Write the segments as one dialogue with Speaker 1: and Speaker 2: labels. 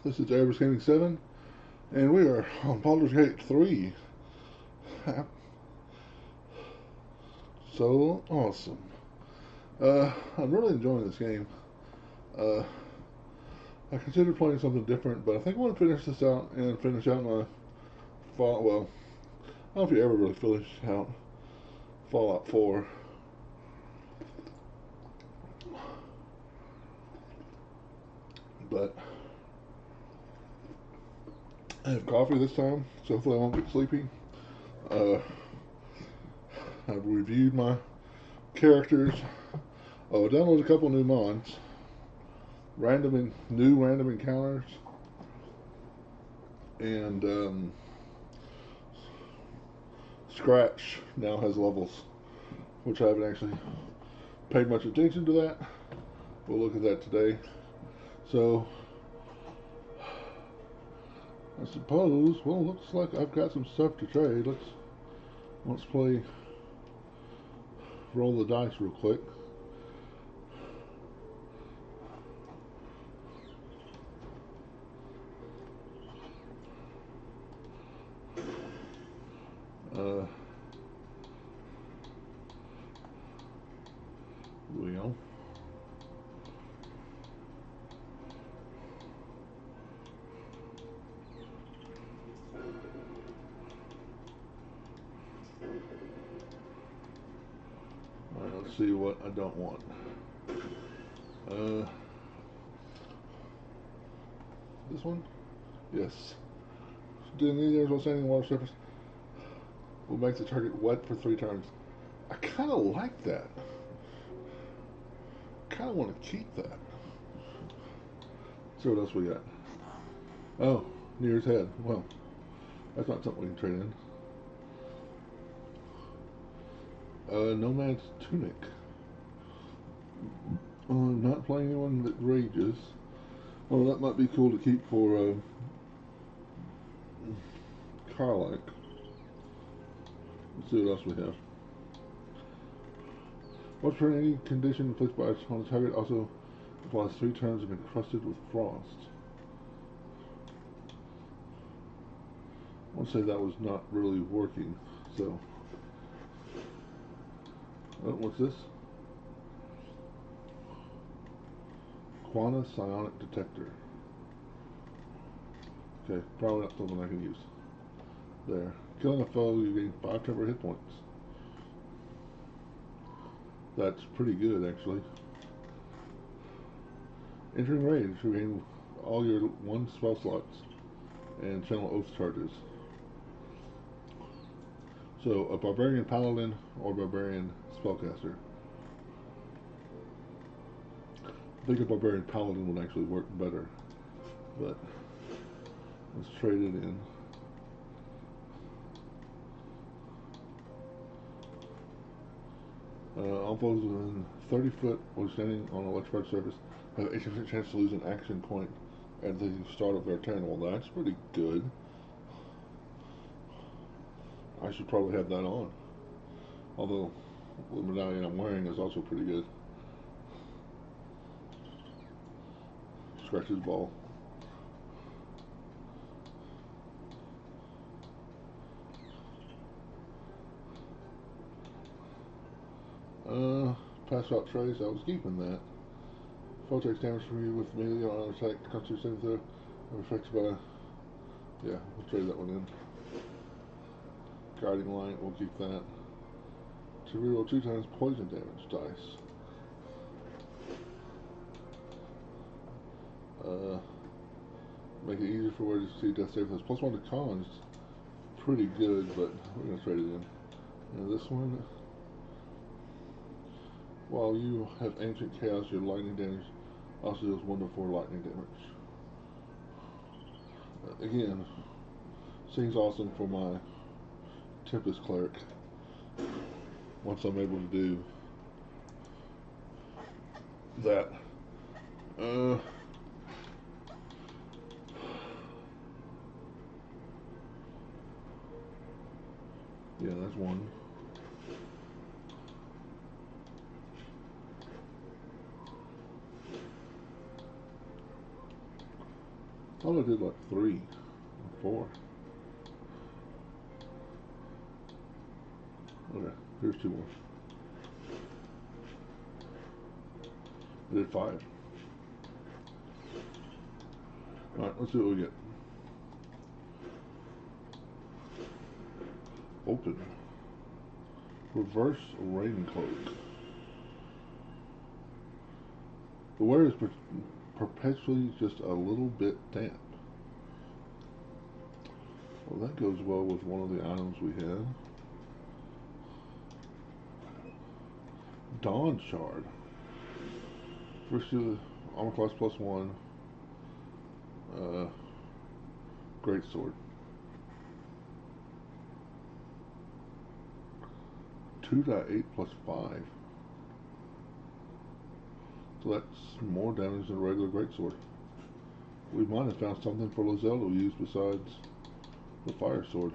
Speaker 1: This is Airburst Gaming 7, and we are on Baldurs Gate 3. So awesome. I'm really enjoying this game. Uh, I considered playing something different, but I think I want to finish this out and finish out my Fallout. Well, I don't know if you ever really finish out Fallout 4. But I have coffee this time, so hopefully I won't get sleepy. Uh, I've reviewed my characters. Oh, I downloaded a couple new mods. New random encounters. And Scratch now has levels, which I haven't actually paid much attention to that. We'll look at that today. So, I suppose, well, looks like I've got some stuff to trade. Let's play, roll the dice real quick. Well, alright, let's see what I don't want. This one? Yes. Doing these areas while standing on the water surface will make the target wet for 3 turns. I kind of like that. Kind of want to keep that. See what else we got. Oh, Near's Head. Well, that's not something we can trade in. Nomad's Tunic. I'm not playing anyone that rages. Oh, that might be cool to keep for Carlac. Let's see what else we have. What's for any condition inflicted by on the target also applies 3 turns and encrusted with frost. I want to say that was not really working, so. Oh, what's this? Quanta Psionic Detector. Okay, probably not something I can use. There. Killing a foe, you gain 5 temporary hit points. That's pretty good, actually. Entering range, you gain all your 1 spell slots and channel oath charges. So, a barbarian paladin or barbarian spellcaster. I think a barbarian paladin would actually work better, but let's trade it in. All foes within 30 foot or standing on an electrified surface have an 80% chance to lose an action point at the start of their turn. Well, that's pretty good. I should probably have that on. Although the medallion I'm wearing is also pretty good. Scratches ball. Pass out trace, I was keeping that. Foe takes damage from you with melee on attack, constitution saving throw, affected by. Yeah, we'll trade that one in. Guiding Light, we'll keep that. To reroll 2 times poison damage dice. Make it easier for warriors to see death save throws. +1 to con is pretty good, but we're going to trade it in. And this one, while you have Ancient Chaos, your lightning damage also deals 1 to 4 lightning damage. Again, seems awesome for my Tempest Cleric. Once I'm able to do that. Yeah, that's one. thought I did like 3 or 4. Okay, here's 2 more. I did 5. Alright, let's see what we get. Open. Reverse Raincloak. The wear is perpetually just a little bit damp. Well, that goes well with one of the items we have. Dawn Shard. First to armor class +1. Great sword. 2.8 +5. So that's more damage than a regular greatsword. We might have found something for Lizelle to use besides the fire sword.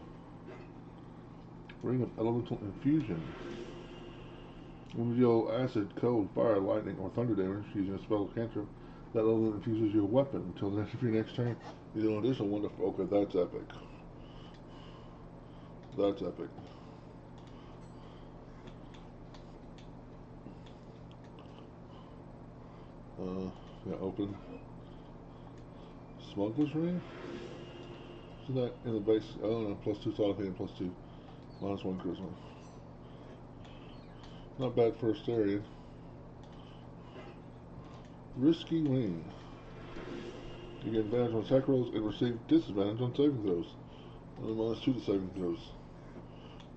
Speaker 1: Ring of Elemental Infusion. When you deal acid, cold, fire, lightning, or thunder damage using a spell or cantrip, that element infuses your weapon until the end of your next turn. You do an additional one to. Okay, that's epic. That's epic. Yeah, open. Smuggler's Ring? Isn't that in the base? Oh no, +2 sleight of hand, +2. -1 charisma. Not bad for a Astarion. Risky Ring. You get advantage on attack rolls and receive disadvantage on saving throws. And -2 to saving throws.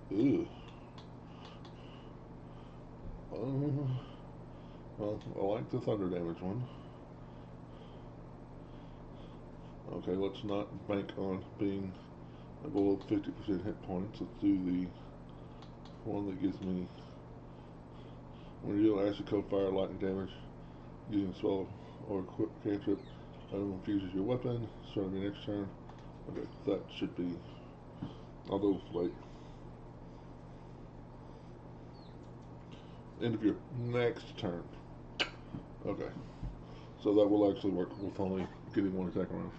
Speaker 1: Ew. Well, I like the thunder damage one. Okay, let's not bank on being below 50% hit points. Let's do the one that gives me, when you deal acid, cold, fire, lightning damage using spell or cantrip, item infuses your weapon. Start of your next turn. Okay, that should be. Although, wait. End of your next turn. Okay. So that will actually work with only getting one attack around.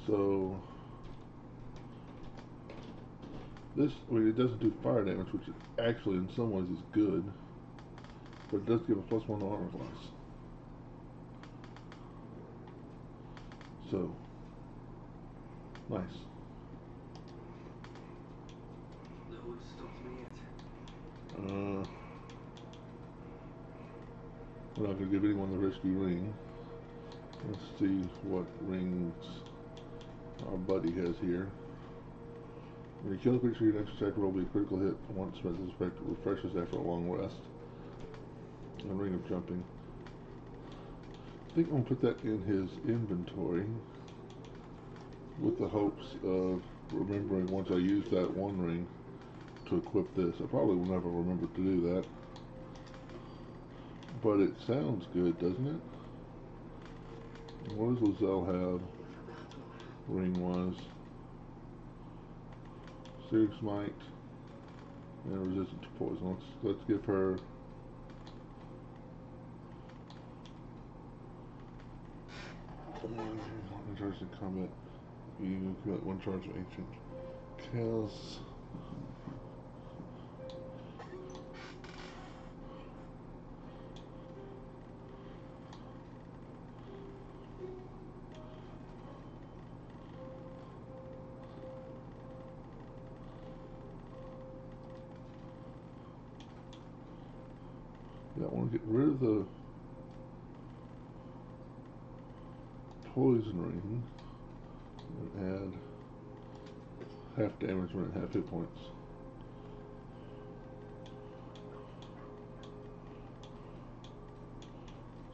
Speaker 1: So this, I mean, it doesn't do fire damage, which actually in some ways is good, but it does give a +1 to armor class. So nice.
Speaker 2: No one stops me yet.
Speaker 1: We're not going to give anyone the risky ring. Let's see what rings our buddy has here. When you kill a creature, your next attack roll will be a critical hit. Once spent this effect refreshes after a long rest. And Ring of Jumping. I think I'm going to put that in his inventory with the hopes of remembering once I use that one ring to equip this. I probably will never remember to do that. But it sounds good, doesn't it? What does Lizelle have ring-wise? Searing Smite and resistant to poison. Let's give her one charge in combat. You got one charge of ancient chaos. Yeah, I want to get rid of the poison ring and add half damage when it half hit points.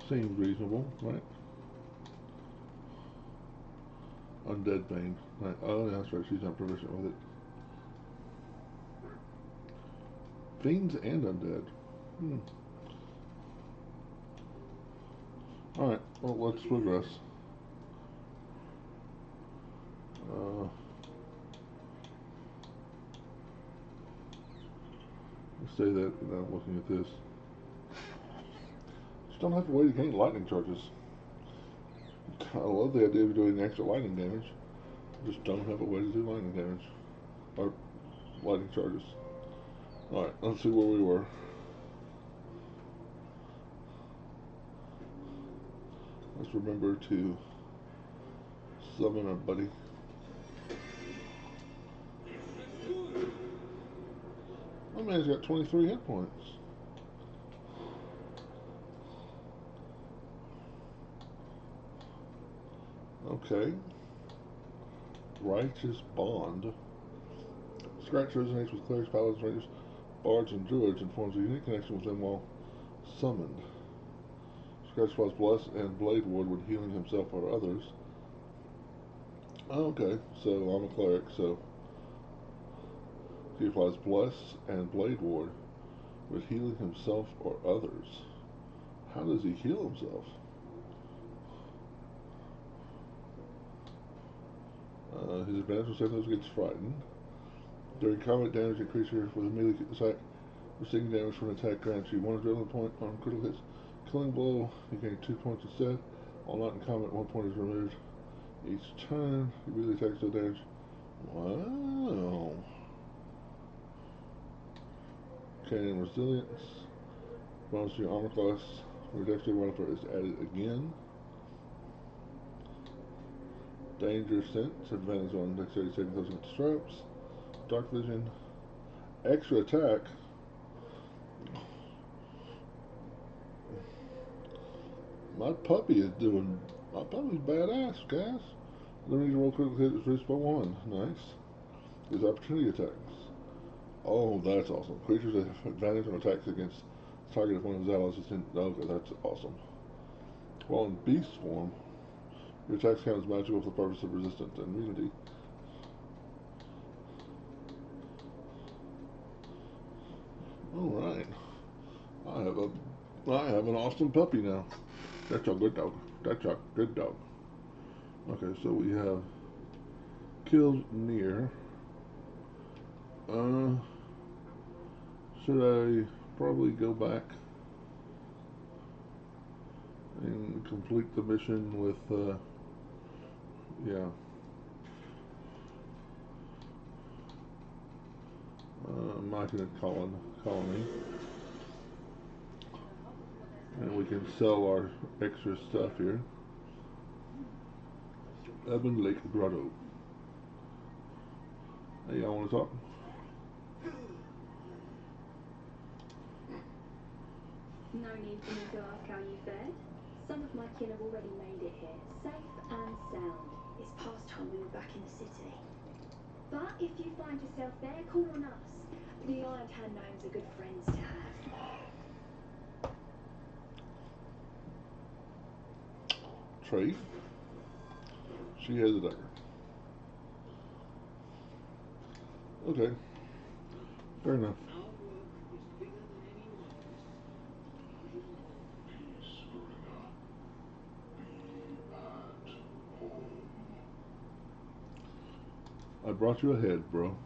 Speaker 1: Seems reasonable, right? Undead Bane. Right. Oh, yeah, that's right. She's not proficient with it. Fiends and undead. Alright, well, let's progress. say that, looking at this. Just don't have a way to gain lightning charges. I love the idea of doing extra lightning damage. Just don't have a way to do lightning damage. Or lightning charges. Alright, let's see where we were. Let's remember to summon our buddy. My man's got 23 hit points. Okay. Righteous Bond. Scratch resonates with clerics, paladins, rangers, bards, and druids and forms a unique connection with them while summoned. Scratch applies Bless and Blade Ward when healing himself or others. Okay, so I'm a cleric, so he applies Bless and Blade Ward when healing himself or others. How does he heal himself? His advantage will save those against frightened. During combat damage, a creature with a melee attack receiving damage from an attack grants you 1 adrenaline point on critical hits. Killing blow, you gain 2 points instead. While not in combat, 1 point is removed each turn. You melee attacks no damage. Wow. Cannon resilience. Bonus to your armor class. Your dexterity modifier is added again. Danger sense. Advantage on dexterity saving throws against traps. Dark vision. Extra attack. My puppy's badass, guys. Let me roll critical hit is reduced by 1. Nice. His opportunity attacks. Oh, that's awesome. Creatures that have advantage on attacks against target if one of his allies is in. Okay, that's awesome. While in beast form, your attacks count as magical for the purpose of resistance and immunity. Alright. I have an awesome puppy now. That's a good dog. That's a good dog. Okay, so we have killed near. Should I probably go back and complete the mission with, yeah. Mike and Colony. And we can sell our extra stuff here. Ebon Lake Grotto. Hey, y'all want to talk?
Speaker 3: No need for me to ask how you fared. Some of my kin have already made it here, safe and sound.
Speaker 4: It's past time we were back in the city.
Speaker 3: But if you find yourself there, call on us.
Speaker 4: The Ironed Hand gnomes are good friends to have.
Speaker 1: Trade. She has a dagger. Okay. Fair enough. I brought you ahead, bro.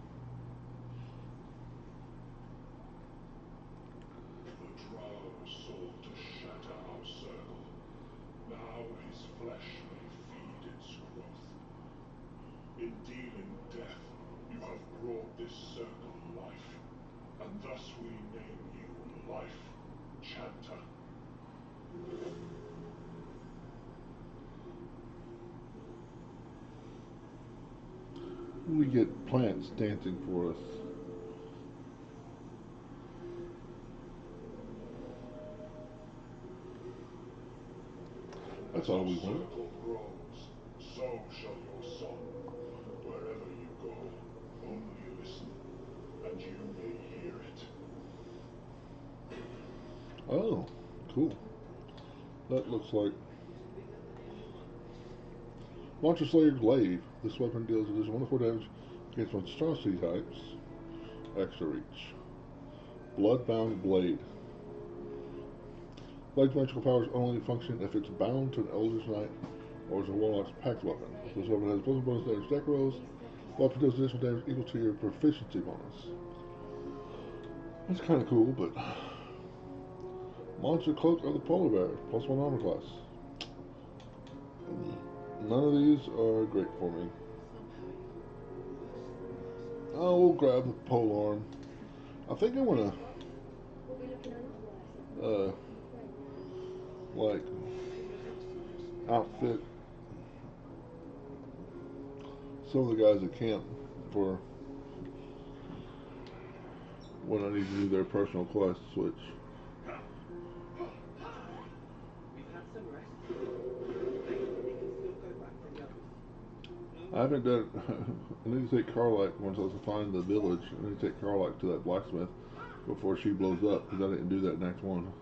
Speaker 5: The drow sought to shatter our circle. Now his flesh may feed its growth. In dealing death, you have brought this circle life, and thus we name you Life Chanter.
Speaker 1: We get plants dancing for us. That's all we want.
Speaker 5: As our circle grows, so shall your song. Wherever you go, only listen, and you may hear it.
Speaker 1: Oh, cool. That looks like Monster Slayer Glaive. This weapon deals additional 1 to 4 damage against monstrosity types. Extra reach. Bloodbound Blade. Blade's magical powers only function if it's bound to an Elder's Knight or as a Warlock's packed weapon. If this weapon has a bonus damage deck rolls, the weapon deals additional damage equal to your proficiency bonus. That's kind of cool, but Monster Cloak of the Polar Bear, +1 armor class. None of these are great for me. I will grab the pole arm. I think I want to,
Speaker 3: We'll be looking a lot worse.
Speaker 1: like, outfit some of the guys at camp for when I need to do their personal quest switch.
Speaker 2: We've had some rest. Maybe we can still go back for the others.
Speaker 1: I haven't done. I need to take Carlac once I was to find the village. I need to take Carlac to that blacksmith before she blows up because I didn't do that next one.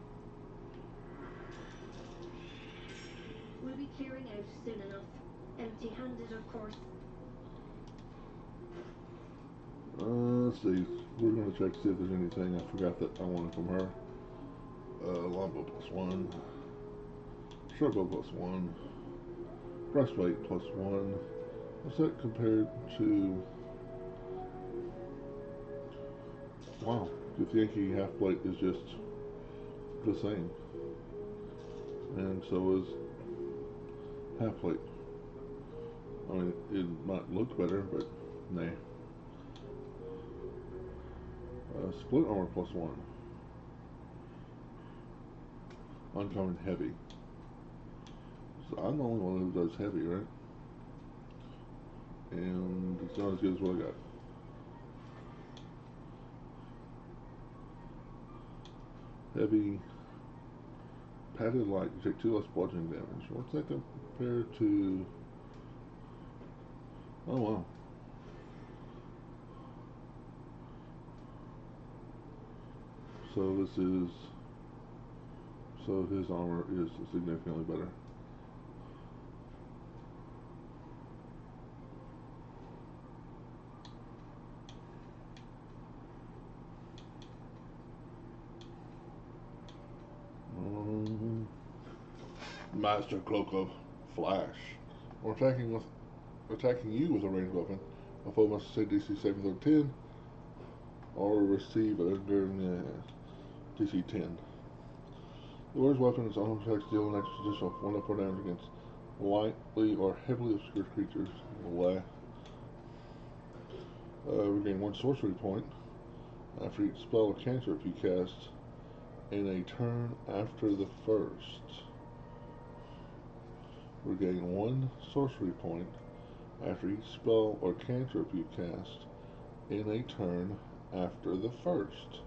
Speaker 3: We'll be clearing out soon enough. Empty-handed, of course.
Speaker 1: Let's see. We're going to check to see if there's anything I forgot that I wanted from her. Longbow +1. Shortbow +1. Breastplate +1. What's that compared to? Wow, the Yankee half plate is just the same. And so is half plate. I mean, it might look better, but nah. Split armor +1. Uncommon heavy. So I'm the only one who does heavy, right? And it's not as good as what I got. Heavy. Padded light, you take 2 less bludgeoning damage. What's that compared to? Oh wow. So this is. So his armor is significantly better. Master Cloak of Flash. Or attacking you with a ranged weapon. A foe must say DC saving throw 10 or receive under DC 10. The warrior's weapon is on attacks deal an additional 1 damage against lightly or heavily obscured creatures. Regain 1 sorcery point after each spell or cantrip you cast in a turn after the first. Regain 1 sorcery point after each spell or cantrip you cast in a turn after the first.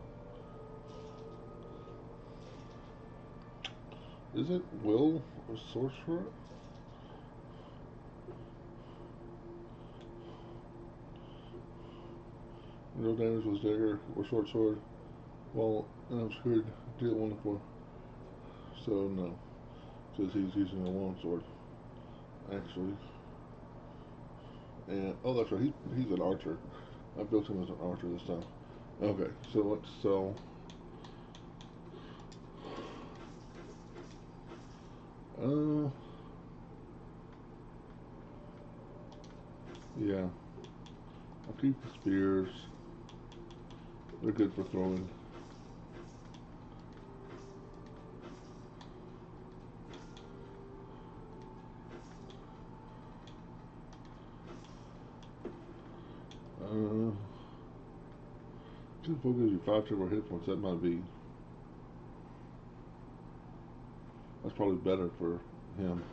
Speaker 1: Is it will or sorcerer? No damage was dagger or short sword. Well, an obscured deal 1 to 4. So no, because he's using a long sword actually. And oh, that's right, he's an archer. I built him as an archer this time. Okay, so let's sell. Yeah. I'll keep the spears. They're good for throwing. Two foe gives you 5 turbo hit points. That might be. That's probably better for him.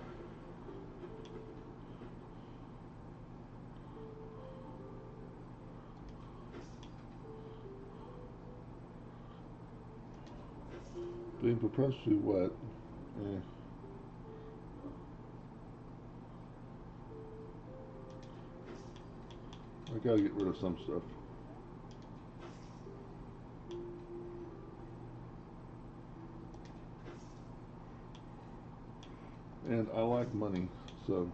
Speaker 1: Being perpetually wet. I gotta get rid of some stuff. And I like money, so.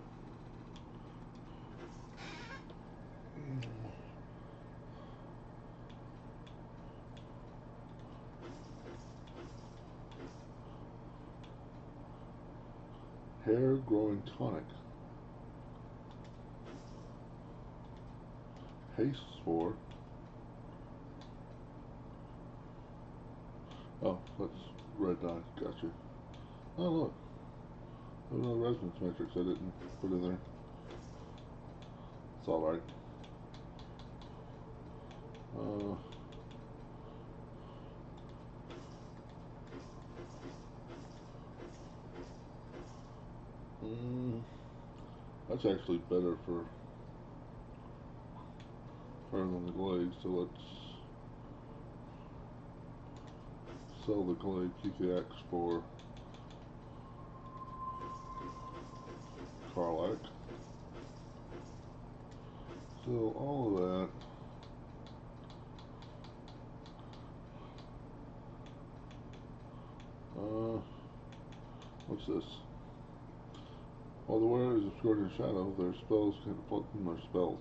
Speaker 1: Hair growing tonic. Haste spore. Oh, that's red dye. Gotcha. Oh, look. There's another resonance matrix I didn't put in there. It's alright. Uh, mm, that's actually better for her than the glade, so let's sell the glade, keep the axe for Karlak. So all of that. What's this? While the wearer is obscured in shadow, their spells can reflect from their spells.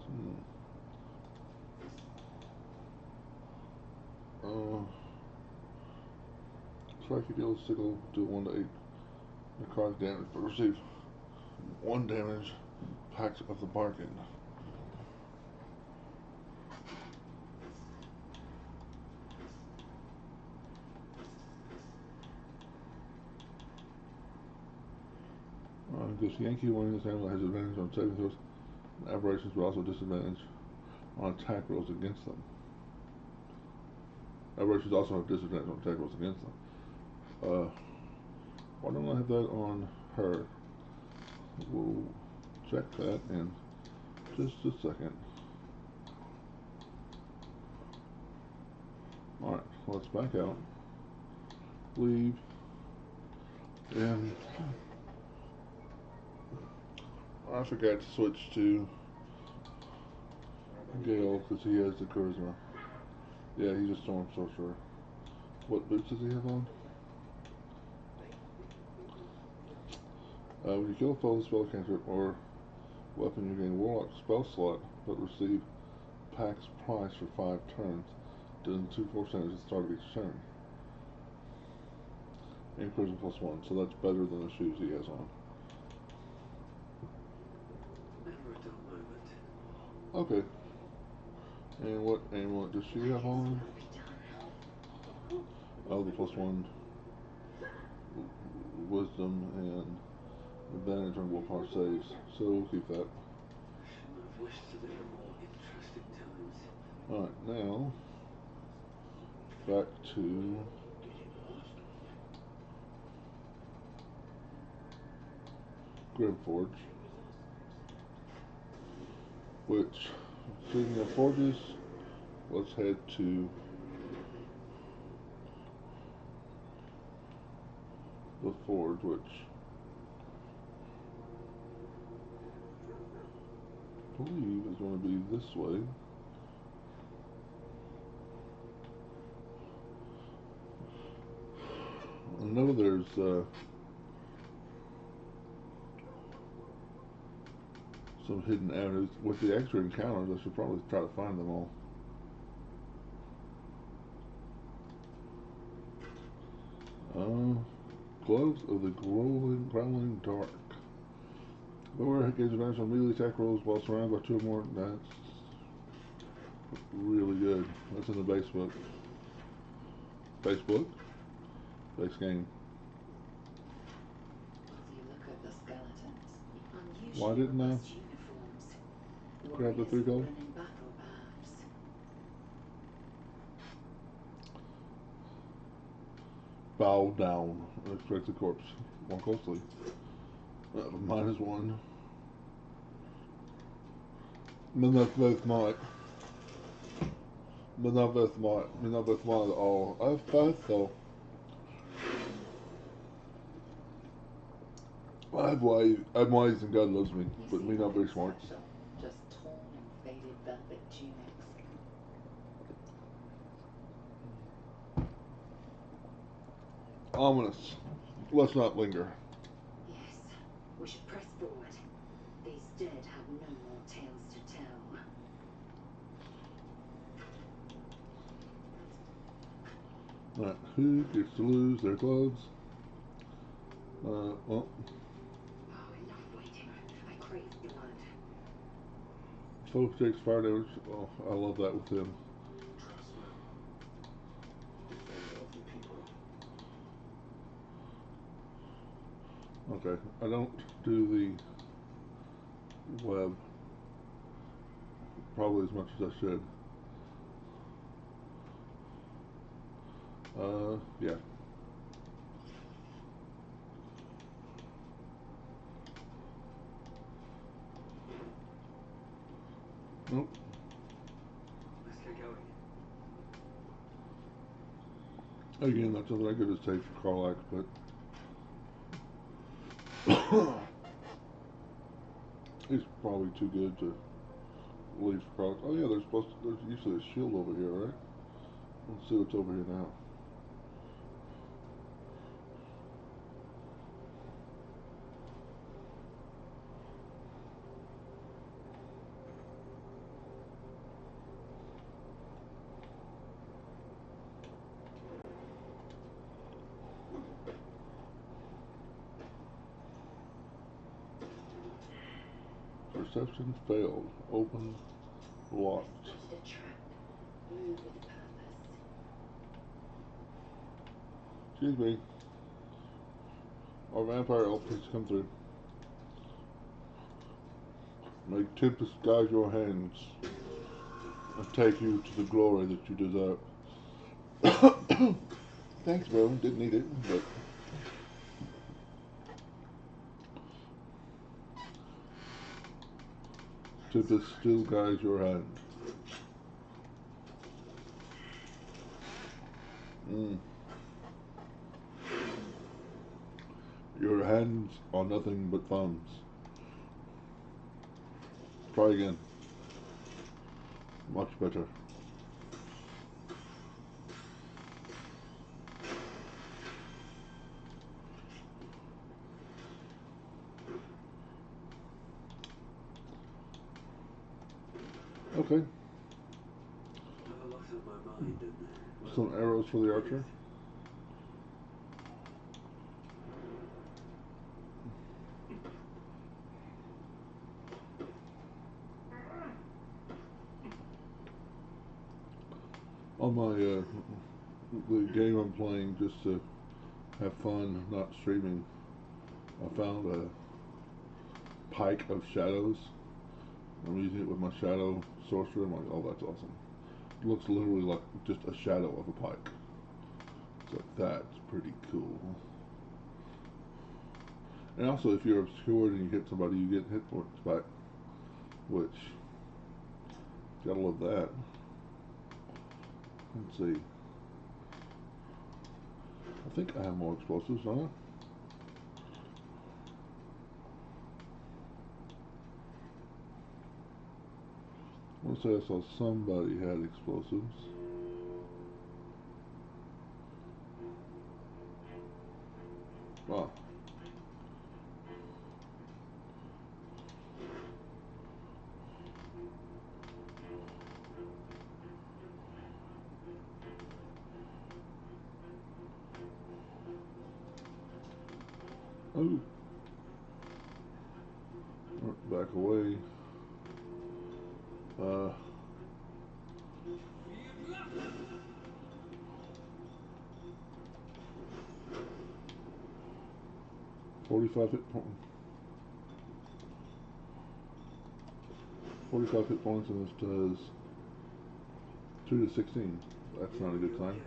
Speaker 1: Strike deals signal do 1 to 8 necrotic damage, but receive 1 damage pact of the bargain. This Yankee winning this animal has advantage on saving throws and aberrations, but also disadvantage on attack rolls against them. Aberrations also have disadvantage on attack rolls against them. Why don't I have that on her? We'll check that in just a second. Alright, let's back out. Leave. And I forgot to switch to Gale because he has the charisma. Yeah, he's a storm sorcerer. What boots does he have on? When you kill a foe with a spell cantrip or weapon, you gain Warlock spell slot, but receive Pax price for 5 turns, doing 2 percentage at the start of each turn. And charisma +1, so that's better than the shoes he has on.
Speaker 2: Never a dull moment.
Speaker 1: Okay. And what amulet does she have on? Oh, the +1 wisdom and advantage on willpower saves. So we'll keep that.
Speaker 2: Shouldn't have wished to live in more interesting times.
Speaker 1: Alright, now back to Grimforge, which, speaking of forges, let's head to the forge, which I believe is going to be this way. I know there's some hidden avenues. With the extra encounters, I should probably try to find them all. Gloves of the Growling Dark. The wearer gains advantage on melee attack rolls while surrounded by 2 or more. That's really good. That's in the base book. Base book? Base game.
Speaker 4: If you look at the skeletons,
Speaker 1: Why
Speaker 4: unusually
Speaker 1: didn't I
Speaker 4: robust uniforms.
Speaker 1: grab the
Speaker 4: Warriors
Speaker 1: 3 gold?
Speaker 4: fallen in battle, perhaps.
Speaker 1: Bow down. Expect the corpse. More closely. -1. Minabeth might. Minabeth might. Minabeth might at all. I've both though. I'm wise and God loves me,
Speaker 4: You
Speaker 1: but
Speaker 4: see
Speaker 1: me not very
Speaker 4: nothing
Speaker 1: smart.
Speaker 4: special, just torn and faded velvet tunics.
Speaker 1: Ominous. Let's not linger.
Speaker 4: Yes, we should press forward. These dead have no more tales to tell.
Speaker 1: Alright, who gets to lose their gloves? Well,
Speaker 4: Oh, enough waiting. I crave blood.
Speaker 1: folks takes fire damage. Oh, I love that with him.
Speaker 5: Trust them. They are the people.
Speaker 1: Okay, I don't do the web probably as much as I should. Yeah. Nope.
Speaker 6: Let's get going.
Speaker 1: Again, that's something I could just take for Carlac, but he's probably too good to leave for Carlac. Oh yeah, there's usually a shield over here, right? Let's see what's over here now. Perception failed. Open. Locked.
Speaker 4: Spotted a trap. Move with purpose.
Speaker 1: Excuse me. Our vampire elf has come through. May Tempest guide your hands and take you to the glory that you deserve. Thanks, bro. Didn't need it, but Tempest still guides your hand. Your hands are nothing but thumbs. Try again. Much better. Okay.
Speaker 6: Have a lot on my mind and well,
Speaker 1: Some arrows for the archer. On my the game I'm playing, just to have fun, not streaming, I found a pike of shadows. I'm using it with my shadow sorcerer. I'm like, oh, that's awesome. It looks literally like just a shadow of a pike. It's like, that's pretty cool. And also, if you're obscured and you hit somebody, you get hit points back, which, gotta love that. Let's see. I think I have more explosives, don't I? I want to say I saw somebody had explosives. Ah. Oh. Back away. 45 hit points. 45 hit points, and this does 2 to 16. That's not a good sign.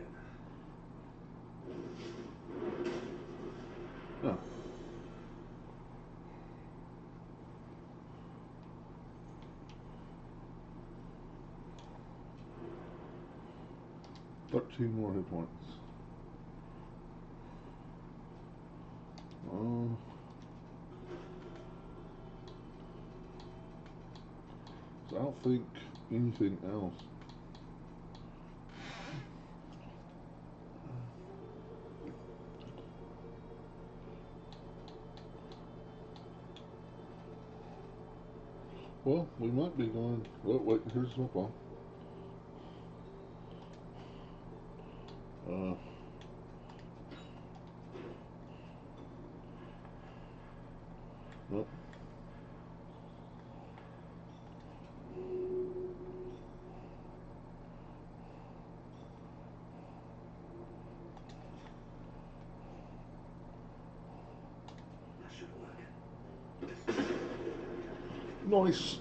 Speaker 1: No. Oh. 13 more hit points. So I don't think anything else. Well, we might be going. Oh, wait, here's a smoke bomb. Nope. Nice.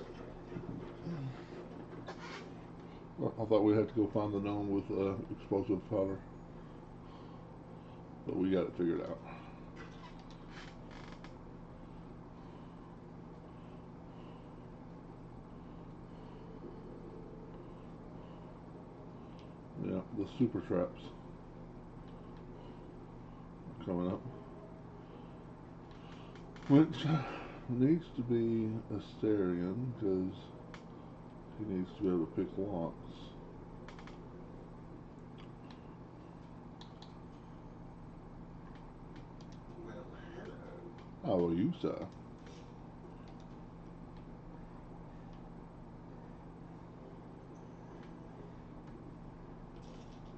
Speaker 1: Well, I thought we had to go find the gnome with explosive powder, but we got it figured out. Yeah, the super traps are coming up. Which needs to be Asterion, because he needs to be able to pick locks.
Speaker 5: Well, hello.
Speaker 1: How are you, sir?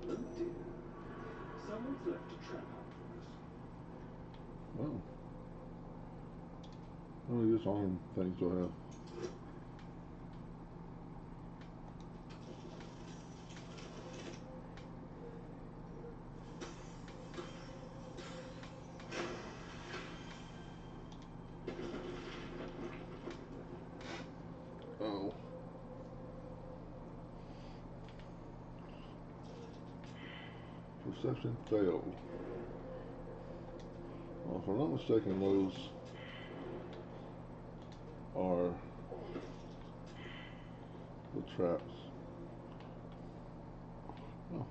Speaker 6: Oh dear. Someone's left a trap out for us.
Speaker 1: Oh. How many disarm things do I have? Oh. Perception failed. Well, if I'm not mistaken, those are the traps. Oh.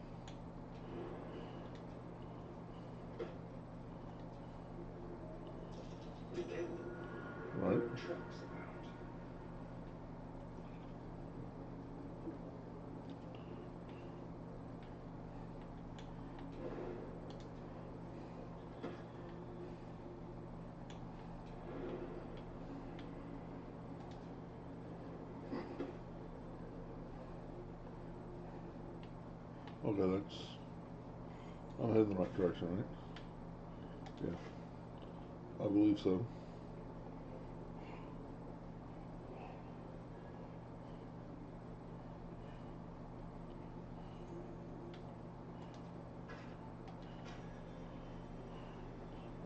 Speaker 5: Be careful.
Speaker 1: Right.
Speaker 5: There are traps about.
Speaker 1: Okay, that's... I'm heading in the right direction, right? Yeah. I believe so.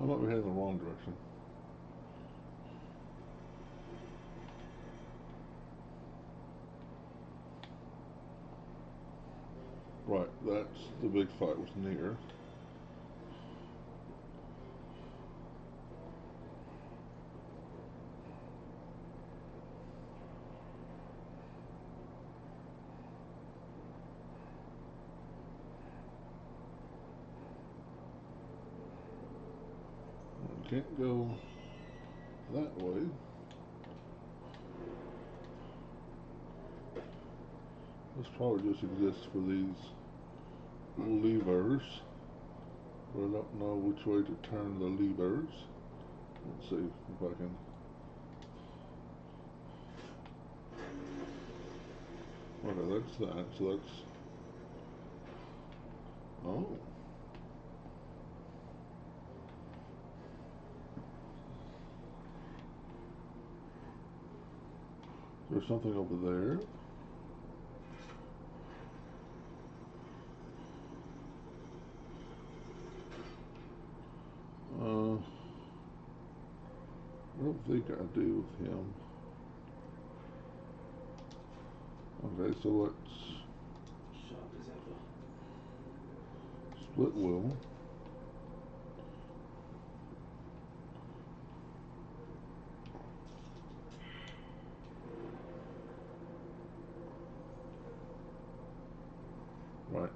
Speaker 1: I might be heading in the wrong direction. Right, that's the big fight was near. Can't go that way. This probably just exists for these levers, but I don't know which way to turn the levers. Let's see if I can. Okay, that's that. So that's. Oh. There's something over there. I don't think I do with him. Okay, so let's
Speaker 6: Sharp as ever.
Speaker 1: split will. Right.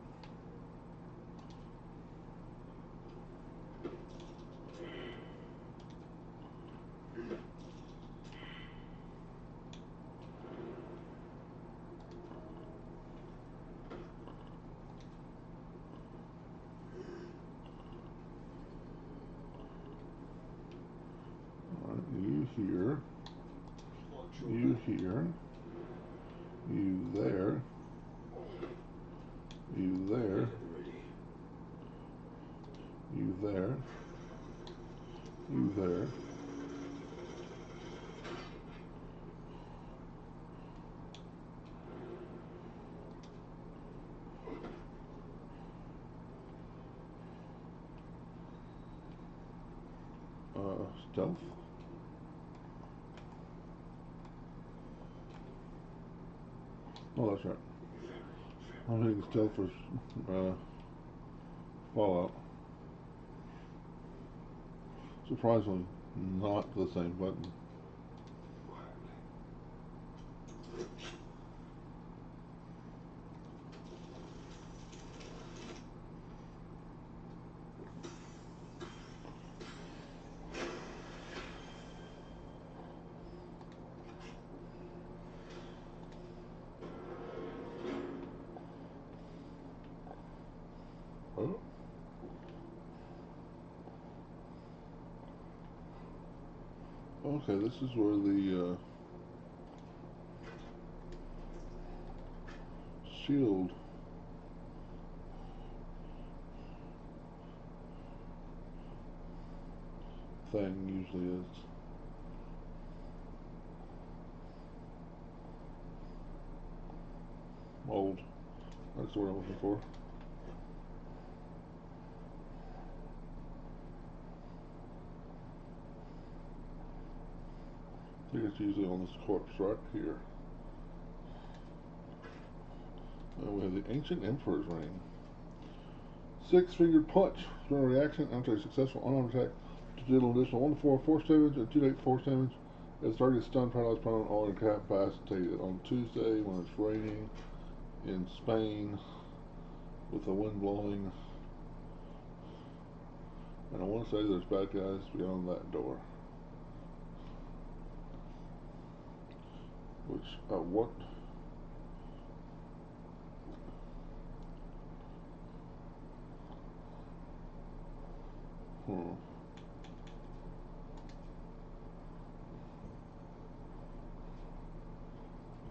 Speaker 1: Alright, you here.
Speaker 5: Watch your
Speaker 1: You
Speaker 5: back.
Speaker 1: here. You there. You there.
Speaker 6: At the ready.
Speaker 1: You there. You there. Stealth. Oh, that's right. I'm hitting stealth for Fallout. Surprisingly, not the same button. Oh. Okay, this is where the shield thing usually is. Mold. That's what I'm looking for. I think it's usually on this corpse right here. And we have the Ancient Emperor's Ring. Six-fingered punch. During a reaction after a successful unarmed attack to deal an additional 1 to 4 force damage and 2 to 8 force damage. As target is stunned, paralyzed, prone, or incapacitated. On Tuesday, when it's raining in Spain with the wind blowing. And I want to say there's bad guys beyond that door. Which, what?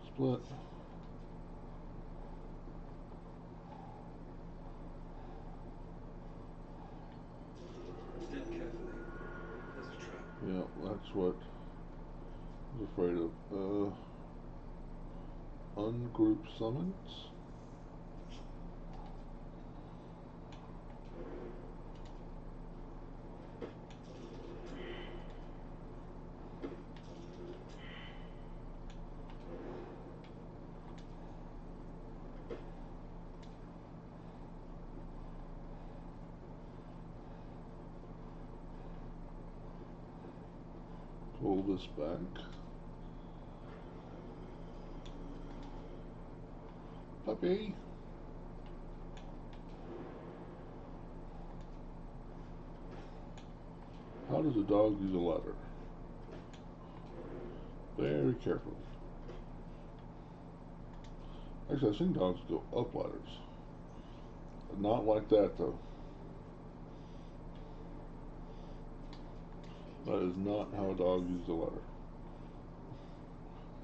Speaker 1: Split.
Speaker 6: Step carefully. There's a trap.
Speaker 1: Yeah, that's what I was afraid of. Ungroup summons. Pull this back. Puppy. How does a dog use a ladder? Very carefully. Actually, I've seen dogs go up ladders. Not like that, though. That is not how a dog uses a ladder.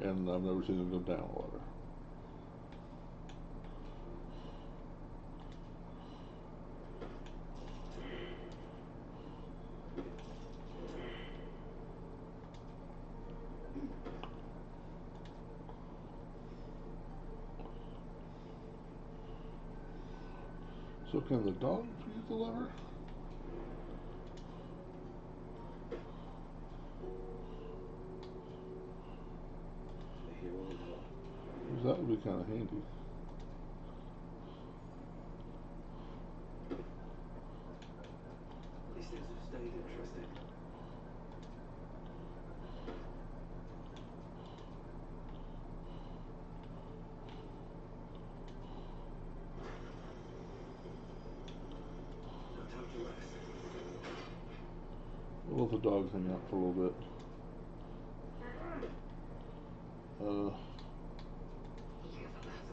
Speaker 1: And I've never seen them go down a ladder. So can the dog use the lever?
Speaker 6: They're here all along.
Speaker 1: Because that would be kind of handy.
Speaker 6: These things have stayed interesting. No time to rest.
Speaker 1: We'll let the dogs hang out for a little bit.
Speaker 4: Here for battle.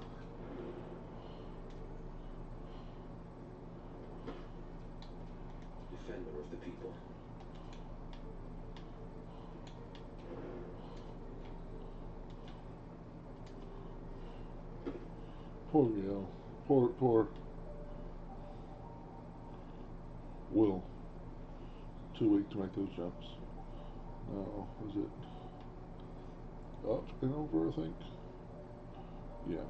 Speaker 6: Defender of the people.
Speaker 1: Poor Gale. Poor Will. Too weak to make those jumps. Now, is it up and over, I think? Yeah.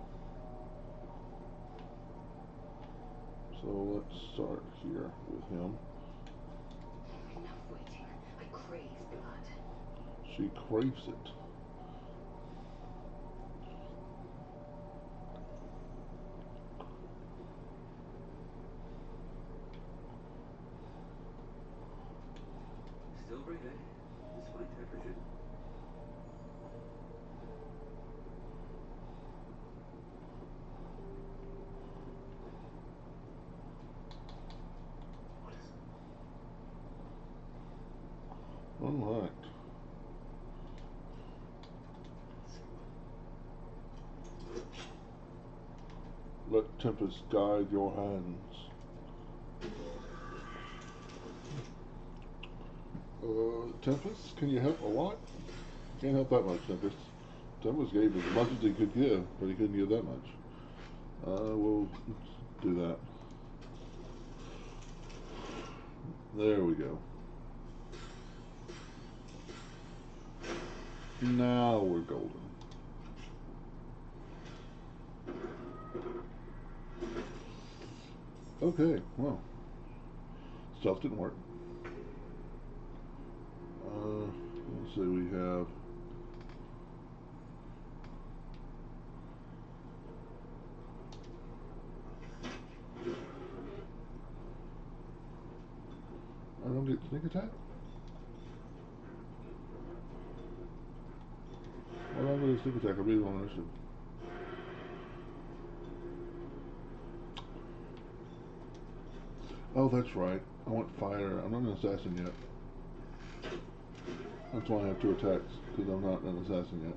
Speaker 1: So let's start here with him.
Speaker 4: Enough waiting. I crave blood.
Speaker 1: She craves it.
Speaker 6: Still breathing, despite everything.
Speaker 1: Unlocked. Let Tempest guide your hands. Tempest, can you help a lot? Can't help that much, Tempest. Tempest gave as much as he could give, but he couldn't give that much. We'll do that. There we go. Now we're golden. Okay, well, stuff didn't work. Let's see, we have I don't get sneak attack? Why don't I get sneak attack? I'll be on initiative. Oh, that's right. I want fire. I'm not an assassin yet. That's why I have 2 attacks, because I'm not an assassin yet.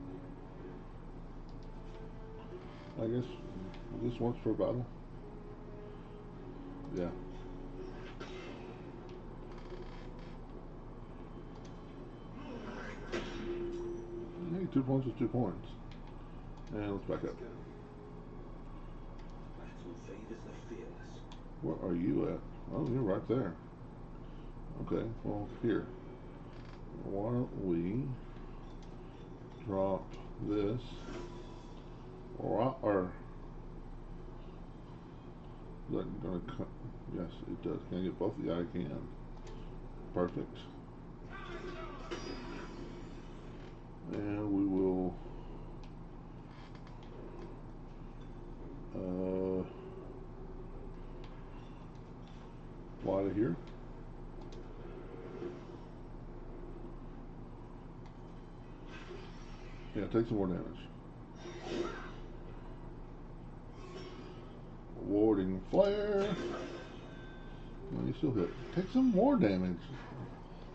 Speaker 1: I guess this once per battle. Yeah. Hey, 2 points is 2 points. And let's back up.
Speaker 6: Let's go. Battle favors the fearless.
Speaker 1: Where are you at? Oh, you're right there. Okay, well, here. Why don't we drop this? Or is that gonna cut? Yes, it does. Can I get both? Yeah, I can. Perfect. And we will fly to here. Yeah, take some more damage. Warding flare. No, you still hit. Take some more damage.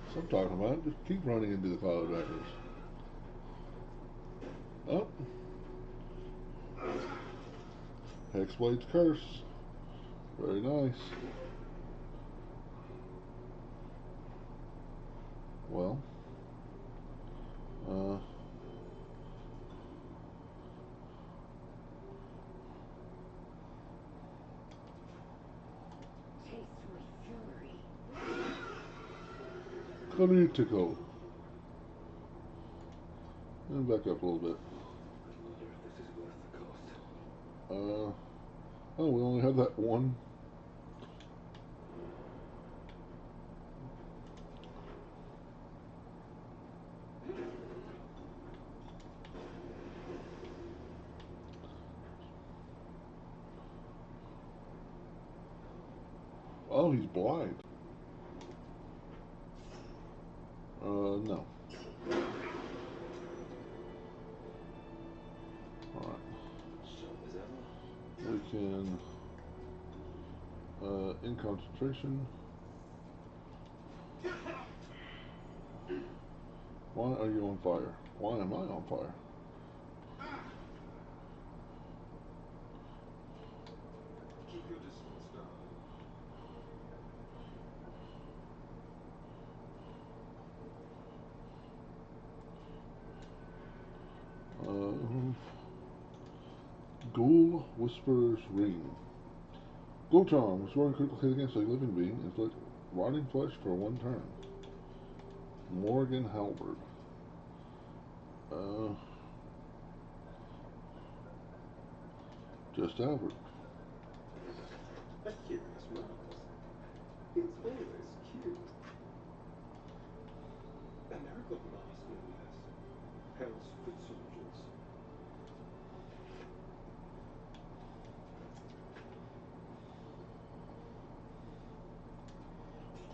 Speaker 1: That's what I'm talking about. Just keep running into the cloud daggers. Oh. Hexblade's curse. Very nice. Well.
Speaker 4: Taste my fury.
Speaker 1: Critical. And back up a little bit.
Speaker 6: I wonder if this is worth the cost.
Speaker 1: Oh, we only have that one. Oh, he's blind. No. Alright.
Speaker 6: Sharp as ever.
Speaker 1: We can, in concentration. Why are you on fire? Why am I on fire?
Speaker 6: Keep your distance now.
Speaker 1: Ghoul Whisperer's Ring. Ghoul Charm. Restoring critical hit against a living being. Inflict rotting flesh for 1 turn. Morgan Halberd. Just Halberd.
Speaker 6: A curious mouth. It's always cute. A miracle mask, no less. Hell's foot soldiers.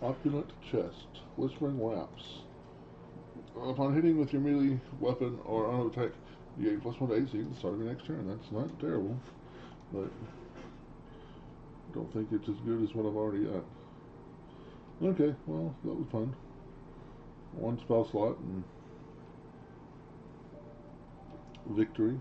Speaker 1: Opulent chest. Whispering Laps. Upon hitting with your melee weapon or auto attack, you gain +1 to AC at the start of your next turn. That's not terrible, but don't think it's as good as what I've already got. Okay, well, that was fun. One spell slot and victory.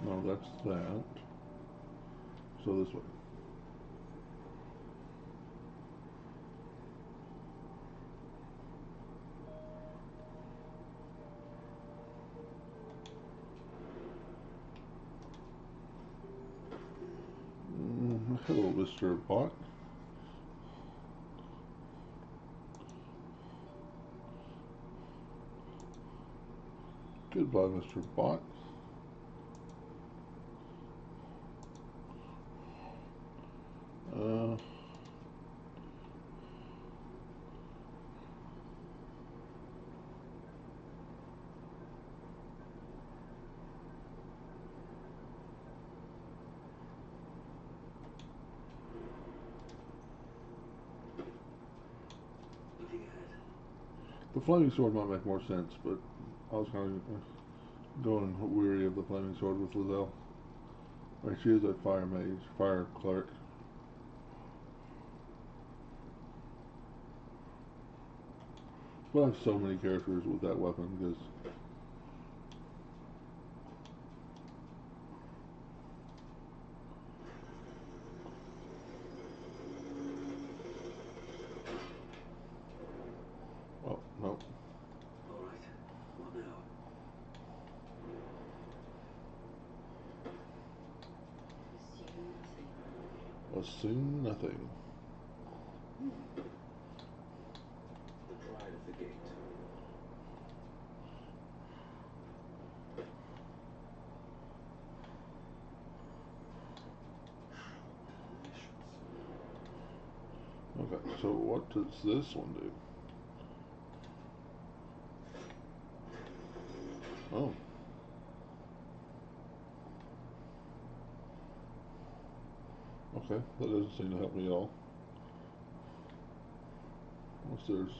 Speaker 1: No, that's that. So this way. Hello, Mr. Bot. Goodbye, Mr. Bot. Uh,
Speaker 6: Looking ahead.
Speaker 1: the flaming sword might make more sense, but I was kind of going weary of the flaming sword with Lizelle. Like, she is a fire mage, fire cleric. But I have so many characters with that weapon because oh no,
Speaker 6: All right. What now?
Speaker 1: assume nothing.
Speaker 6: The pride of the gate. Delicious.
Speaker 1: Okay, so what does this one do? Oh. Okay, that doesn't seem to help me at all. Unless there's...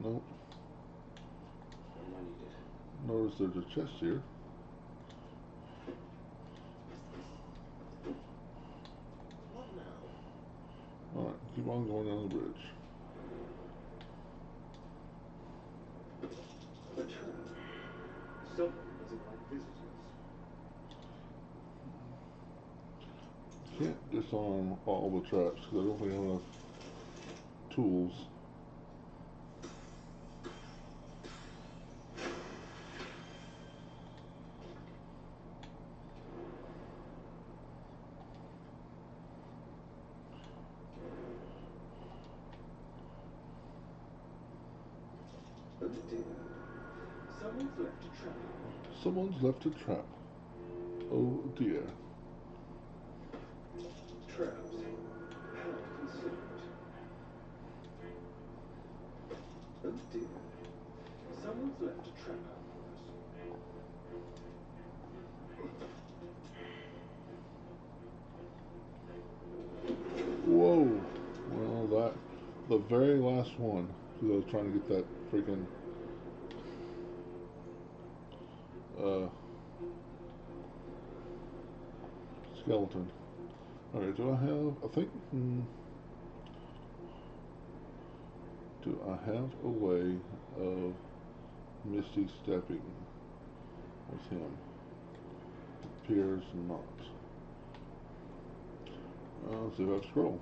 Speaker 1: Nope.
Speaker 6: When I need it.
Speaker 1: Notice there's a chest here.
Speaker 6: What now?
Speaker 1: Alright, keep on going down the bridge.
Speaker 6: A trap. Someone doesn't like visitors.
Speaker 1: Can't disarm all the traps because I don't think I have enough tools.
Speaker 6: Oh dear. Someone's left a trap.
Speaker 1: Someone's left a trap. Oh dear.
Speaker 6: Traps. How considerate. Oh dear. Someone's left a trap out for us.
Speaker 1: Whoa. Well, that... The very last one. Because I was trying to get that freaking... skeleton. Alright, do I have... I think... do I have a way of Misty stepping with him? Appears not. Let's see if I have a scroll.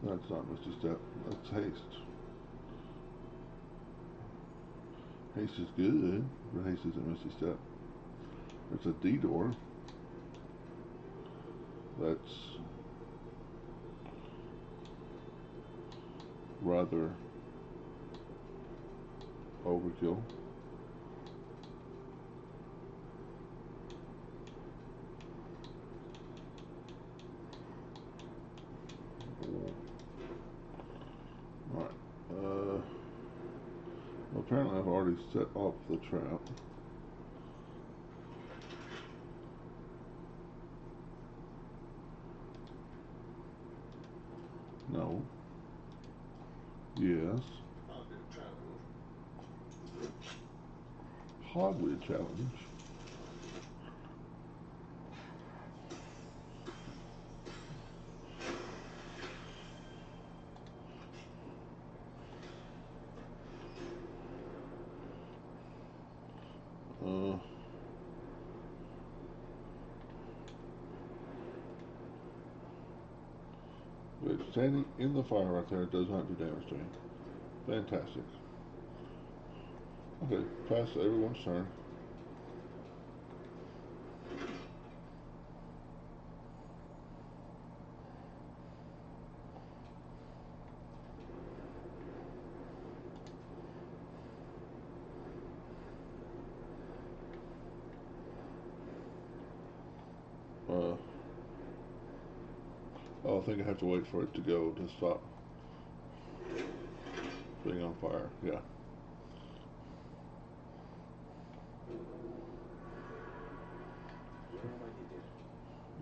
Speaker 1: That's not Misty Step. That's Haste. Haste is good, but Haste isn't Misty Step. There's a D door. That's rather overkill. Alright. Well, apparently I've already set up the trap. No. Yes. Hardware challenge. But standing in the fire right there does not do damage to me. Fantastic. Okay, pass everyone's turn. I think I have to wait for it to go to stop being on fire. Yeah.
Speaker 6: Where am I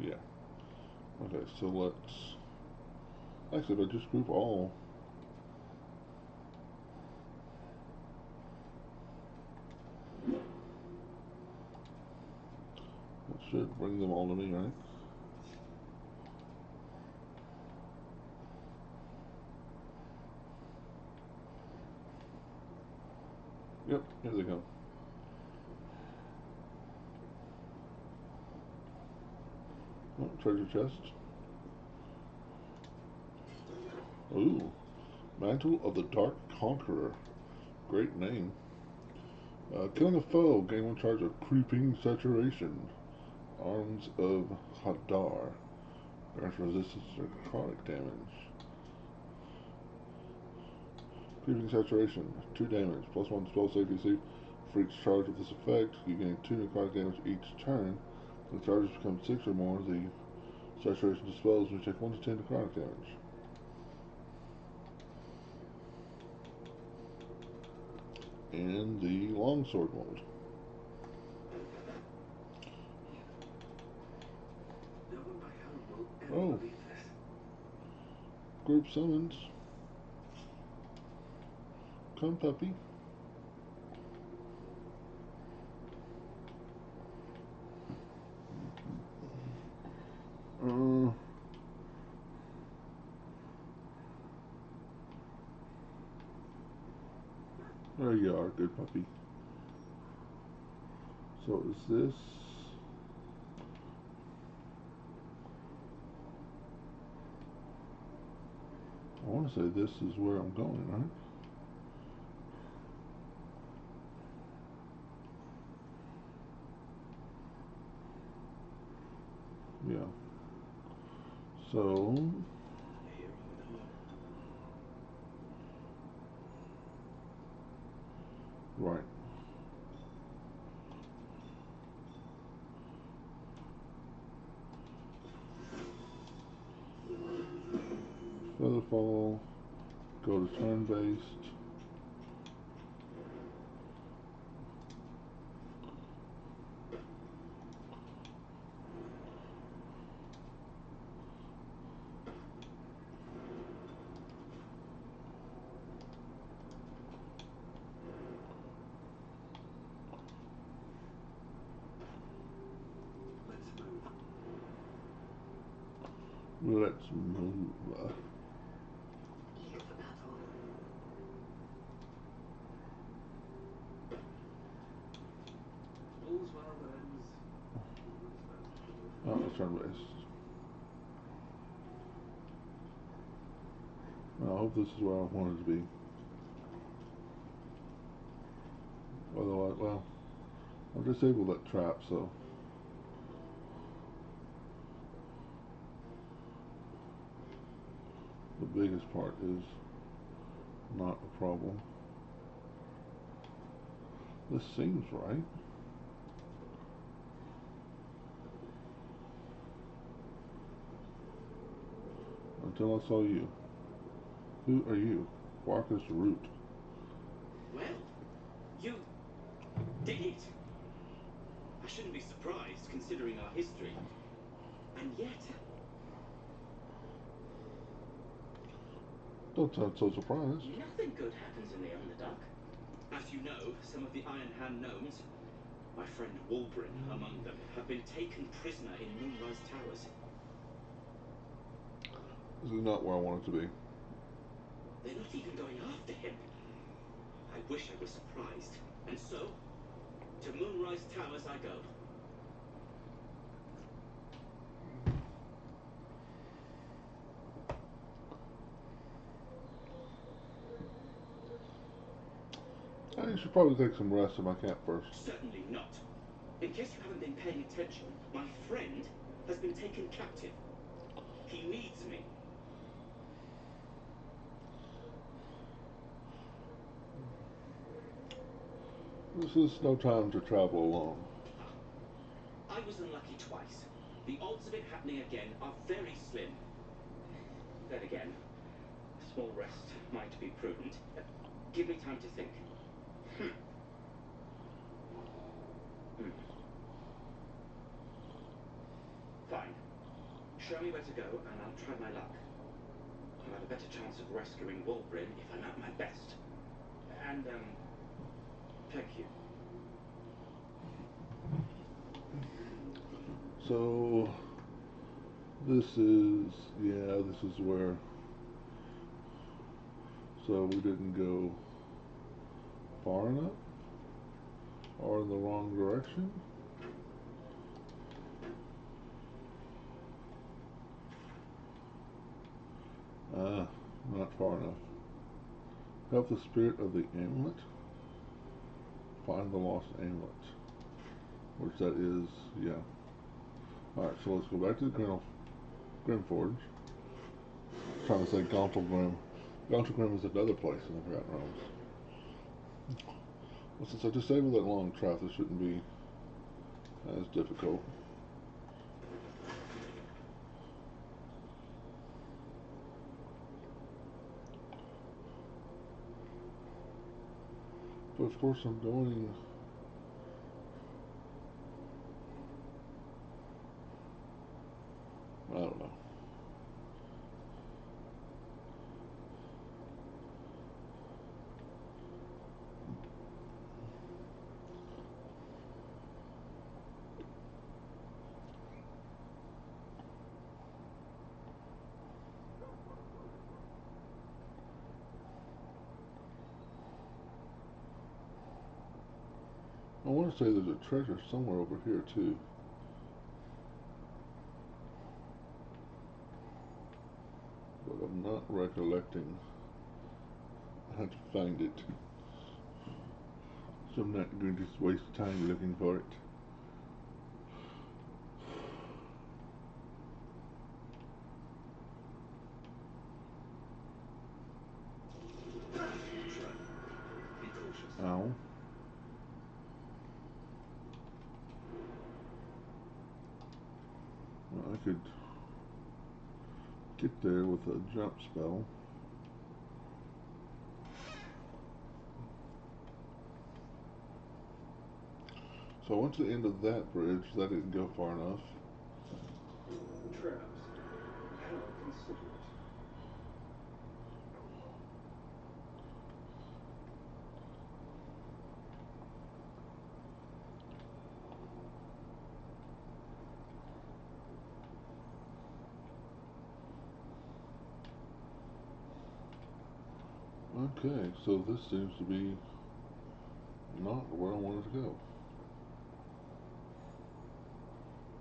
Speaker 6: needed?
Speaker 1: Yeah. Okay, so let's... Actually, if I just group all... That should bring them all to me, right? Yep, here they come. Oh, treasure chest. Ooh. Mantle of the Dark Conqueror. Great name. Killing a foe. Gain one charge of Creeping Saturation. Arms of Hadar. Grants resistance to necrotic damage. Creeping Saturation. 2 damage. Plus 1 spell save DC. For each charge of this effect, you gain 2 necrotic damage each turn. When the charges become 6 or more, the saturation dispels and you take 1 to 10 necrotic damage. And the longsword mold.
Speaker 6: No one back home will ever
Speaker 1: Oh.
Speaker 6: believe this.
Speaker 1: Group summons. Come, puppy. There you are, good puppy. So is this... I want to say this is where I'm going, right? Yeah. So...
Speaker 6: Here I am.
Speaker 1: Right. Featherfall. Go to turn-based.
Speaker 6: Let's move.
Speaker 1: Let's move.
Speaker 4: Eager for battle.
Speaker 6: All's well that ends.
Speaker 1: Oh, it's turn-based. I hope this is where I wanted to be. Otherwise, well, I'll disable that trap, so. The biggest part is not a problem. This seems right. Until I saw you. Who are you? Barkus Root.
Speaker 7: Well, you did it. I shouldn't be surprised considering our history. And yet,
Speaker 1: Don't sound so surprised.
Speaker 7: nothing good happens in the Underdark. As you know, some of the Iron Hand gnomes, my friend Walbrin among them, have been taken prisoner in Moonrise Towers.
Speaker 1: This is not where I want it to be.
Speaker 7: They're not even going after him. I wish I was surprised. And so, to Moonrise Towers I go.
Speaker 1: I should probably take some rest in my camp first.
Speaker 7: Certainly not. In case you haven't been paying attention, my friend has been taken captive. He needs me.
Speaker 1: This is no time to travel alone.
Speaker 7: I was unlucky twice. The odds of it happening again are very slim. Then again, a small rest might be prudent. Give me time to think. Fine. Show me where to go and I'll try my luck. I'll have a better chance of rescuing Walbrin if I'm at my best. And, thank you.
Speaker 1: So, this is, yeah, this is where, so we didn't go far enough, or in the wrong direction. Not far enough. Help the spirit of the amulet. Find the lost amulet. Which that is, yeah. Alright, so let's go back to the Grimforge. Trying to say Gauntlgrim. Gauntlgrim is another place in the Forgotten Realms. Well, since I disabled that long trap, this shouldn't be as difficult. But of course I'm going... I don't know. I want to say there's a treasure somewhere over here too. But I'm not recollecting how to find it. So I'm not going to just waste time looking for it.
Speaker 6: Be cautious.
Speaker 1: Ow. Well, I could get there with a jump spell. So I went to the end of that bridge. That didn't go far enough.
Speaker 6: Traps. How considerate.
Speaker 1: Okay, so this seems to be not where I wanted to go.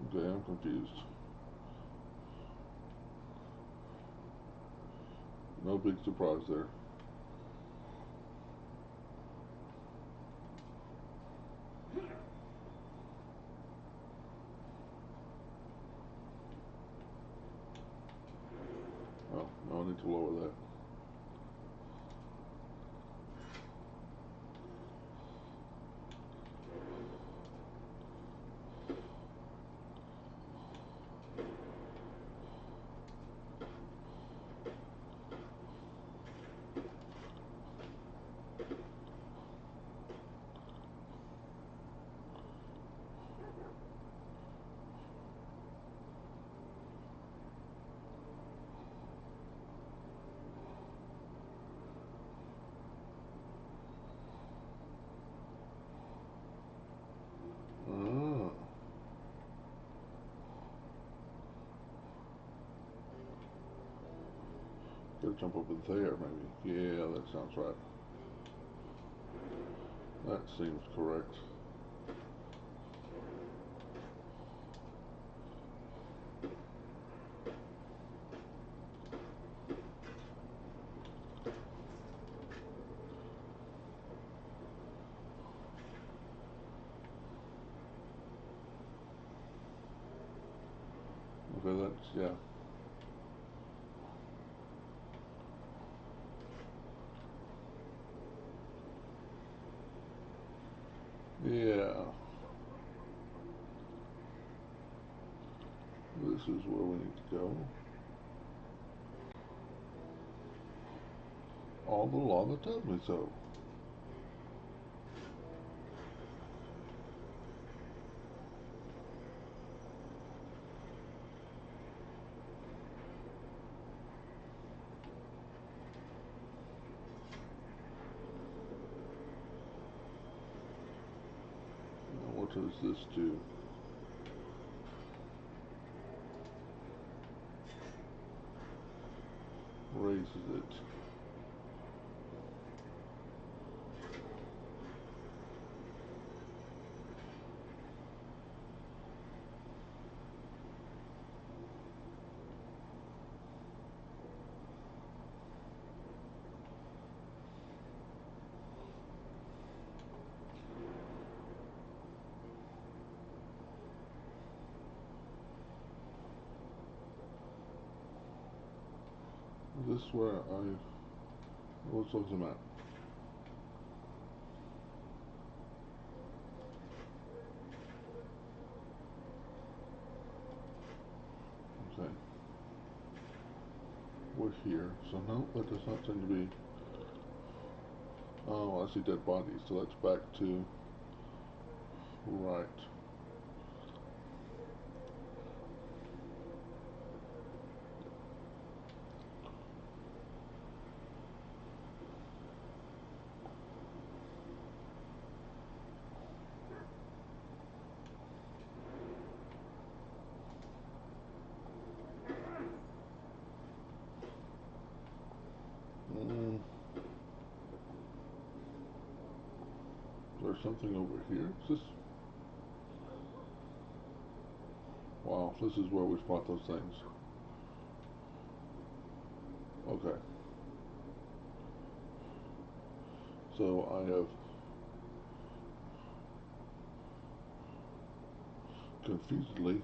Speaker 1: Okay, I'm confused. No big surprise there. Oh, no, I need to lower that. Ah. Gotta jump over there, maybe. Yeah, that sounds right. That seems correct. Okay, that's, yeah. Yeah. This is where we need to go. All the lava told me so. Now what does this do? Raises it. Is this where let's look at the map. Okay. We're here, so no, that does not seem to be. Oh, I see dead bodies, so that's back to right. Mm, there's something over here. Is this? Wow, this is where we spot those things. Okay. So I have confusedly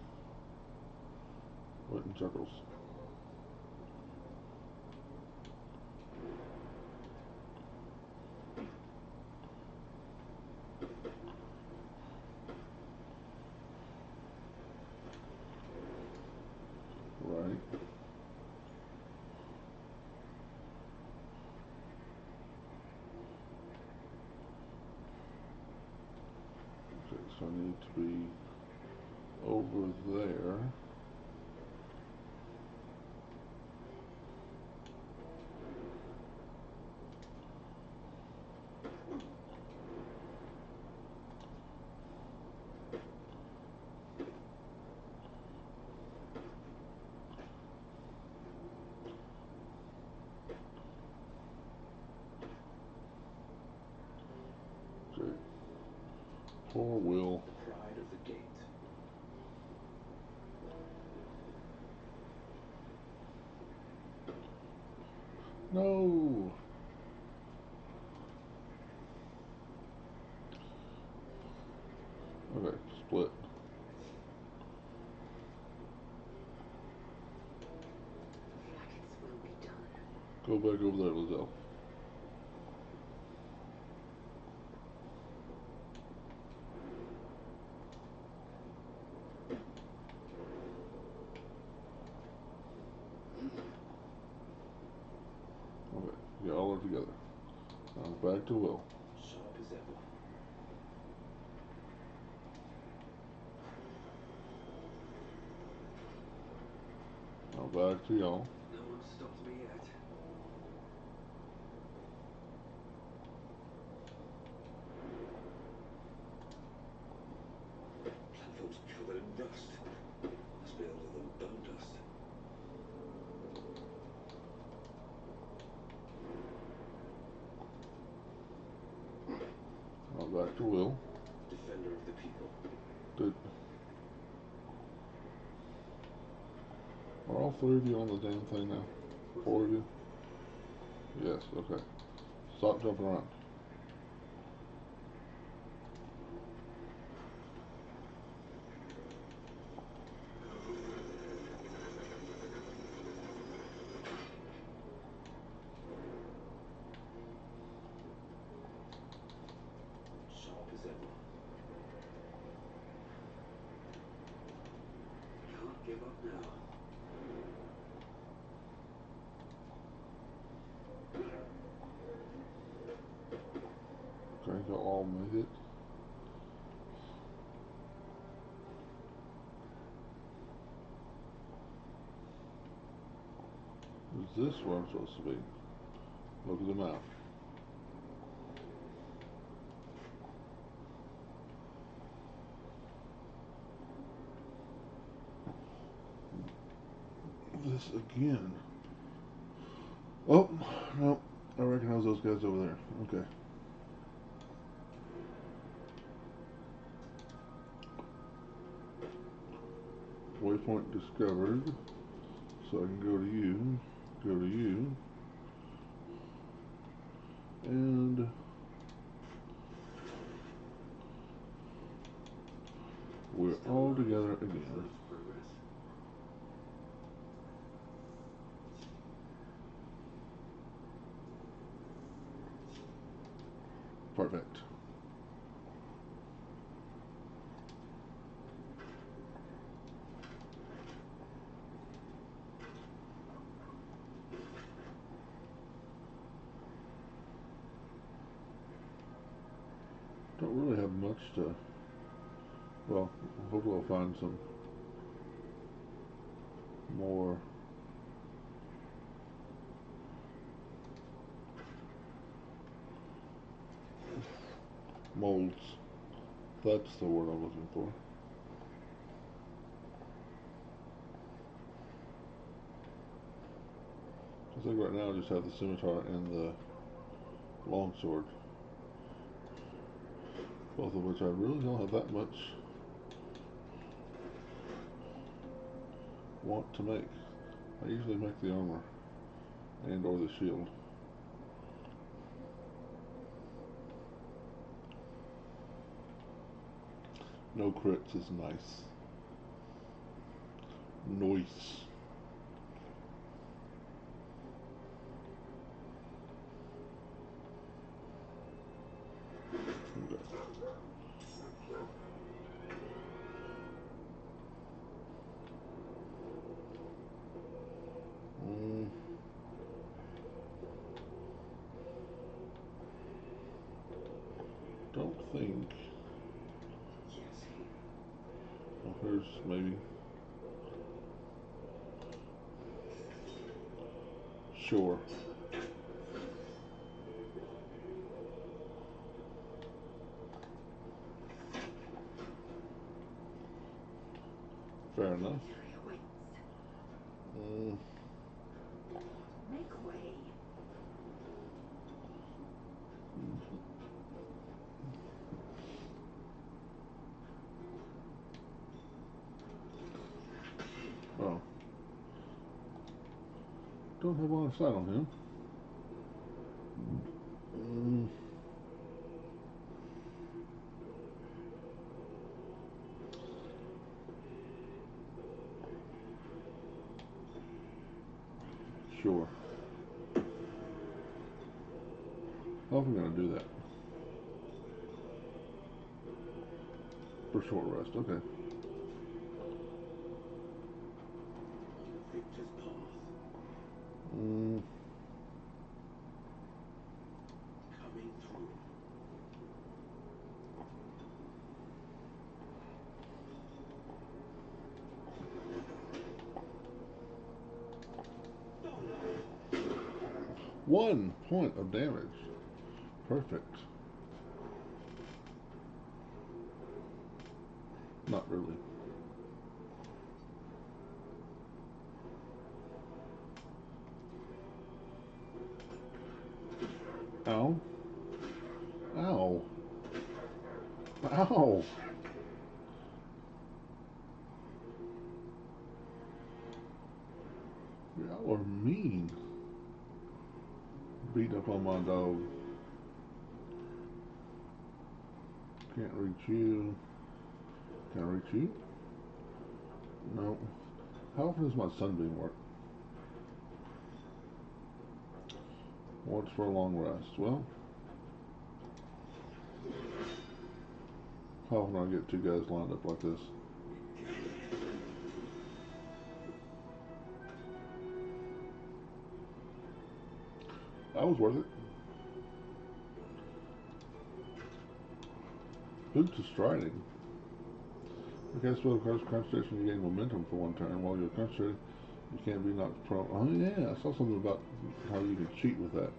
Speaker 1: went in circles. Right. Okay, so I need to be over there. Okay. Poor Will.
Speaker 6: The pride of the gate.
Speaker 1: No. Okay, split.
Speaker 4: Flackets will be done.
Speaker 1: Go back over there, Lizelle. Okay, y'all are together. Now back to Will.
Speaker 6: Sharp as ever.
Speaker 1: Now back to y'all.
Speaker 6: No one stopped me yet. Platform's covered in rust. Must be older than bone dust.
Speaker 1: Now back to Will.
Speaker 6: Defender of the people.
Speaker 1: Did, are all three of you on the damn thing now? Four of you? Yes, okay. Stop jumping around.
Speaker 6: Sharp as ever. Can't give up now.
Speaker 1: Okay, y'all all made it. Is this where I'm supposed to be? Look at the map. This again. Oh, no. I recognize those guys over there. Okay. Waypoint discovered. So I can go to you. Go to you. And we're
Speaker 6: Still
Speaker 1: all
Speaker 6: alive.
Speaker 1: together again.
Speaker 6: Slow progress.
Speaker 1: Perfect. Don't really have much to. Well, hopefully I'll find some more molds. That's the word I'm looking for. I think right now I just have the scimitar and the longsword. Both of which I really don't have that much want to make. I usually make the armor and or the shield. No crits is nice. Nice. Okay. Mm, don't think.
Speaker 6: Yes, here.
Speaker 1: Oh, here's maybe. Sure. Fair enough.
Speaker 4: Victory awaits.
Speaker 1: Mm,
Speaker 4: Make way.
Speaker 1: oh. Don't have line of sight on him. Mm, sure. How am I going to do that? For short rest, okay.
Speaker 6: On the victor's path,
Speaker 1: Mm,
Speaker 6: coming through. Oh no!
Speaker 1: 1 point of damage. Perfect. Not really. Ow. Ow. Ow. Y'all are mean. Beat up on my dog. Can't reach you. Can I reach you? No. How often does my sunbeam work? Once for a long rest. Well, how often do I get two guys lined up like this? That was worth it. Boots of striding. Okay, so of course concentration you gain momentum for one turn. While you're concentrated, you can't be knocked prone. Oh yeah, I saw something about how you can cheat with that.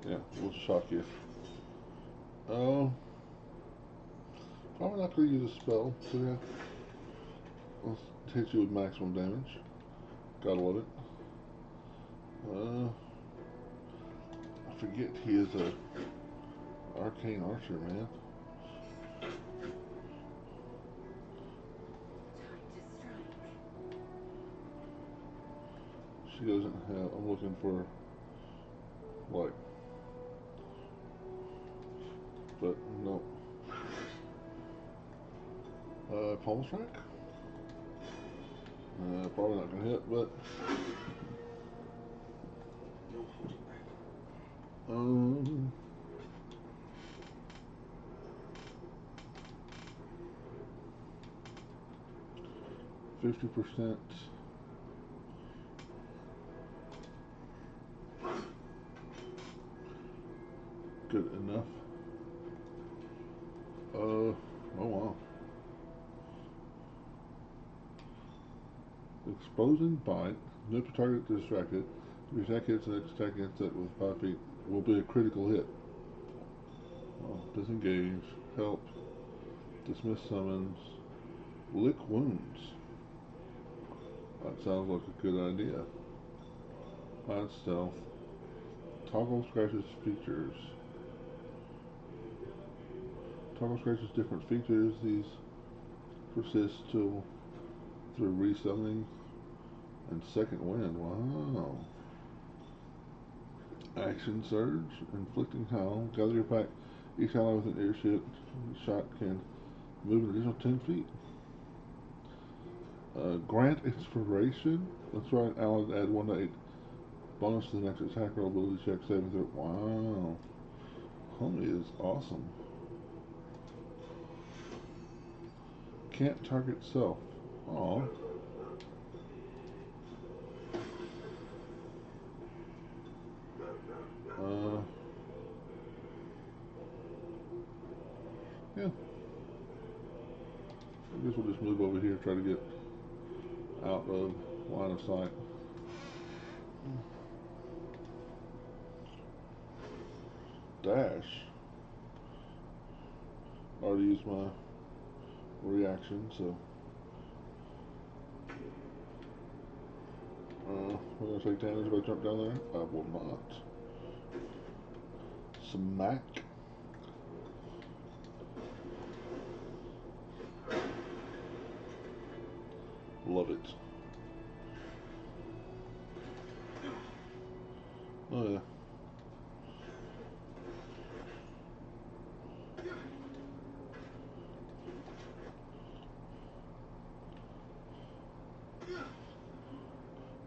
Speaker 1: Yeah, we'll shock you. Probably not going to use a spell, so yeah. Let's hit you with maximum damage. Gotta love it. I forget he is a arcane archer, man.
Speaker 4: Time to strike.
Speaker 1: She doesn't have. I'm looking for like, but no. Palm strike. Probably not gonna hit, but
Speaker 6: No holding back.
Speaker 1: um, 50%. Good enough. Oh wow. Exposing bite. Nip a target distracted. If your attack hits, the next attack against it with 5 feet will be a critical hit. Oh, disengage. Help. Dismiss summons. Lick wounds. That sounds like a good idea. Hide stealth. Toggle scratches features. Toggle scratches different features. These persist till through resummoning and second wind. Wow. Action surge. Inflicting howl. Gather your pack. Each ally with an earshot shot can move an additional 10 feet. Grant inspiration. That's right. Allies add 1 to 8 bonus to the next attack roll ability check saving throw. Wow. Homie is awesome. Can't target self. Aw. Yeah. I guess we'll just move over here, try to get out of line of sight. Dash. Already used my reaction, so we're gonna take damage if I jump down there. I will not. Smack. Love it. Oh yeah.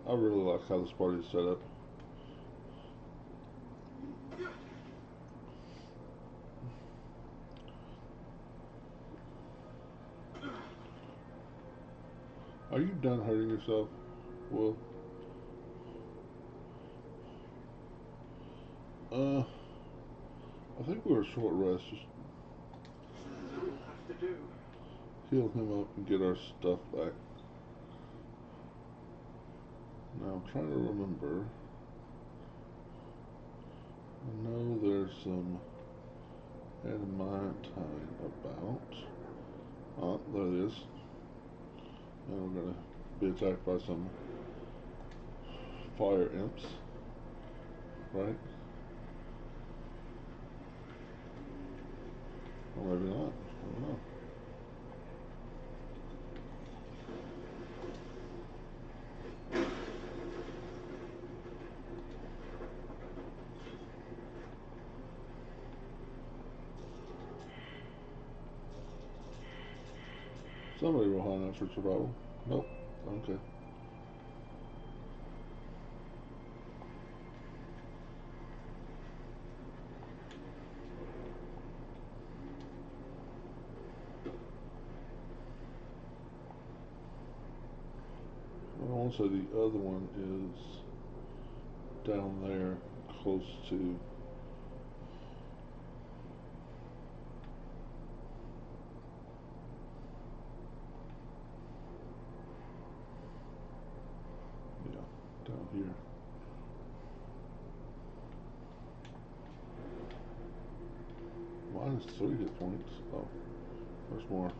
Speaker 1: I really like how this party is set up. Are you done hurting yourself, Will? I think we're a short rest. Just
Speaker 6: That'll have to do.
Speaker 1: heal him up and get our stuff back. Now I'm trying to remember. I know there's some adamantine about. Oh, there it is. And we're gonna be attacked by some fire imps. Right? Or maybe not. I don't know. Somebody will high enough for survival. Nope. Okay. I want to say the other one is down there close to. Yeah, down here. Minus 3 hit points. Oh, there's more.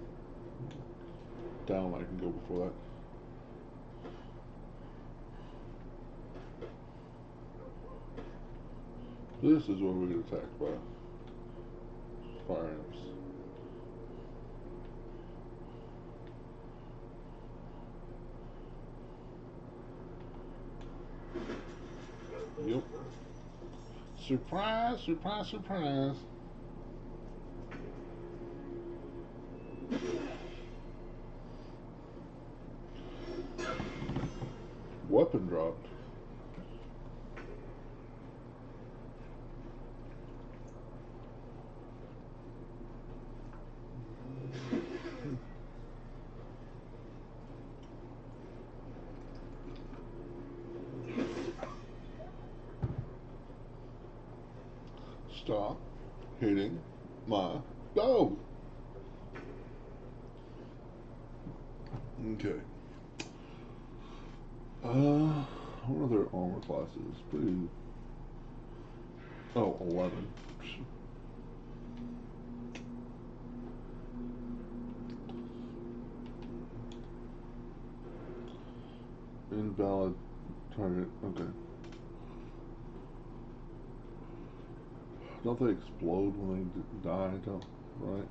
Speaker 1: Down I can go before that. This is where we get attacked by fire imps. Yep. Surprise, surprise, surprise. Weapon dropped. Stop hitting my dog. Okay. What are their armor classes? Pretty. Oh, 11. Invalid target. Okay. Don't they explode when they die? Don't, right?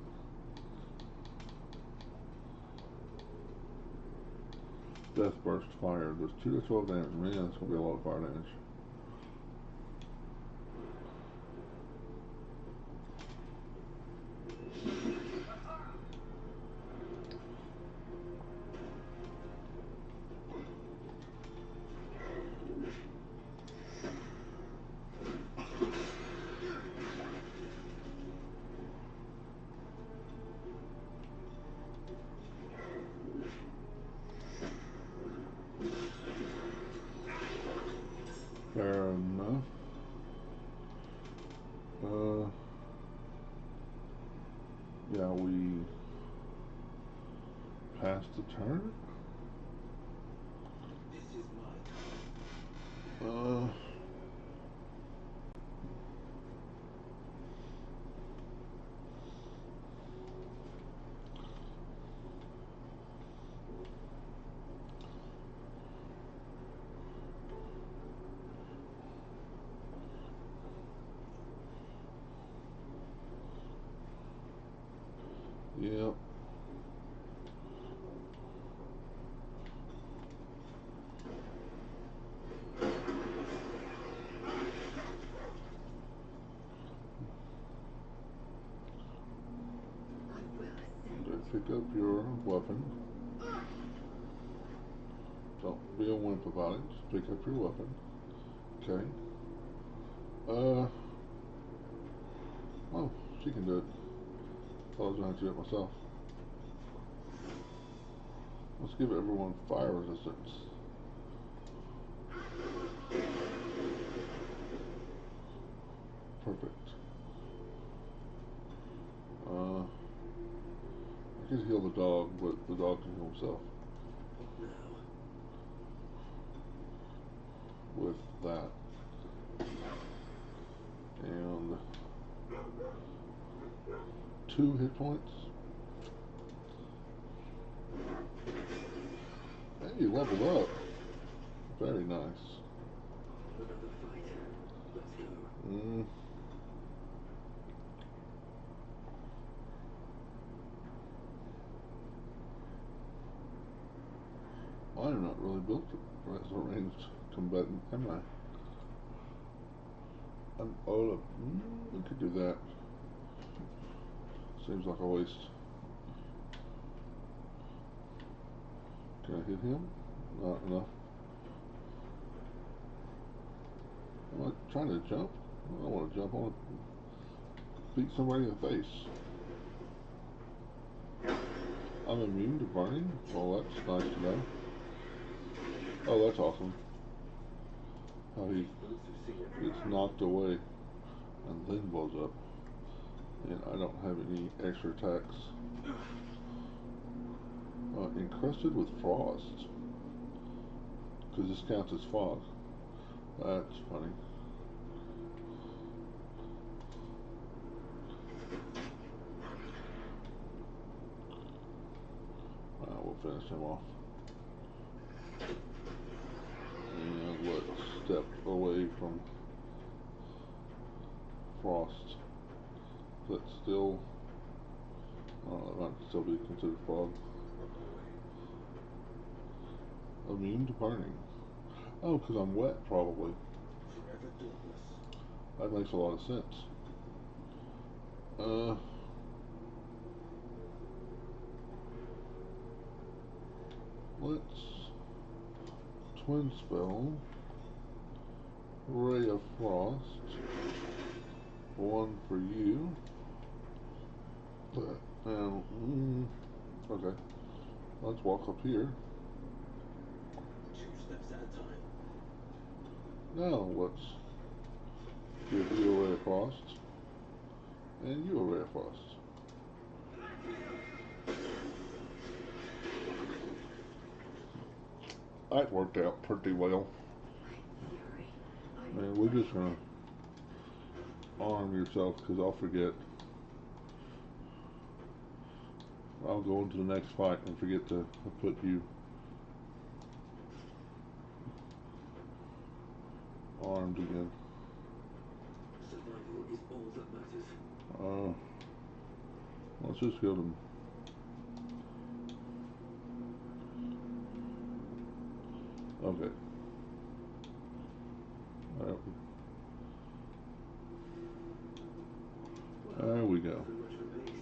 Speaker 1: Death burst fire. Does 2 to 12 damage. Man, that's gonna be a lot of fire damage. Fair enough. Yeah, we passed the turn.
Speaker 6: This is my time.
Speaker 1: Yep.
Speaker 4: I will ascend.
Speaker 1: Okay, pick up your weapon. Don't be a wimp about it. Just pick up your weapon. Okay. Oh, she can do it. Thought I was going to do it myself. Let's give everyone fire resistance. Perfect. I could heal the dog, but the dog can heal himself
Speaker 6: What now?
Speaker 1: with that. And 2 hit points. Hey, you leveled up. Very nice.
Speaker 6: Another fight. Let's go.
Speaker 1: I'm not really built as a ranged combatant, am I? We could do that. Seems like a waste. Can I hit him? Not enough. Am I trying to jump? I don't want to jump. I want to beat somebody in the face. I'm immune to burning? Well, that's nice to know. Oh, that's awesome. How he gets knocked away and then blows up. And I don't have any extra attacks. Encrusted with frost. Because this counts as fog. That's funny. We'll finish him off. And let's step away from frost. But still, that might still be considered fog. Immune to burning. Oh, because I'm wet, probably.
Speaker 6: Forever dauntless.
Speaker 1: That makes a lot of sense. Let's twin spell. Ray of Frost. 1 for you. Okay. Let's walk up here.
Speaker 6: 2 steps at a time.
Speaker 1: Now let's give you a Ray of Frost. And you a Ray of Frost. That worked out pretty well. And we're just gonna arm yourself because I'll forget. I'll go into the next fight and forget to put you armed again.
Speaker 6: Survival is all that matters.
Speaker 1: Let's just go to. Okay. There we go.
Speaker 6: So much for peace.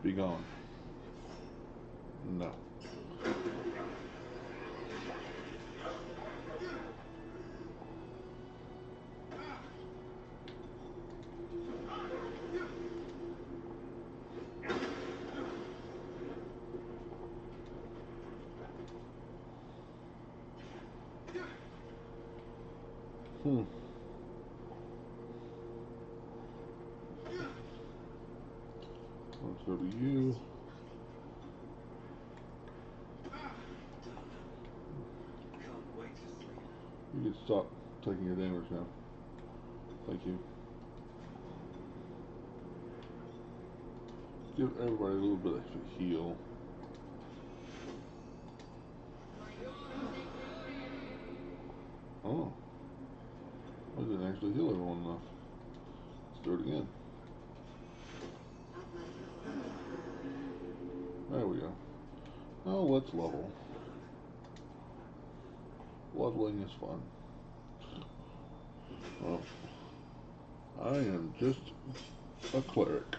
Speaker 1: Be gone. No. Let's go to you.
Speaker 6: Can't wait to sleep.
Speaker 1: You can stop taking your damage now. Thank you. Give everybody a little bit of heal. Oh. I didn't actually heal everyone Oh, let's level. Leveling is fun. Well, I am just a cleric.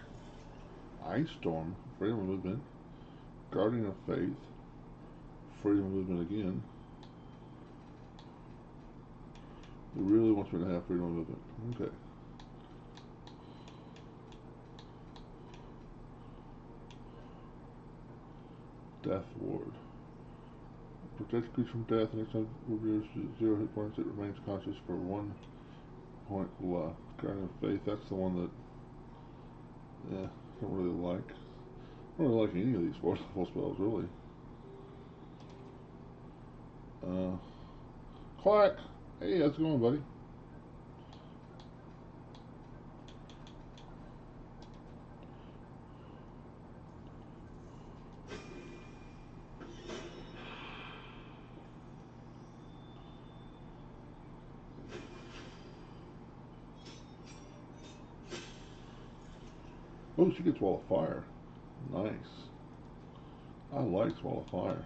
Speaker 1: Ice Storm, freedom of movement. Guardian of Faith, freedom of movement again. It really wants me to have freedom of movement. Okay. Death Ward. Protects creatures from death, and next time reveals 0 hit points, it remains conscious for 1 point left. Guardian of Faith, that's the one that, yeah, I don't really like. I don't really like any of these 4th level spells, really. Clack! Hey, how's it going, buddy? Oh, she gets Wall of Fire. Nice. I like Wall of Fire.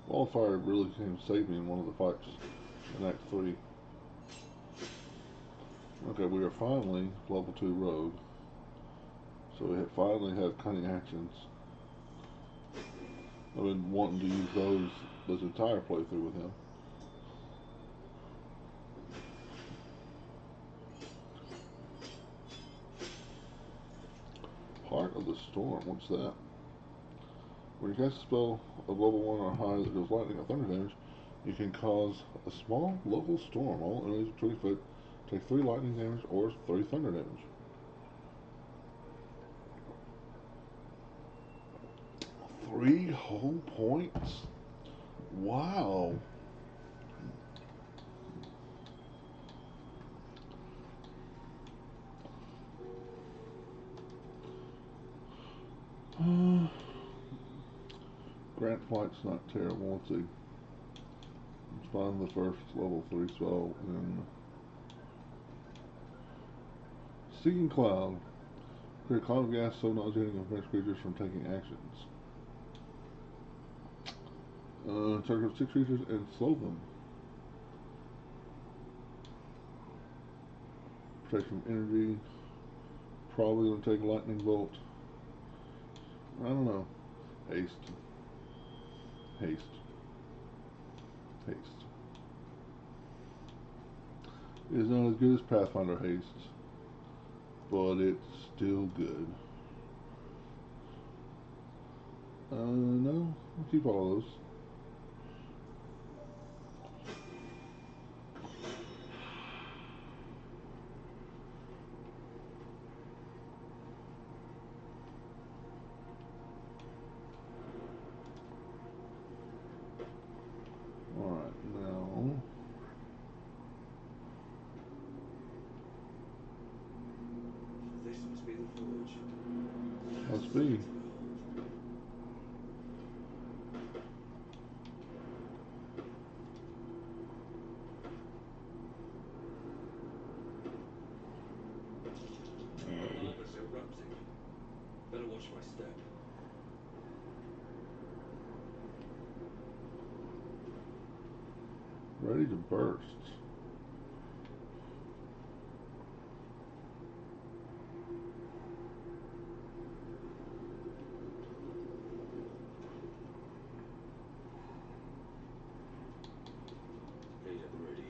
Speaker 1: Wall of Fire really came to save me in one of the fights in Act 3. Okay, we are finally level 2 rogue. So we finally have cunning actions. I've been wanting to use those this entire playthrough with him. Heart of the Storm, what's that? When you cast a spell of level 1 or higher that deals lightning or thunder damage, you can cause a small local storm. All enemies of 20 foot take 3 lightning damage or 3 thunder damage. 3 whole points? Wow. Grant Flight's not terrible. Let's see. Let's find the first level 3 spell in Seeking Cloud. Create a cloud of gas so nauseating and prevents creatures from taking actions. Target 6 creatures and slow them. Protect from energy. Probably going to take lightning bolt. I don't know. Haste. Haste. Haste. It is not as good as Pathfinder Haste, but it's still good. No, I'll keep all of those. Alright, now
Speaker 6: This must be the forge.
Speaker 1: must be.
Speaker 7: Lava's erupting. Better watch my step.
Speaker 1: Ready to burst.
Speaker 7: Blade at the ready.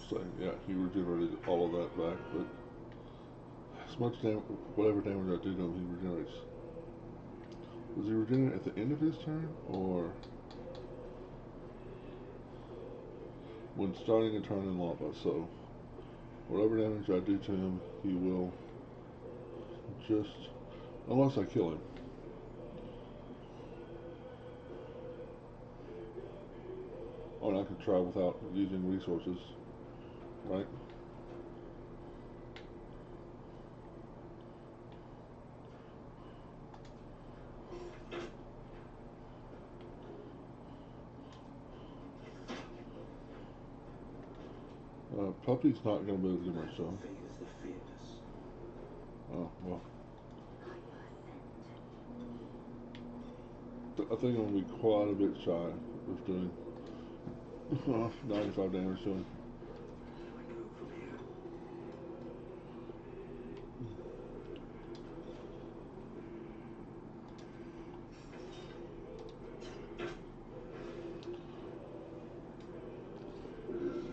Speaker 1: So yeah, he regenerated all of that back, but as much damage, whatever damage I do to him, he regenerates. Does he regenerate at the end of his turn, or when starting a turn in lava? So Whatever damage I do to him, he will just, unless I kill him. Oh, and I can try without using resources, right? Puppy's not going to be able to do much, so.
Speaker 6: Favors the fearless.
Speaker 1: Oh, well. I think I'm going to be quite a bit shy of doing 95 damage to him.
Speaker 6: Where do I go from here?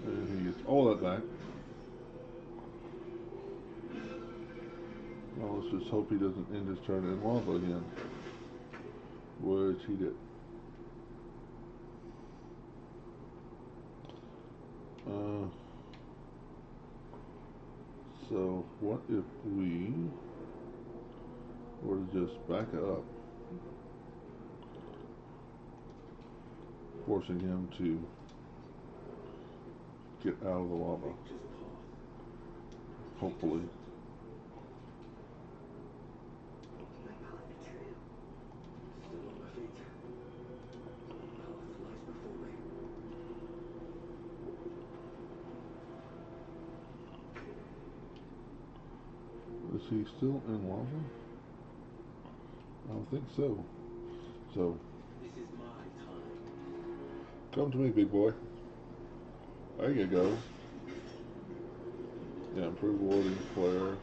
Speaker 1: And he gets all that back. Well, let's just hope he doesn't end his turn in lava again. Which he did. So what if we were to just back up, forcing him to get out of the lava,
Speaker 6: Victor's path.
Speaker 1: hopefully.
Speaker 4: My path be true.
Speaker 6: Still on my feet. Path lies before me.
Speaker 1: Is he still in lava? I don't think so. So,
Speaker 6: This is my time.
Speaker 1: come to me, big boy. There you go. Yeah, improve warding, flare.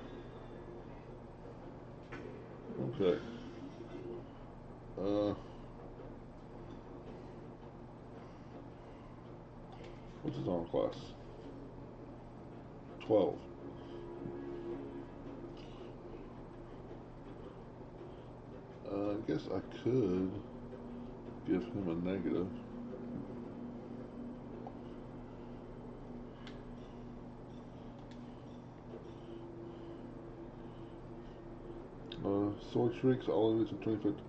Speaker 1: Okay. What's his armor class? 12. I guess I could give him a negative. Sword shrieks. All enemies in 20 foot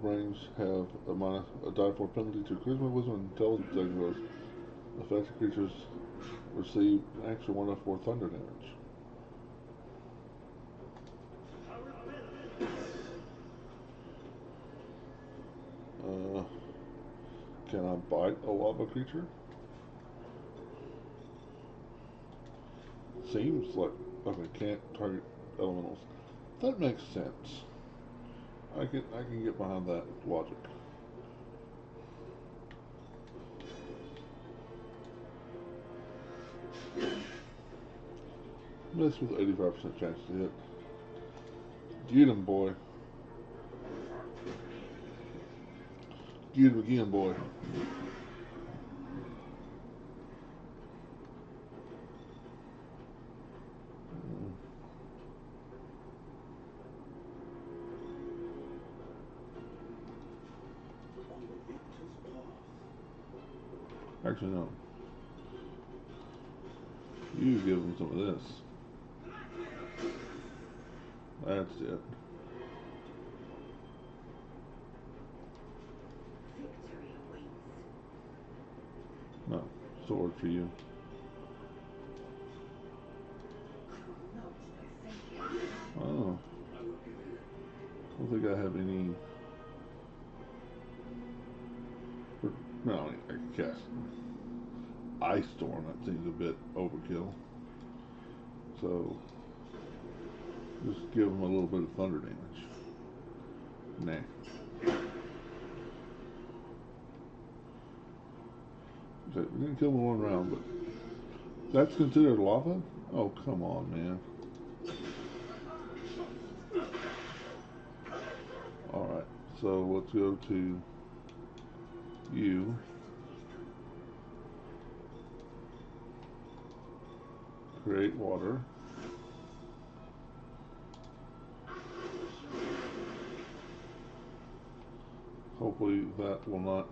Speaker 1: range have a die for penalty to charisma, wisdom, and intelligence saving throws. Affected creatures receive an extra 1d4 thunder damage. Can I bite a lava creature? Seems like I can't target elementals. That makes sense. I can get behind that logic. Miss with 85% chance to hit. Get him, boy. Get him again, boy.
Speaker 6: On the victor's path.
Speaker 1: Actually, no. You give him some of this. That's it.
Speaker 4: Victory awaits.
Speaker 1: No. Sword for you.
Speaker 4: I will not know failure.
Speaker 1: Oh.
Speaker 6: I won't give in.
Speaker 1: I don't think I have any. No, I can cast Ice Storm. That seems a bit overkill. So, just give him a little bit of thunder damage. Nah. Okay, we didn't kill him in one round, but that's considered lava? Oh, come on, man. Alright, so let's go to you. Create water. Hopefully that will not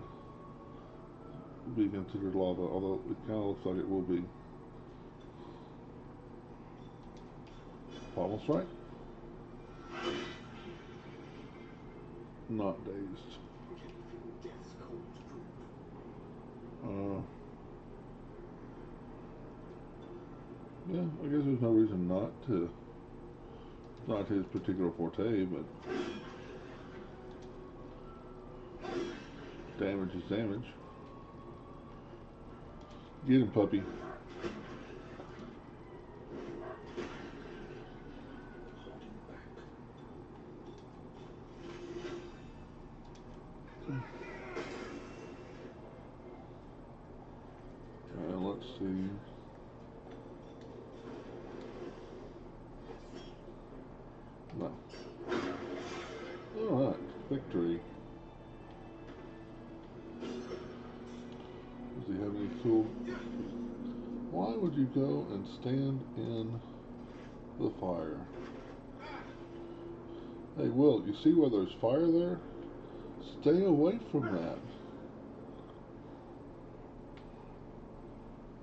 Speaker 1: be considered lava, although it kind of looks like it will be. Almost right. Not dazed.
Speaker 6: Can you feel death's cold grip?
Speaker 1: Yeah, I guess there's no reason not to. It's not his particular forte, but damage is damage. Get him, puppy.
Speaker 6: Holding back.
Speaker 1: Let's see. No. Alright, victory. Does he have any cool? Why would you go and stand in the fire? Hey, Will, you see where there's fire there? Stay away from that.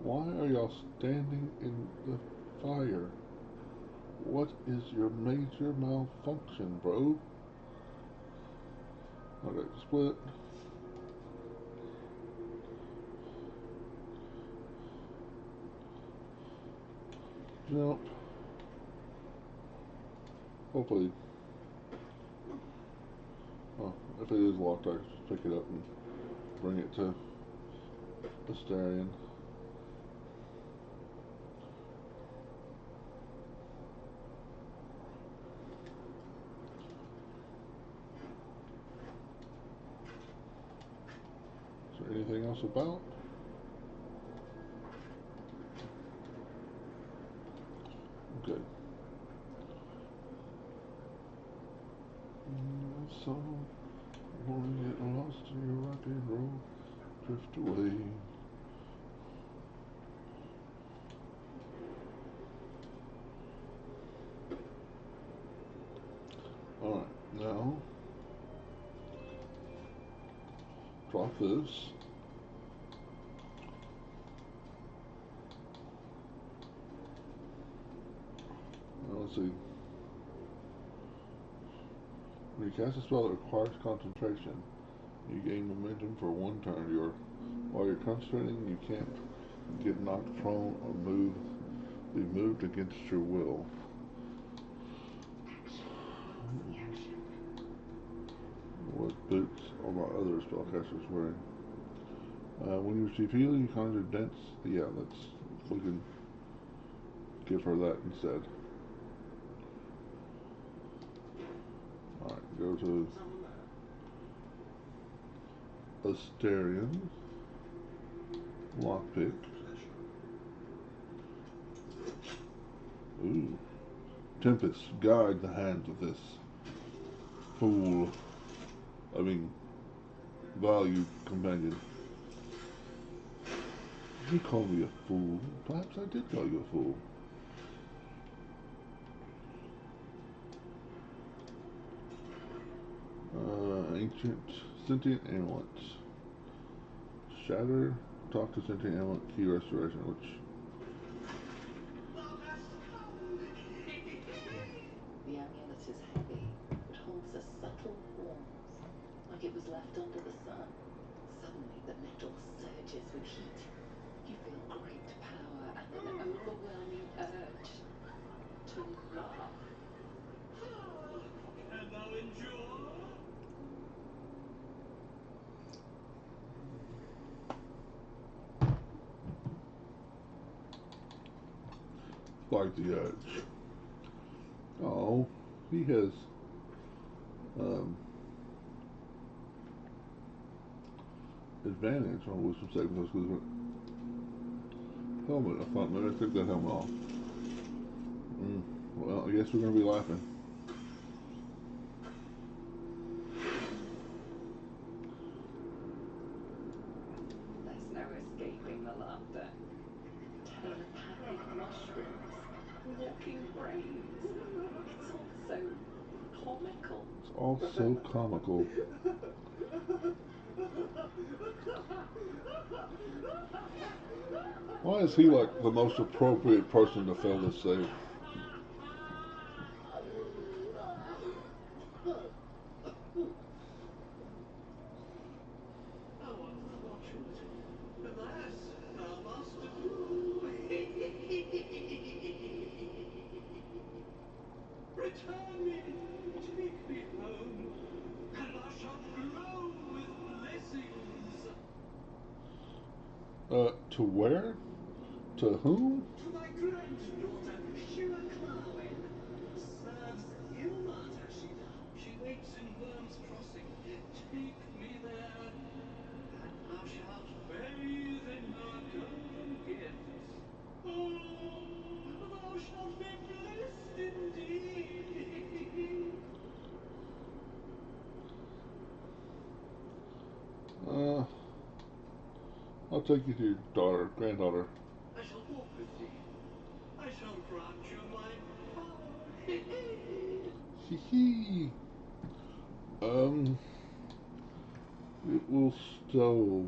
Speaker 1: Why are y'all standing in the fire? What is your major malfunction, bro? Okay, split. Jump. Hopefully. Oh, if it is locked, I just pick it up and bring it to Astarion. Is there anything else about? Okay. So, wanna get lost in your rock and roll, drift away. Alright, now drop this. Now let's see. When you cast a spell that requires concentration, you gain momentum for one turn. While you're concentrating, you can't get knocked prone or be moved against your will. What boots are my other spellcasters wearing? When you receive healing, you conjure dense. Yeah, we can give her that instead. Alright, go to Astarion. Lockpick. Ooh. Tempest, guide the hands of this fool. I mean, valued companion. You call me a fool. Perhaps I did call you a fool. Ancient sentient amulet. Shatter. Talk to sentient amulet. Key restoration. Which.
Speaker 8: The amulet is heavy, but holds a subtle warmth, like it was left under the sun. Suddenly, the metal surges with heat. You feel great power and an overwhelming urge to laugh.
Speaker 7: Can thou endure?
Speaker 1: Like the edge. Oh, he has advantage on wisdom saving throws because helmet. I thought maybe I took that helmet off. Well, I guess we're gonna be laughing.
Speaker 8: There's no escaping the laughter. Telepathic mushrooms, walking brains. It's all so comical.
Speaker 1: It's all so comical. Why is he like the most appropriate person to fail this save?
Speaker 9: return me, take me home, and thou shalt glow with blessings.
Speaker 1: To where? To whom?
Speaker 9: To thy granddaughter, Shira Clarwin. Serves Ilmata, she does. She waits in Worm's Crossing. Take me there, and thou shalt bathe in her golden gifts. Oh, thou shalt be blessed indeed.
Speaker 1: Uh, I'll take you to your daughter, granddaughter.
Speaker 9: I shall walk with thee. I shall grant you my power.
Speaker 1: Hee hee. It will stow.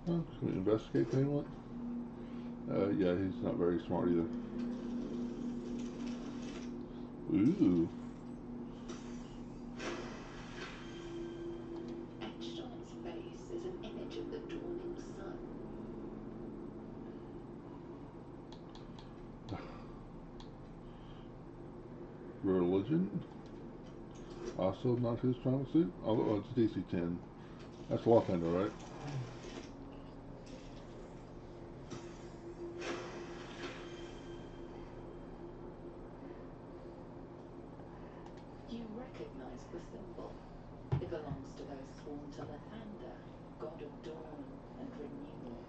Speaker 1: Can we investigate anyone? Yeah, he's not very smart either. Ooh.
Speaker 8: Etched on its face is an image of the dawning sun.
Speaker 1: Religion. Also not his strong suit. Oh, it's DC 10. That's Lawtender, right?
Speaker 8: You recognize the symbol. It belongs to those sworn to Lathander, god of dawn and renewal.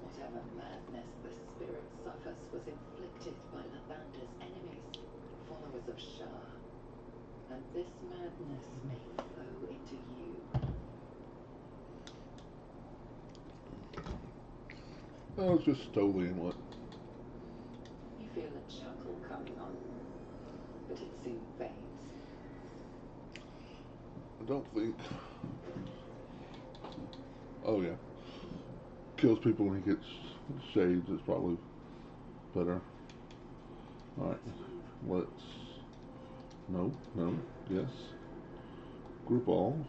Speaker 8: Whatever madness the spirit suffers was inflicted by Lathander's enemies, followers of Shah. And this madness may flow into you.
Speaker 1: Oh, it's just stow the inlet.
Speaker 8: You feel a chuckle coming on, but it soon fades.
Speaker 1: I don't think. Oh yeah, kills people when he gets shaved. It's probably better. All right, let's. No, no, yes. Group all.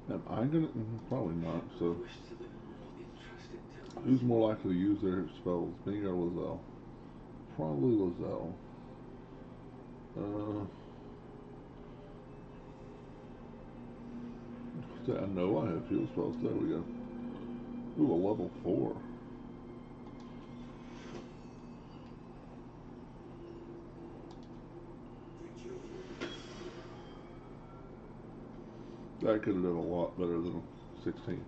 Speaker 1: Am I gonna? Probably not. So,
Speaker 9: Wish to live in more interesting times.
Speaker 1: who's more likely to use their spells, me or Lizelle? Probably Lizelle. I know I have field spells. There we go. Ooh, a level 4. That could have done a lot better than 16.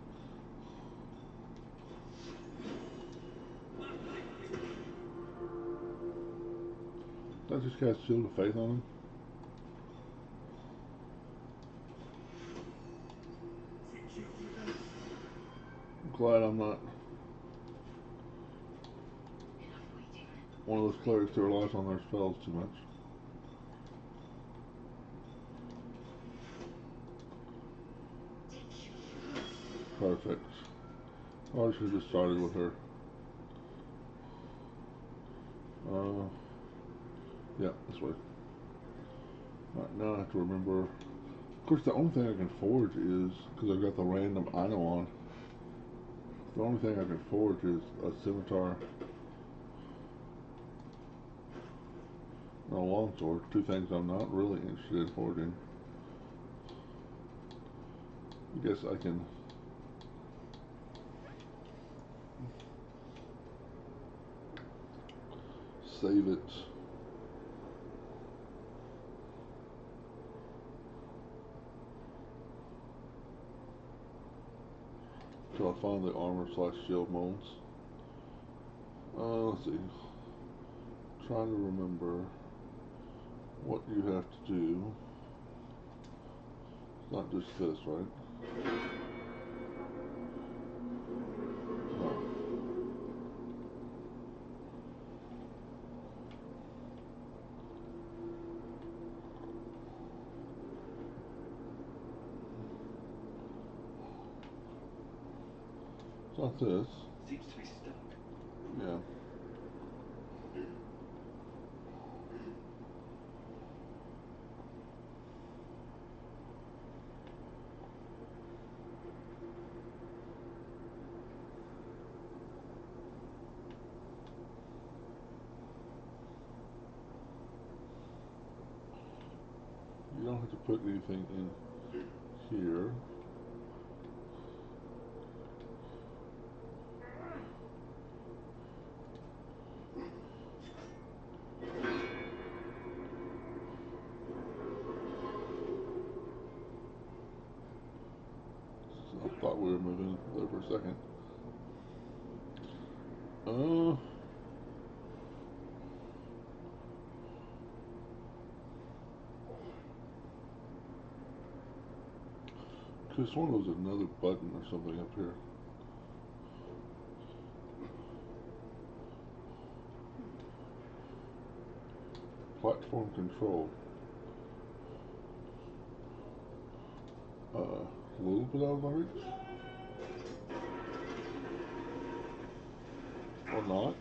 Speaker 1: Did I just cast Shield of Faith on him? I'm glad I'm not one of those clerics that relies on their spells too much. Perfect. Oh, I should have just started with her. Yeah, this way. Alright, now I have to remember. Of course, the only thing I can forge is, because I've got the random Ino on, the only thing I can forge is a scimitar and a longsword. Two things I'm not really interested in forging. I guess I can save it. Till I find the armor/shield molds. Let's see. Trying to remember what you have to do. It's not just this, right? No. It's not this.
Speaker 9: Seems to be stuck.
Speaker 1: Yeah. have to put anything in here. I thought we were moving there for a second. Could sworn there was another button or something up here. Platform control. A little bit out of my reach. Or not.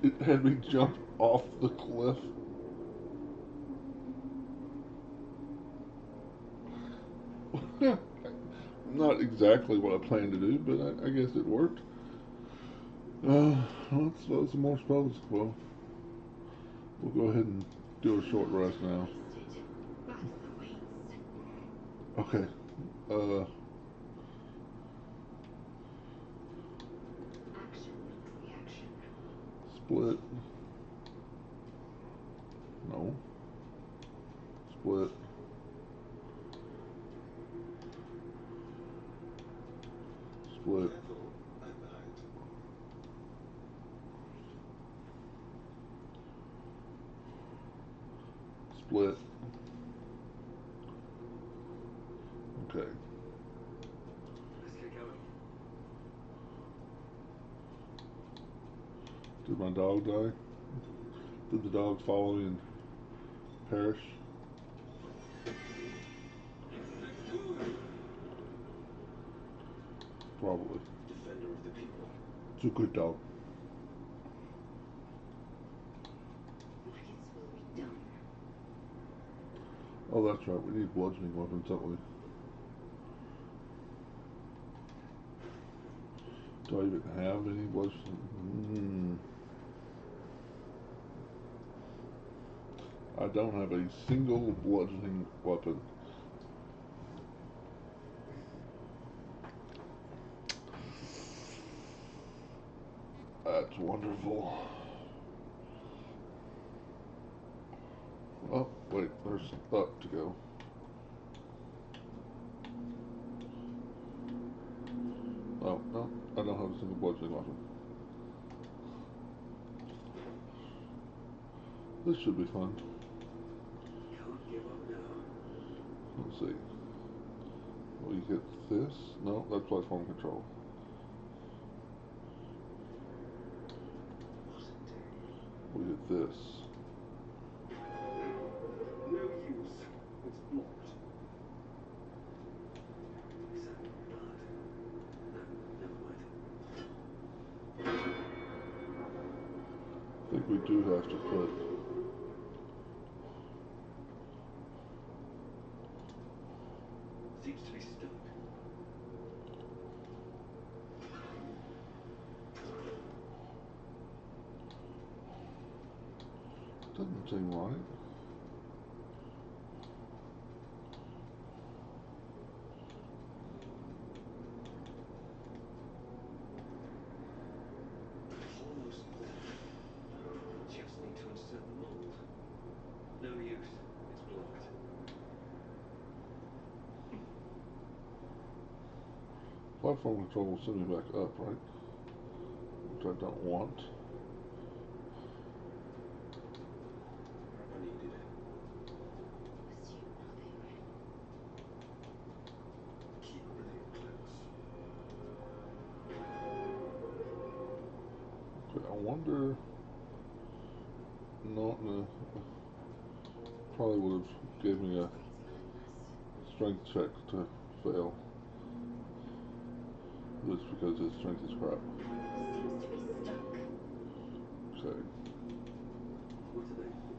Speaker 1: It had me jump off the cliff. Not exactly what I planned to do, but I guess it worked. Let's load some more spells. Well, we'll go ahead and do a short rest now. Okay.
Speaker 4: Action meets reaction.
Speaker 1: Split. No. Split. Split.
Speaker 6: Careful at night.
Speaker 1: Split. Okay.
Speaker 6: Let's get going.
Speaker 1: Did my dog die? Did the dog follow me and perish? Probably.
Speaker 6: Defender of the people.
Speaker 1: It's a good dog.
Speaker 4: Maggots will be done.
Speaker 1: Oh, that's right. We need bludgeoning weapons, don't we? Do I even have any bludgeoning? I don't have a single bludgeoning weapon. That's wonderful. Oh, wait, there's up to go. Oh, no, I don't have a single bludgeoning weapon. This should be fun.
Speaker 6: Can't give up now.
Speaker 1: Let's see. We hit this. No, that's platform control.
Speaker 6: What a day.
Speaker 1: We hit this.
Speaker 6: No use. It's blocked. Is that blood? No, never mind.
Speaker 1: I think we do have to put.
Speaker 6: Seems to be stuck.
Speaker 1: Doesn't seem right.
Speaker 6: Almost there. Just need to insert the mold. No use. It's blocked.
Speaker 1: Platform control will send me back up, right? Which I don't want.
Speaker 6: I needed it.
Speaker 4: Assume nothing.
Speaker 6: Keep everything close.
Speaker 1: Okay, I wonder. No, probably would have gave me a strength check to fail. Just because his strength is crap.
Speaker 4: Seems to be stuck.
Speaker 1: Okay.
Speaker 6: What are they for?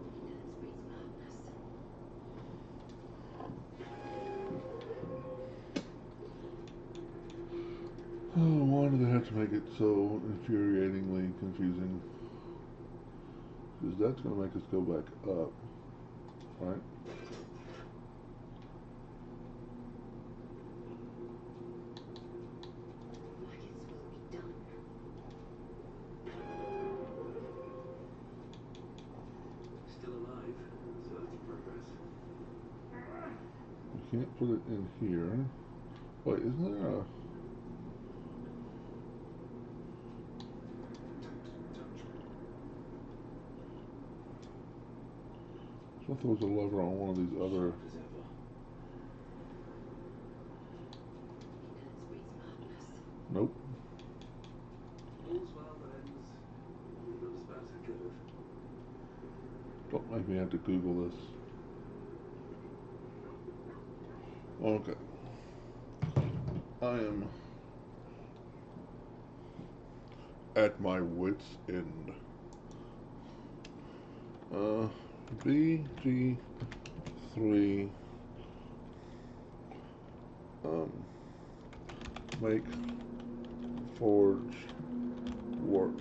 Speaker 4: He knows
Speaker 1: Oh, why do they have to make it so infuriatingly confusing? Because that's going to make us go back up, right?
Speaker 4: Like it's will be done.
Speaker 6: Still alive, so that's progress.
Speaker 1: We can't put it in here. Wait, isn't there a... I thought there was a lever on one of these other...
Speaker 6: Sharp as ever.
Speaker 4: Ignorance breeds madness.
Speaker 1: Nope.
Speaker 6: All's well that ends not as bad as it could have.
Speaker 1: Don't make me have to Google this. Okay. I am at my wit's end. BG3 make forge work.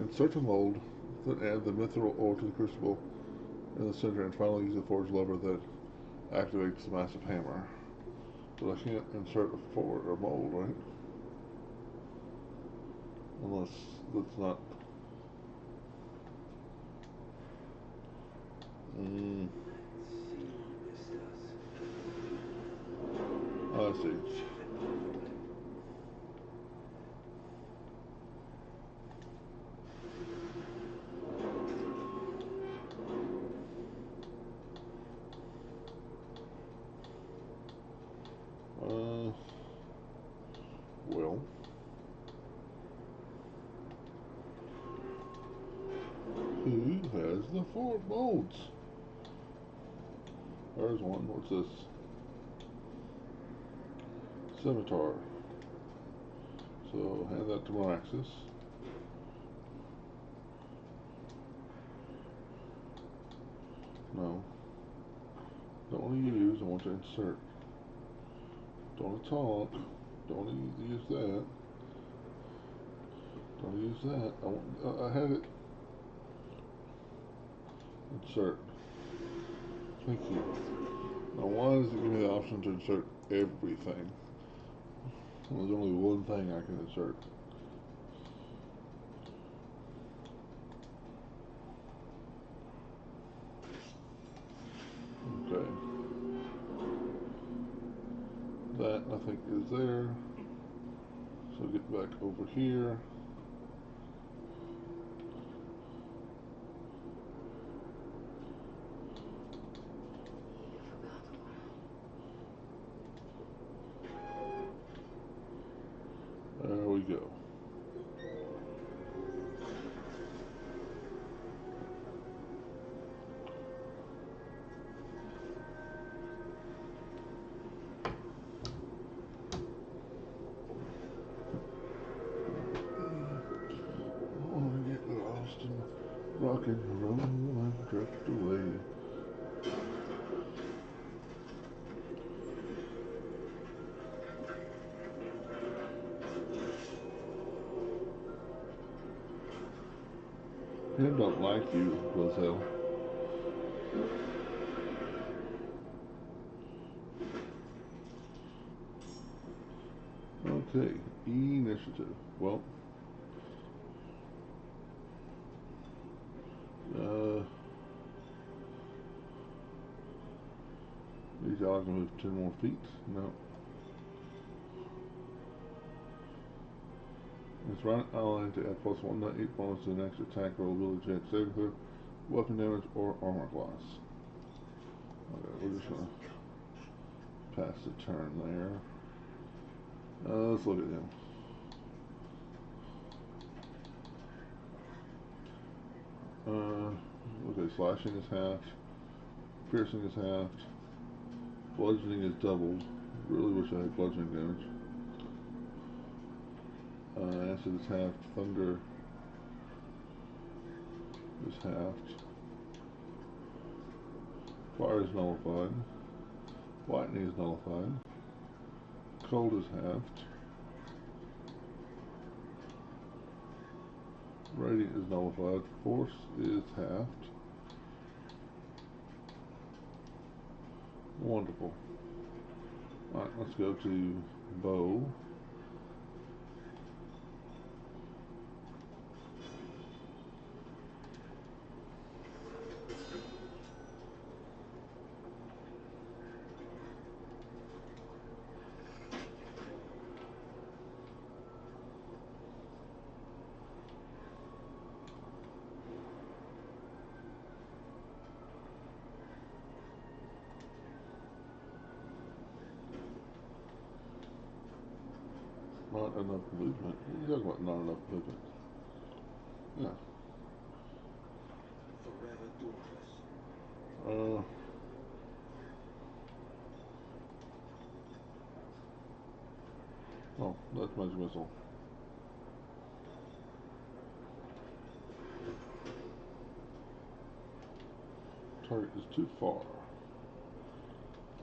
Speaker 1: Insert a mold, then add the mithril ore to the crucible in the center and finally use the forge lever that activates the massive hammer. But I can't insert a mold, right? Unless that's not...
Speaker 6: Let's see what this does.
Speaker 1: I see.
Speaker 6: Fit perfectly.
Speaker 1: Well. Who has the 4 molds? There's one. What's this? Scimitar. So hand that to Meraxis. No. Don't want to use. I want to insert. Don't want to talk. Don't want to use that. Don't use that. I had it. Insert. Thank you. Now why does it give me the option to insert everything? Well, there's only one thing I can insert. Okay. That I think is there. So get back over here.
Speaker 4: Eager for battle.
Speaker 1: There we go. I want to get lost in rock and roll and drift away. I don't like you, Roselle. Okay, initiative. Well, these y'all can move 10 more feet. No. It's right ally to add plus 1/8 bonus to the next attack roll, ability check, saving throw, weapon damage, or armor class. Okay, we're just gonna pass the turn there. Let's look at him. Okay, slashing is half, piercing is half, bludgeoning is doubled. Really wish I had bludgeoning damage. Acid is half, thunder is halved. Fire is nullified. Lightning is nullified. Cold is halved. Radiant is nullified. Force is halved. Wonderful. Alright, let's go to bow. Not enough movement. What are you talking about, not enough movement? Yeah.
Speaker 6: Forever dauntless.
Speaker 1: Oh, that's magic missile. Target is too far.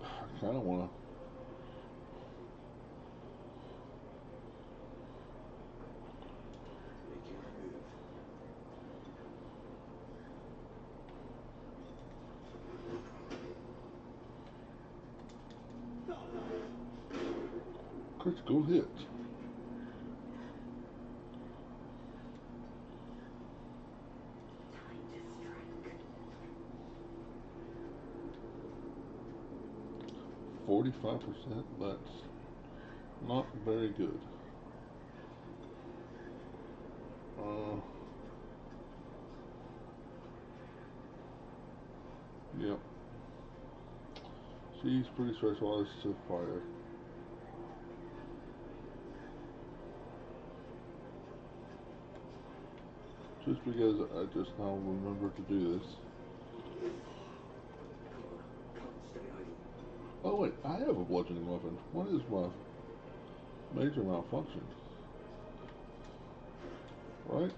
Speaker 1: I kind of want to.
Speaker 6: Making a move.
Speaker 1: Critical hit.
Speaker 4: Time to strike.
Speaker 1: 45%. That's not very good. Yep. She's pretty specialized to fire. Just because I just now remember to do this.
Speaker 6: Come on, can't stay idle.
Speaker 1: Oh wait, I have a bludgeoning weapon. What is my major malfunction? Right?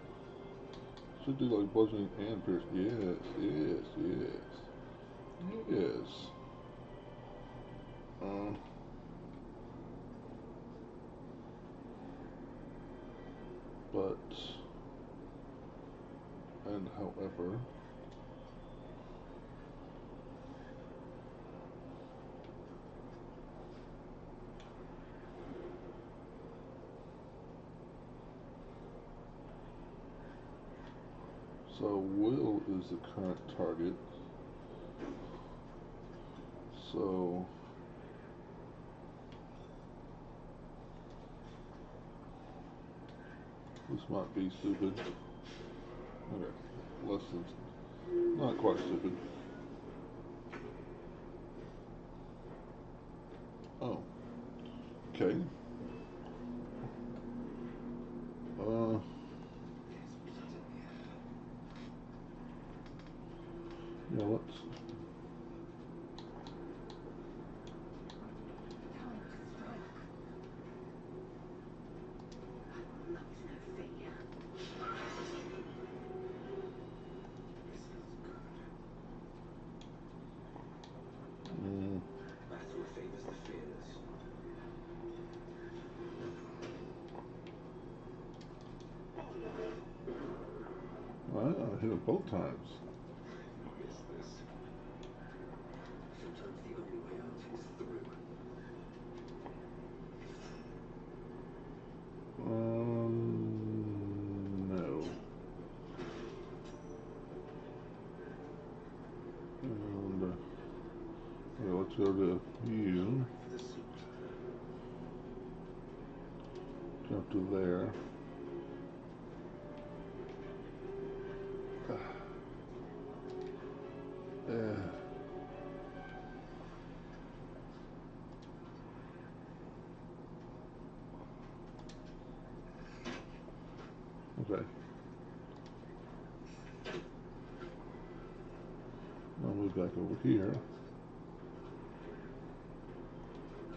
Speaker 1: Should do like bludgeoning and pierce. Yes, yes, yes. Yes. But, and however, so Will is the current target. So this might be stupid. Okay, less than, not quite stupid. Oh, okay. Yeah, let's.
Speaker 4: Time to strike. Love's no fee.
Speaker 6: This feels good. Battle favors the fearless.
Speaker 1: I hit it both times.
Speaker 6: Miss this. Sometimes the only way out is through.
Speaker 1: No. And yeah, let's go to you.
Speaker 6: For the suit.
Speaker 1: Jump to there. Okay. I'll move back over here.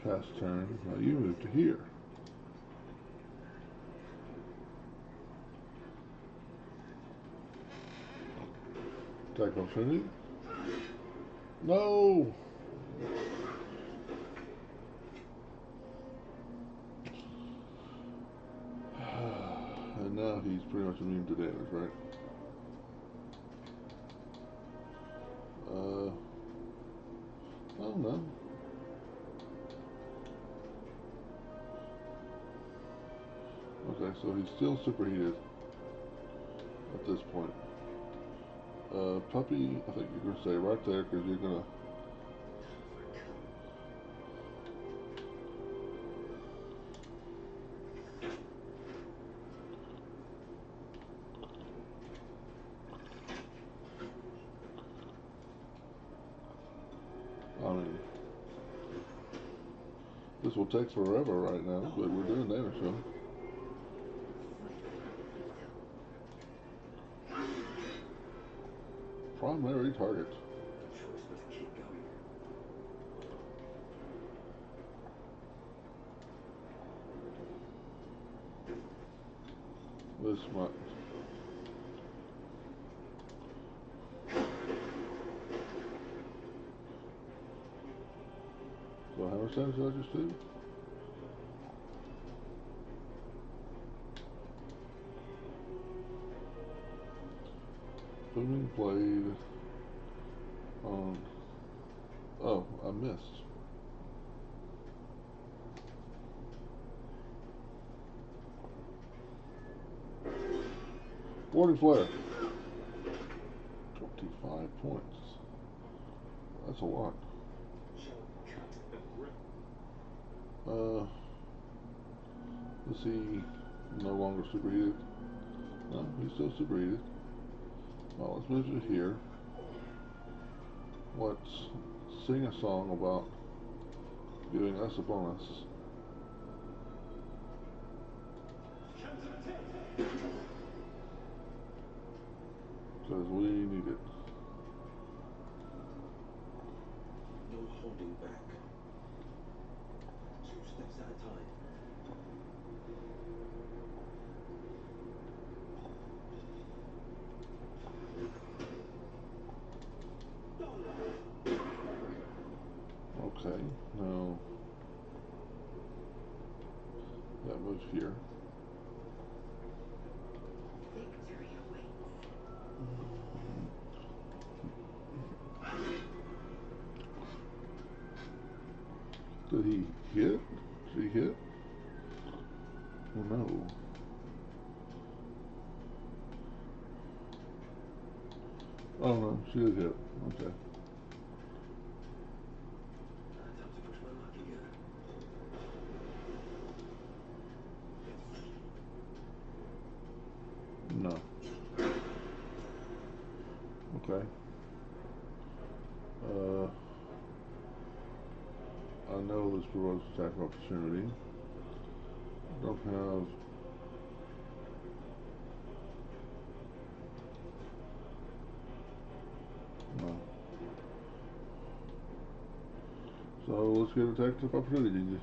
Speaker 1: Pass turn. Now you move to here. Attack opportunity. No! And now he's pretty much immune to damage, right? I don't know. Okay, so he's still superheated at this point. Puppy, I think you're going to stay right there because you're going to... I mean, this will take forever right now, but we're doing damage to him. Primary target.
Speaker 6: No choice but to keep going.
Speaker 1: This might... So how much damage did I just do? Booming blade on... Oh, I missed. Warning flare. 25 points. That's a lot. Is he no longer superheated? No, he's still superheated. Well, let's move to here. Let's sing a song about giving us a bonus. Because we need it.
Speaker 6: No holding back. 2 steps at a time.
Speaker 1: Okay, now that moves here.
Speaker 4: Victory awaits.
Speaker 1: Did he hit? Did he hit? Oh no. Oh no, she did hit. Okay.
Speaker 6: Time to push my luck again.
Speaker 1: No. Okay. I know this provides attack of opportunity. Don't have... No. So let's get attack of opportunity.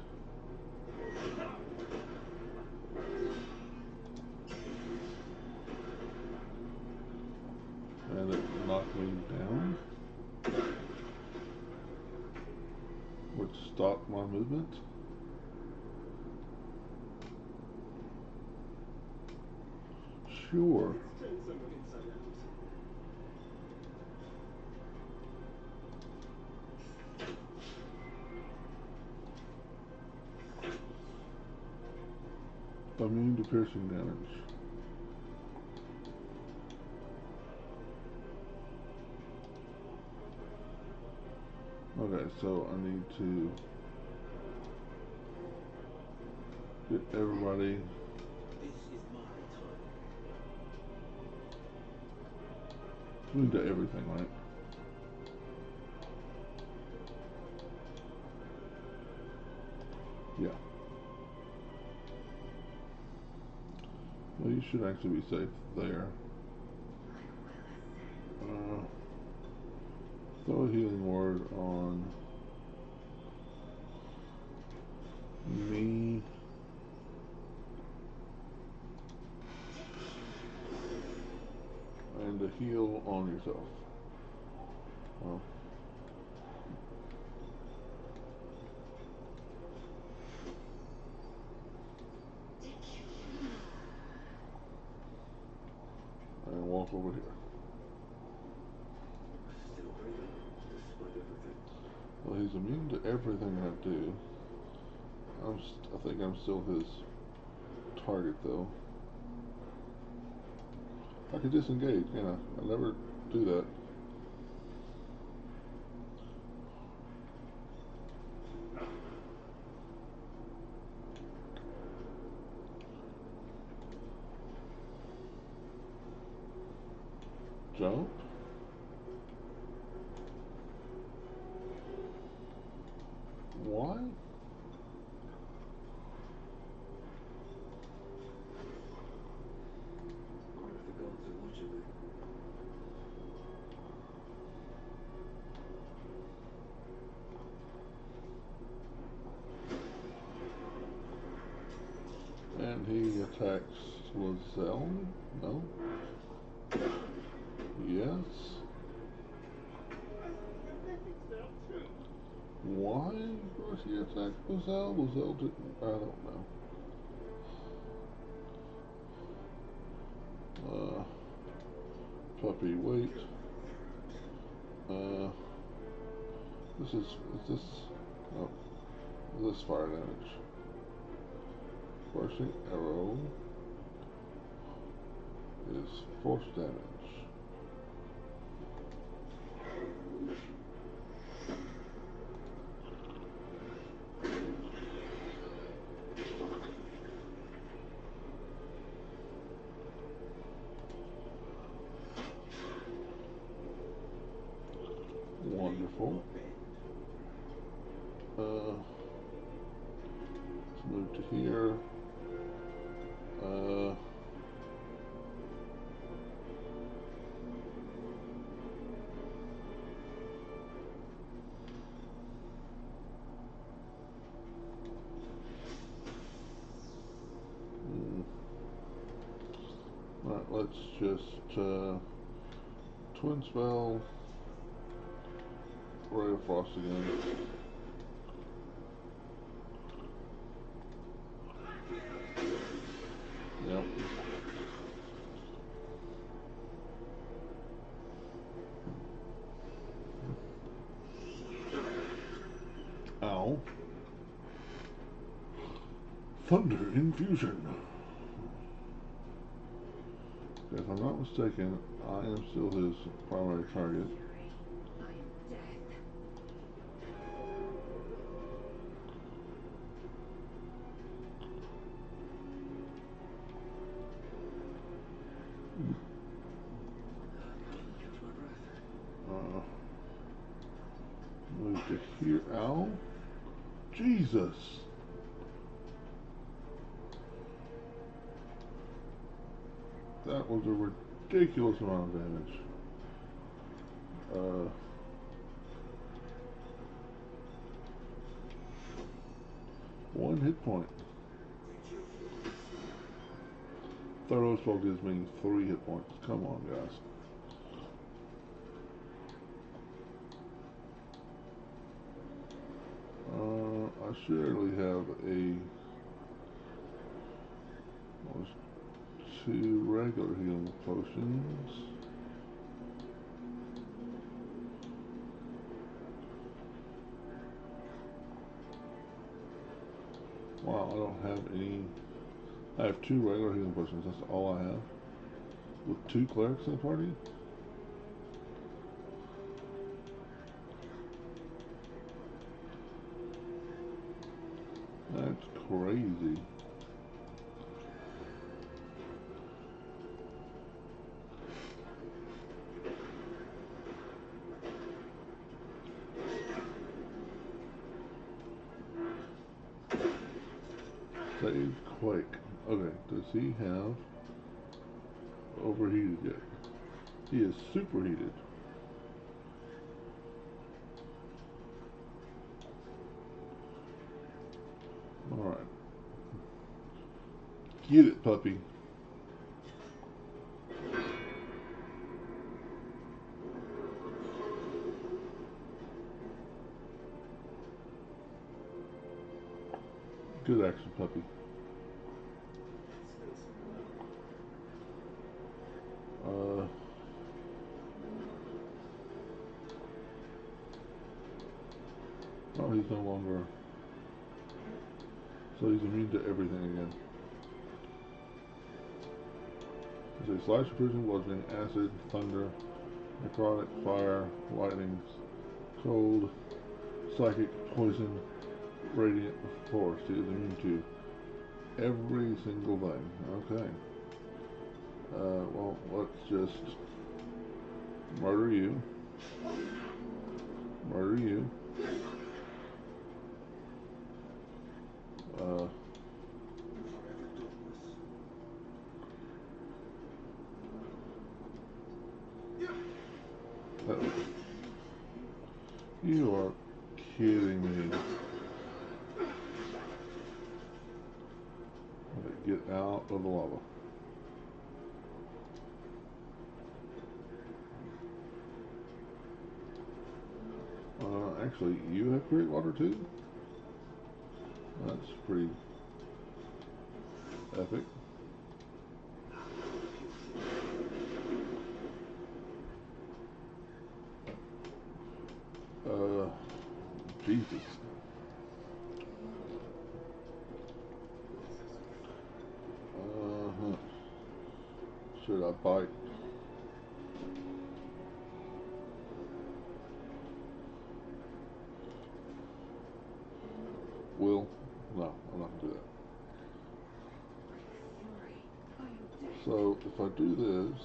Speaker 1: And it knocked me down, which stopped my movement. Sure.
Speaker 9: Let's turn someone inside out.
Speaker 1: Immune to piercing damage. Okay, so I need to get everybody.
Speaker 6: This is my time.
Speaker 1: Immune to everything, right? Yeah. Well, you should actually be safe there. Throw a healing word on me and a heal on yourself. Well, he's immune to everything I do. I think I'm still his target, though. I could disengage, yeah. I never do that. Jump. What?
Speaker 6: Or if the gods are watching me.
Speaker 1: And he attacks Lizelle? No? Yes? Why does he attack Lizelle? Lizelle didn't. I don't know. Puppy, wait. Is this, oh, this fire damage. Bursting arrow is force damage. Wonderful. Let's move to here. Alright, let's just twin spell Ray of Frost again. Yep. Ow. Thunder Infusion. If I'm not mistaken, I am still his primary target.
Speaker 4: I am death.
Speaker 6: Can't even catch my breath.
Speaker 1: Move to here. Ow. Jesus. That was a ridiculous amount of damage. One hit point. Thorough spell gives me 3 hit points. Come on, guys. I surely have two regular healing potions. Wow, I don't have any. I have 2 regular healing potions. That's all I have. With 2 clerics in the party? That's crazy. Saved Quake. Okay, does he have overheated yet? He is superheated. Alright. Get it, puppy. Good action, puppy. Uh, Oh, he's no longer. So he's immune to everything again. It's a slash, prison, bludgeoning, acid, thunder, necrotic, fire, lightning, cold, psychic, poison, radiant, force. He is immune to every single thing. Okay. Well, let's just murder you. Murder you.
Speaker 9: Forever darkness.
Speaker 1: Uh, you are kidding me. Okay, get out of the lava. Actually, you have create water too? That's pretty epic. Jesus. Uh-huh. Should I bite? Will? No, I'm not gonna do that. So if I do this,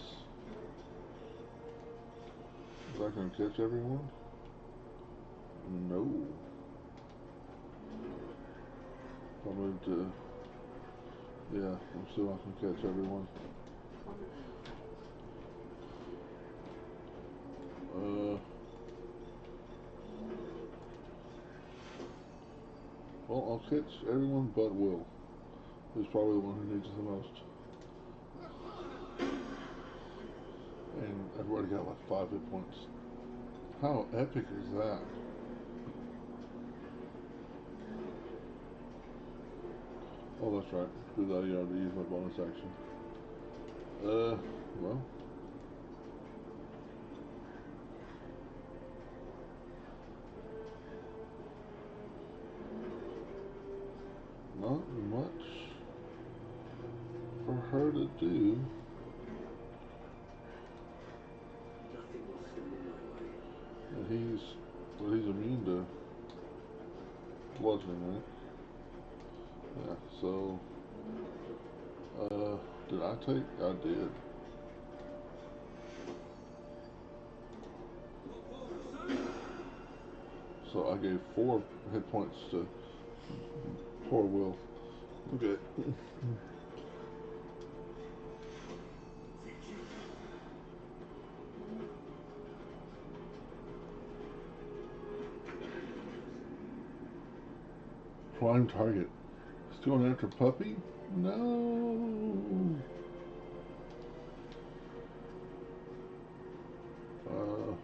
Speaker 1: is that gonna catch everyone? No. If I move to, yeah, I'm still not gonna catch everyone. Well, I'll catch everyone but Will, who's probably the one who needs it the most. And I've already got like 5 hit points. How epic is that? Oh, that's right. Because I already used my bonus action. Well. Not much for her to do.
Speaker 9: Nothing will stand in my way.
Speaker 1: And he's immune to bludgeoning, right? Yeah, so, did I take? I did. So I gave 4 hit points to poor Will. Okay. Prime target. He's going after Puppy? No. Uh,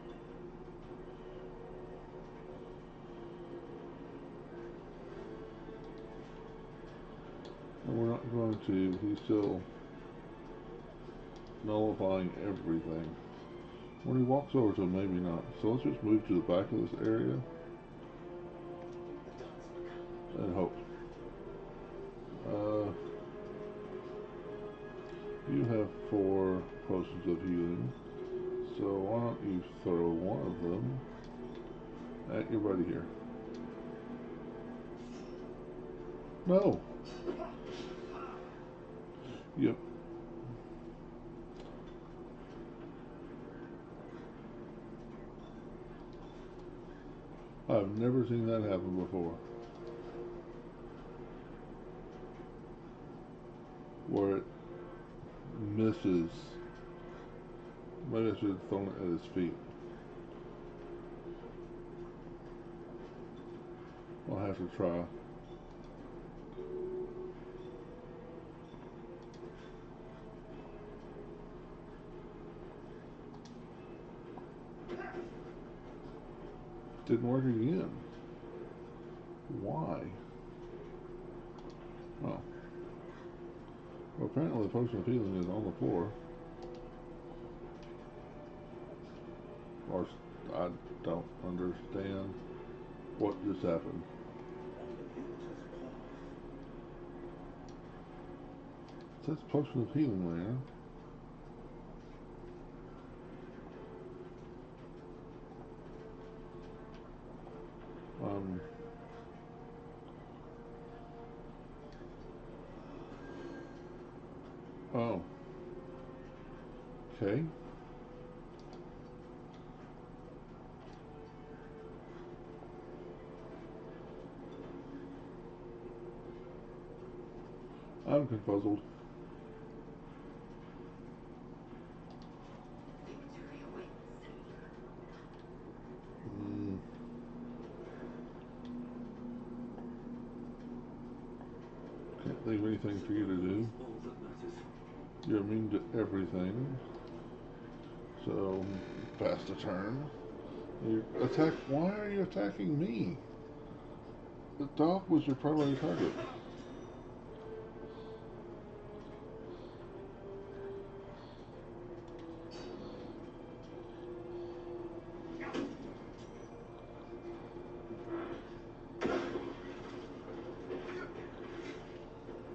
Speaker 1: we're not going to. He's still nullifying everything. When he walks over to him, maybe not. So let's just move to the back of this area and hope. You have 4 potions of healing, so why don't you throw one of them at your buddy here? No! Yep. I've never seen that happen before. Where it misses. Maybe I should have thrown it at his feet. I'll have to try. Didn't work again. Why? Oh. Well, apparently the potion of healing is on the floor. Or I don't understand. What just happened?
Speaker 9: On the Muter's path.
Speaker 1: It says potion of healing, man. Um. Oh. Okay. I'm confuzzled.
Speaker 4: Victory awaits.
Speaker 1: Mm. Can't think of anything for you to
Speaker 6: Survival
Speaker 1: do.
Speaker 6: is all that matters.
Speaker 1: You're immune to everything. So, pass the turn. You attack. Why are you attacking me? The dog was your primary target.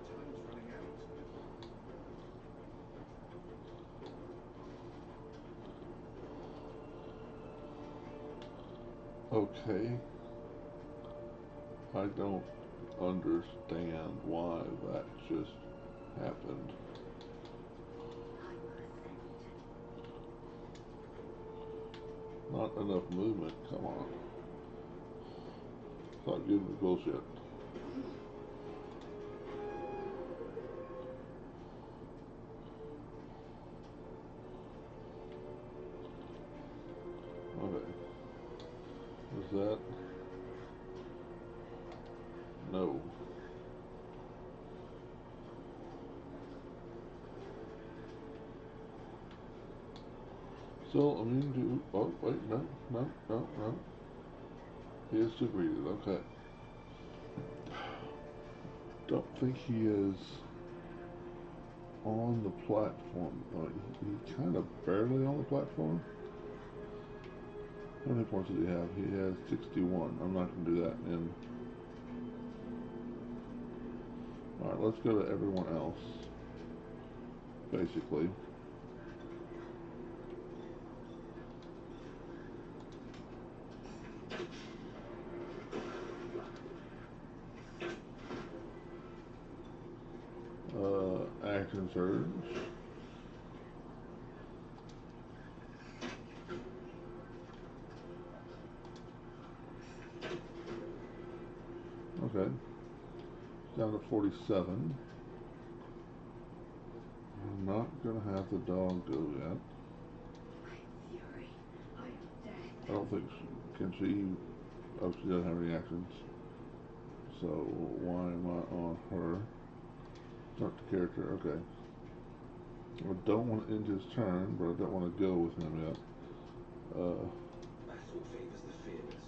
Speaker 9: Time's running out.
Speaker 1: Okay. I don't understand why that just happened.
Speaker 4: I will ascend.
Speaker 1: Not enough movement. Come on. Stop giving me bullshit. Okay. Is that? No. Still immune to. Oh, wait, no, no, no, no. He is superheated. Okay. Don't think he is on the platform. He kind of barely on the platform. How many points does he have? He has 61. I'm not going to do that. And all right, let's go to everyone else. Basically, action surge. Okay, down to 47. I'm not gonna have the dog go yet.
Speaker 4: My fury. I am death.
Speaker 1: I don't think can she. Oh, she doesn't have any actions. So why am I on her? Start the character. Okay. I don't want to end his turn, but I don't want to go with him yet.
Speaker 6: Battle favors the fearless.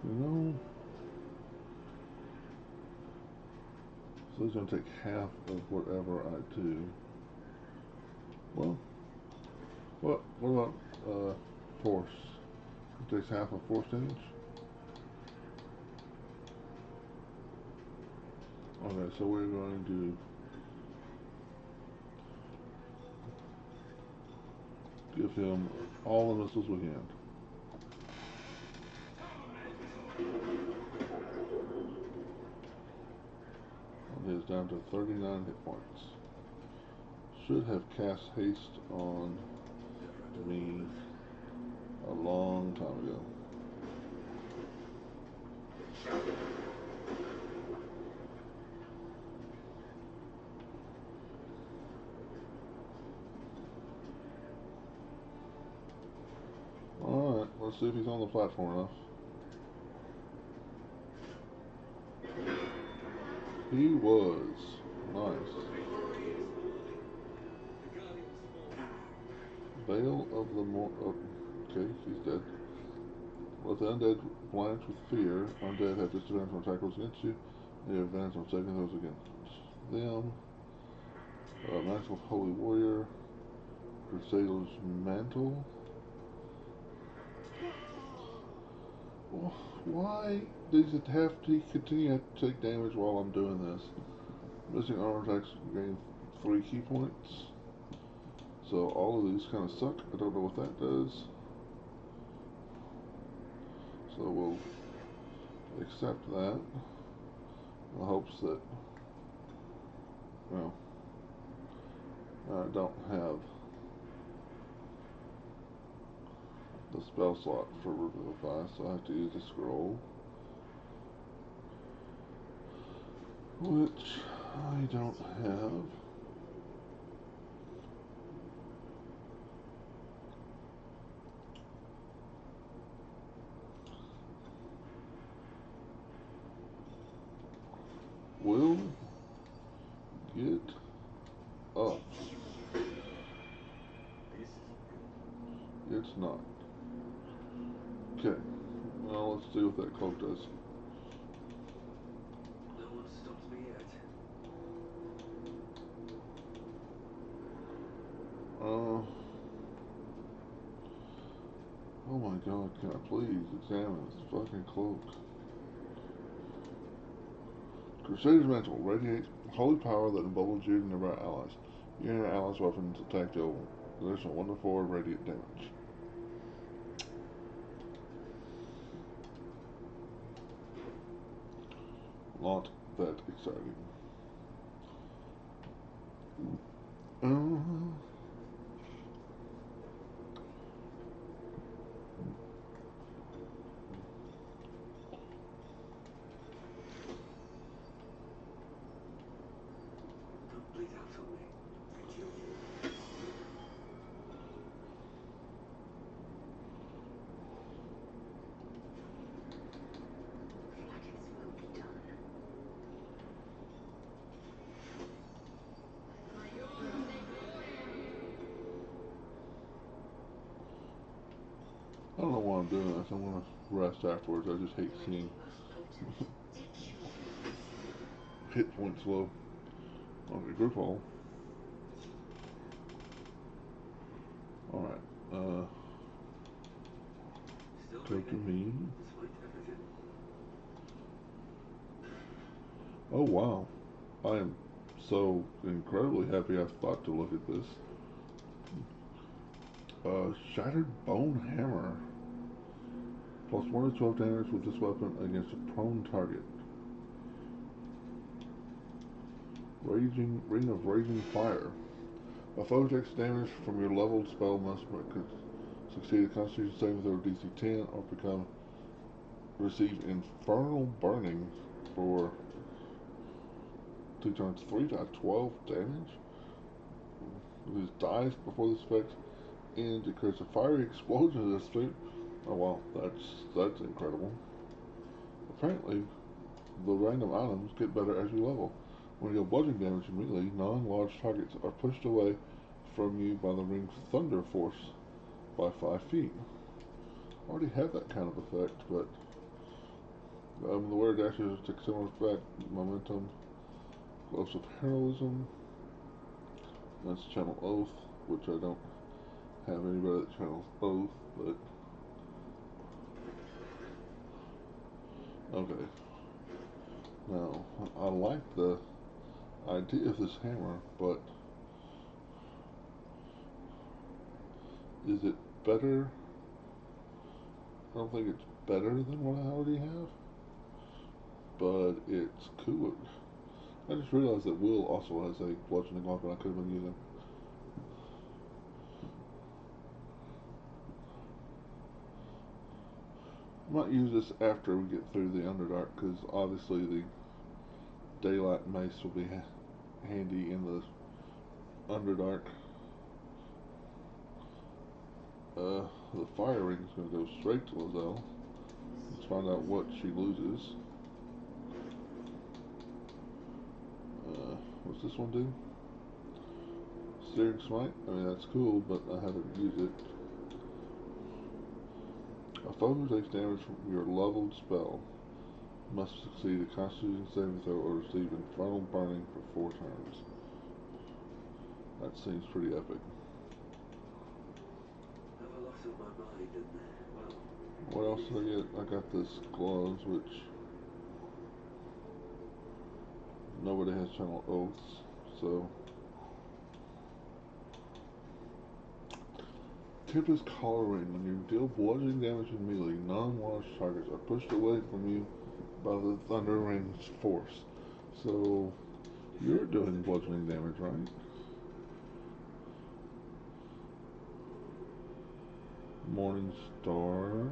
Speaker 1: You know. So he's gonna take half of whatever I do. Well, what about force? It takes half of force damage. Okay, so we're going to give him all the missiles we can. And he is down to 39 hit points. Should have cast haste on me a long time ago. Alright, let's see if he's on the platform enough. He was. Nice.
Speaker 9: Victory is mine. The Guardians fall.
Speaker 1: Veil of the okay, he's dead. Let the undead blanch with fear. Undead have disadvantage on attack rolls against you. They have advantage on saving throws against them. Magical Holy Warrior. Crusader's Mantle. Why does it have to continue to take damage while I'm doing this? Missing armor attacks gain 3 key points. So all of these kind of suck. I don't know what that does. So we'll accept that in the hopes that, well, I don't have the spell slot for Revivify, so I have to use a scroll, which I don't have. Will get up.
Speaker 6: This isn't good.
Speaker 1: It's not. Okay. Well, let's see what that cloak does.
Speaker 6: No one stopped me yet.
Speaker 1: Oh my god, can I please examine this fucking cloak? Crusader's Mantle radiates holy power that emboldens you and nearby allies. You and your allies' weapons attack deal additional 1 to 4 radiant damage. Not that exciting.
Speaker 6: Don't bleed out on me. Thank you.
Speaker 4: Flaggets will be done.
Speaker 1: I don't know why I'm doing this. I'm gonna rest afterwards. I just hate seeing hit points low. Okay, group hole. Alright,
Speaker 6: Still
Speaker 1: go to
Speaker 6: breathing,
Speaker 1: me.
Speaker 6: despite everything.
Speaker 1: Oh wow. I am so incredibly happy I thought to look at this. Shattered Bone Hammer. Plus 1 to 12 damage with this weapon against a prone target. Ring of Raging Fire. A foe takes damage from your leveled spell must succeed a Constitution saving throw DC 10 or receive Infernal Burning for 2 times 3 times 12 damage. This dies before this effect ends. It creates a fiery explosion at this suit. Oh wow, that's incredible. Apparently, the random items get better as you level. When you deal bludgeoning damage immediately, non-large targets are pushed away from you by the ring's thunder force by 5 feet. I already have that kind of effect, but the wearer dashes take similar effect. Momentum, Gloves of Heroism. That's Channel Oath, which I don't have anybody that channels Oath, but okay. Now, I like the idea of this hammer, but is it better? I don't think it's better than what I already have, but it's cooler. I just realized that Will also has a bludgeoning weapon I could have been using. I might use this after we get through the Underdark, because obviously the Daylight Mace will be handy in the Underdark. The Fire Ring is going to go straight to Lizelle. Let's find out what she loses. What's this one do? Searing Smite? I mean, that's cool, but I haven't used it. A foe who takes damage from your leveled spell must succeed a Constitution saving throw or receive Infernal Burning for 4 turns. That seems pretty epic.
Speaker 6: battle my mind in there. Well,
Speaker 1: What else did I get? I got this gloves, which nobody has channel oaths, so. Tip is collaring. When you deal bludgeoning damage in melee, non-large targets are pushed away from you by the Thunder Ring's force. So, you're doing bludgeoning damage, right? Morning Star.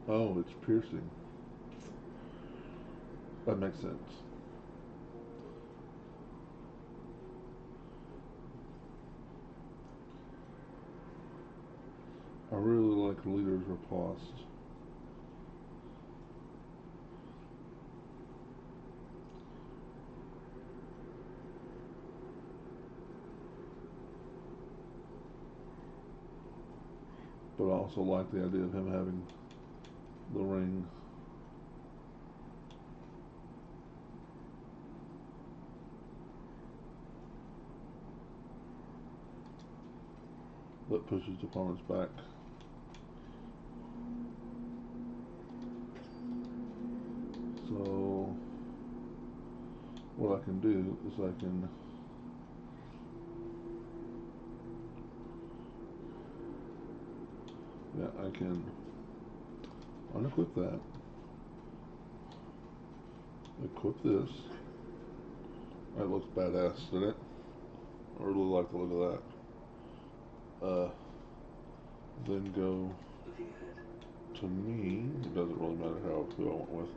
Speaker 1: Oh, it's piercing. That makes sense. I really like Leader's Riposte. But I also like the idea of him having the ring. That pushes the opponent's back. So what I can do is I can unequip that, equip this. That looks badass, doesn't it? I really like the look of that. Then go
Speaker 6: looking ahead.
Speaker 1: to me. It doesn't really matter who I went with.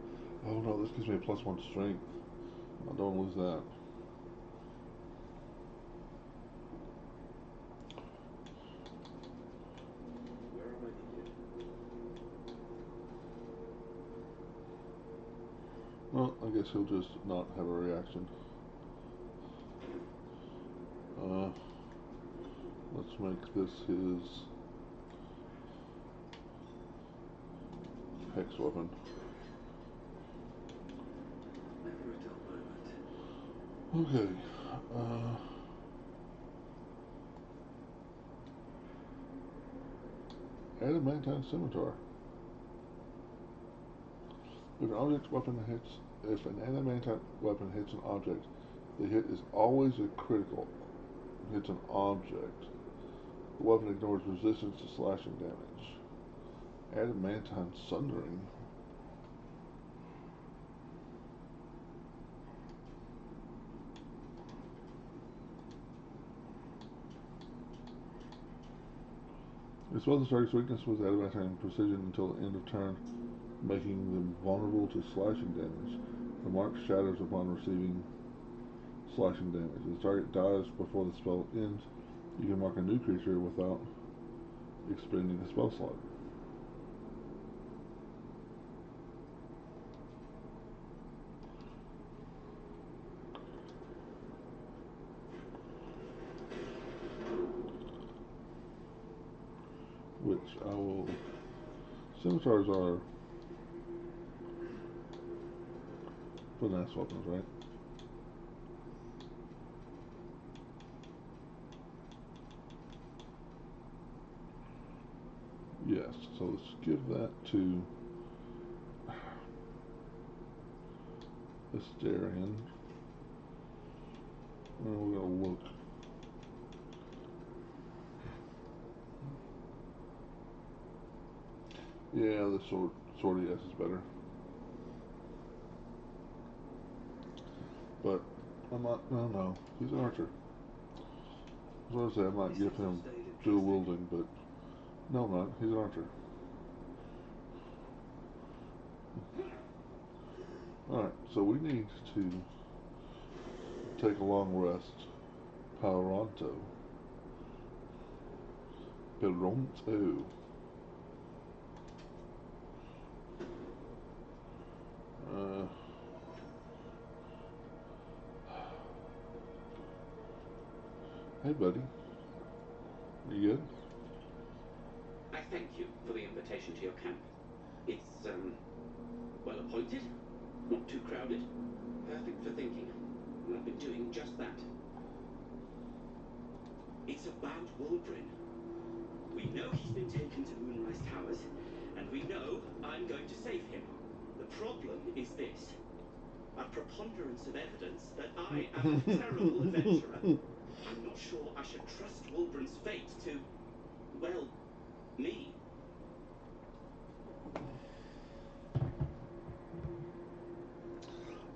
Speaker 1: Oh no, this gives me a +1 strength. I don't lose that.
Speaker 6: Where am I needed?
Speaker 1: Well, I guess he'll just not have a reaction. Let's make this his hex weapon.
Speaker 6: Never a dull moment.
Speaker 1: Okay. Adamantine Scimitar. If an adamantine weapon hits an object, the hit is always a critical. Hits an object. The weapon ignores resistance to slashing damage. Adamantine Sundering. This weapon's target's weakness was adamantine precision until the end of turn, making them vulnerable to slashing damage. The mark shatters upon receiving slashing damage. If the target dies before the spell ends, you can mark a new creature without expending a spell slot. Which I will. Scimitars are finesse weapons, right? Yes, so let's give that to Asterion. And we're gonna look. Yeah, the sword yes is better. But I'm not. No, he's an archer. I was gonna say I might give him dual wielding, but no, I'm not. He's an archer. All right, so we need to take a long rest. Paronto. Peronto. Uh, hey, buddy. You good?
Speaker 7: I thank you for the invitation to your camp. It's, well appointed, not too crowded, perfect for thinking. And I've been doing just that. It's about Waldrin. We know he's been taken to Moonrise Towers, and we know I'm going to save him. The problem is this. A preponderance of evidence that I am a terrible adventurer. I'm not sure I should trust Wulbren's fate to, well, me.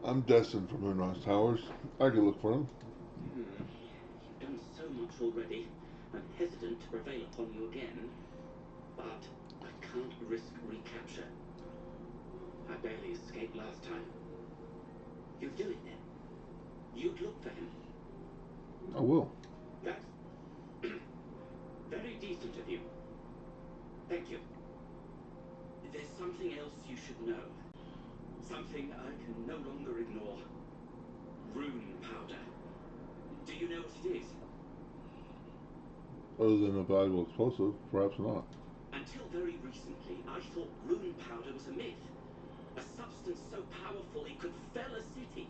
Speaker 1: I'm destined for Moonrise Towers. I can look for him.
Speaker 7: You've done so much already. I'm hesitant to prevail upon you again, but I can't risk recapture. I barely escaped last time. You'd do it then. You'd look for him.
Speaker 1: I will.
Speaker 7: That's very decent of you. Thank you. There's something else you should know. Something I can no longer ignore. Rune powder. Do you know what it is?
Speaker 1: Other than a valuable explosive, perhaps not.
Speaker 7: Until very recently, I thought rune powder was a myth. A substance so powerful it could fell a city.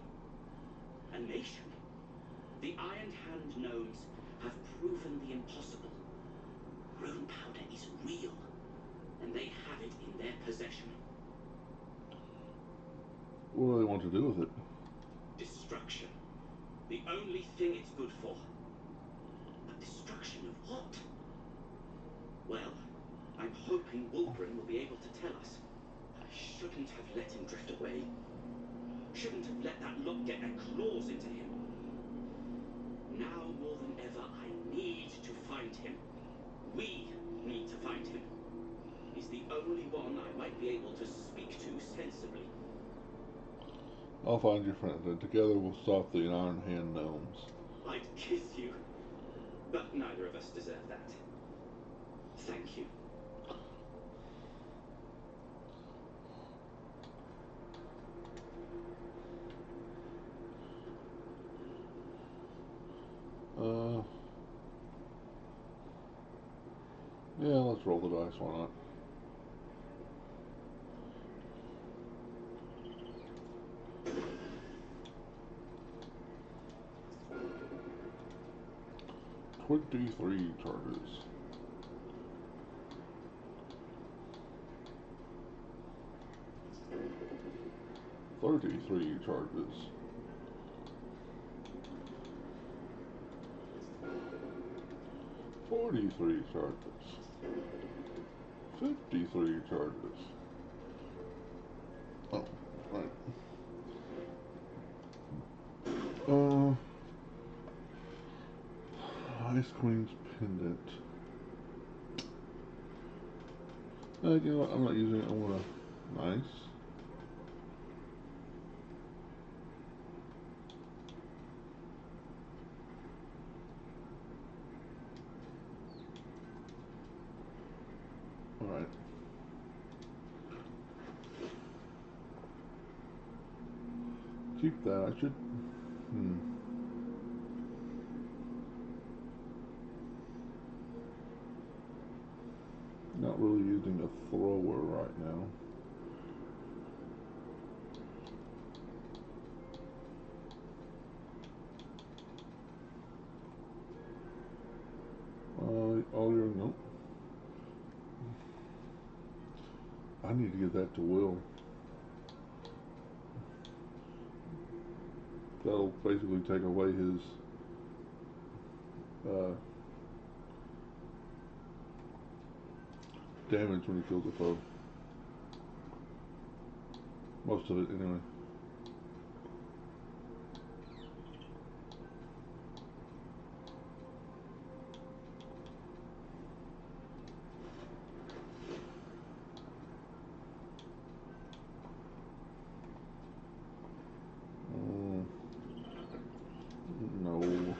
Speaker 7: A nation. The Iron Hand gnomes have proven the impossible. Rune powder is real, and they have it in their possession.
Speaker 1: What do they want to do with it?
Speaker 7: Destruction. The only thing it's good for. But destruction of what? Well, I'm hoping Wulbren will be able to tell us. I shouldn't have let him drift away. Shouldn't have let that lot get their claws into him. Now more than ever, I need to find him. We need to find him. He's the only one I might be able to speak to sensibly.
Speaker 1: I'll find your friend, and together we'll stop the Iron Hand gnomes.
Speaker 7: I'd kiss you, but neither of us deserve that. Thank you.
Speaker 1: Yeah, let's roll the dice, why not? $23 charges. $33 charges. $43 charges. $53 charges. Oh, right. Ice Queen's Pendant. You know what? I'm not using it. I want a nice. Alright. Keep that. I should. Not really using a thrower right now. All your nope. I need to get that to Will. That'll basically take away his damage when he kills a foe. Most of it, anyway. No.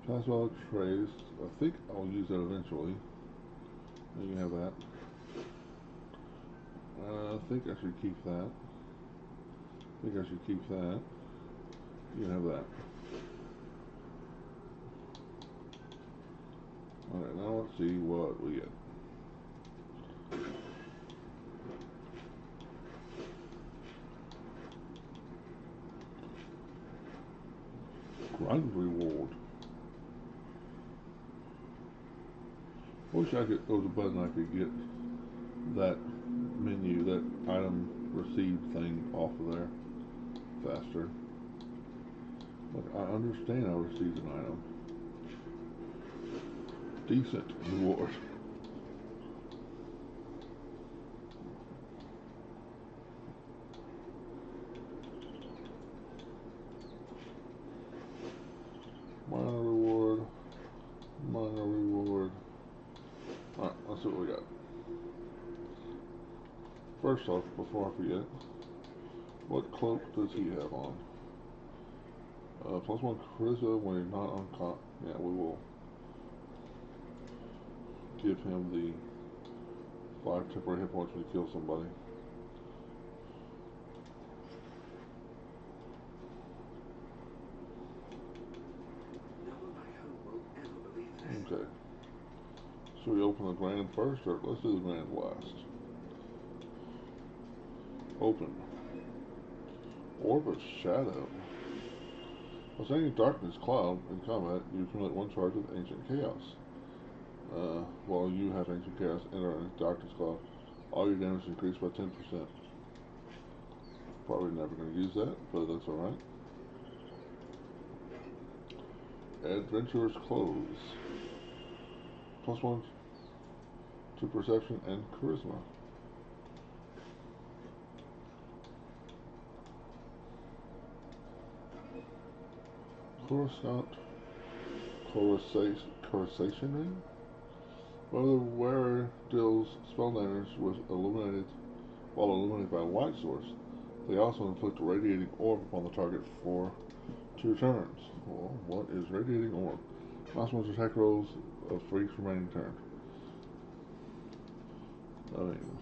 Speaker 1: Plasma trays. I think I'll use that eventually. You can have that. I think I should keep that. I think I should keep that. You can have that. Alright, now let's see what we get. Grand reward. Wish I could. There was a button I could get that menu, that item received thing off of there faster. Like, I understand I received an item. Decent reward. Minor reward. Minor reward. Alright, let's see what we got. First off, before I forget, what cloak does he have on? +1 charisma when you're not on comp. Yeah, we will give him the 5 temporary hit points when he kills somebody.
Speaker 6: No one back home will ever believe this.
Speaker 1: Okay. Should we open the grand first, or let's do the grand last? Open. Orb of Shadow. While standing in Darkness Cloud in combat, you accumulate 1 charge of Ancient Chaos. While you have Ancient Chaos enter in Darkness Cloud, all your damage is increased by 10%. Probably never going to use that, but that's alright. Adventurer's Clothes. +1 to Perception and Charisma. Coruscant Coruscation Ring. Whether the wearer deals spell damage while illuminated by a light source, they also inflict a radiating orb upon the target for 2 turns. Well, what is radiating orb? Maximum attack rolls for each remaining turn. I mean,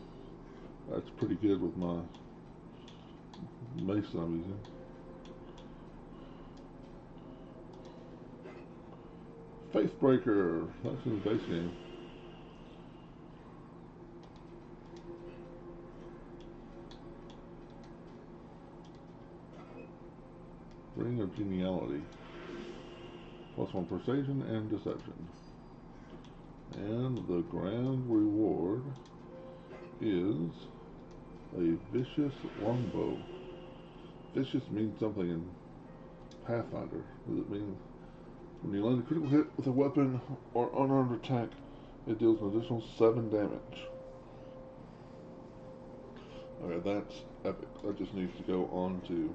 Speaker 1: that's pretty good with my mace that I'm using. Faithbreaker. That's in the base game. Ring of Geniality. +1 Persuasion and Deception. And the grand reward is a Vicious Longbow. Vicious means something in Pathfinder. Does it mean when you land a critical hit with a weapon or unarmed attack, it deals an additional 7 damage? Okay, that's epic. That just needs to go on to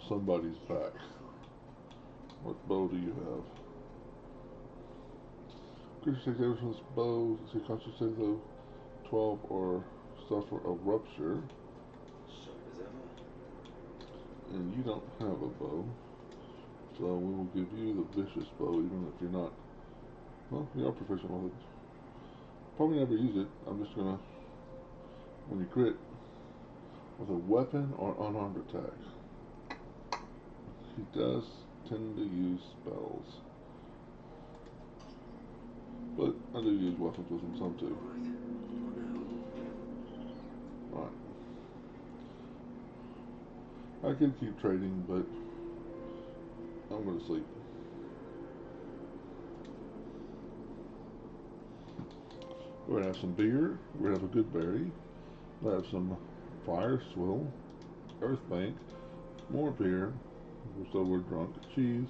Speaker 1: somebody's back. What bow do you have? Creature takes damage from this bow. See, conscious save though 12 or suffer a rupture.
Speaker 6: Sharp as ever.
Speaker 1: And you don't have a bow, so we will give you the vicious bow, even if you're not. Well, you are proficient with it. Probably never use it. I'm just gonna, when you crit with a weapon or unarmed attack, he does tend to use spells, but I do use weapons with him some too. Alright. I could keep trading, but I'm gonna sleep. We're gonna have some beer, we're gonna have a good berry, we'll have some fire swill, earth bank, more beer, so we're drunk, cheese,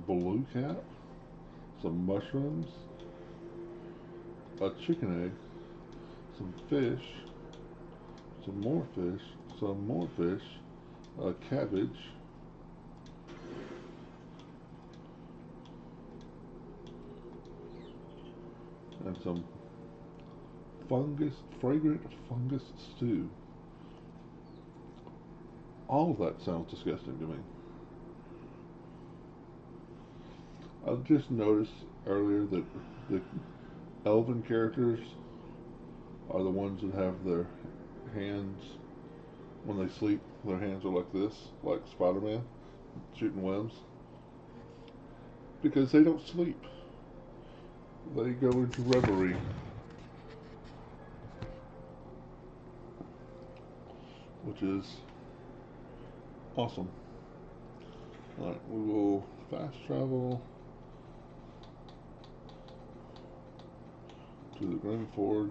Speaker 1: blue cap, some mushrooms, a chicken egg, some fish, some more fish, some more fish, a cabbage, and some fragrant fungus stew. All of that sounds disgusting to me. I've just noticed earlier that the elven characters are the ones that have their hands, when they sleep, their hands are like this, like Spider-Man, shooting webs. Because they don't sleep. They go into reverie. Which which is awesome. Alright, we will fast travel to the Grim Forge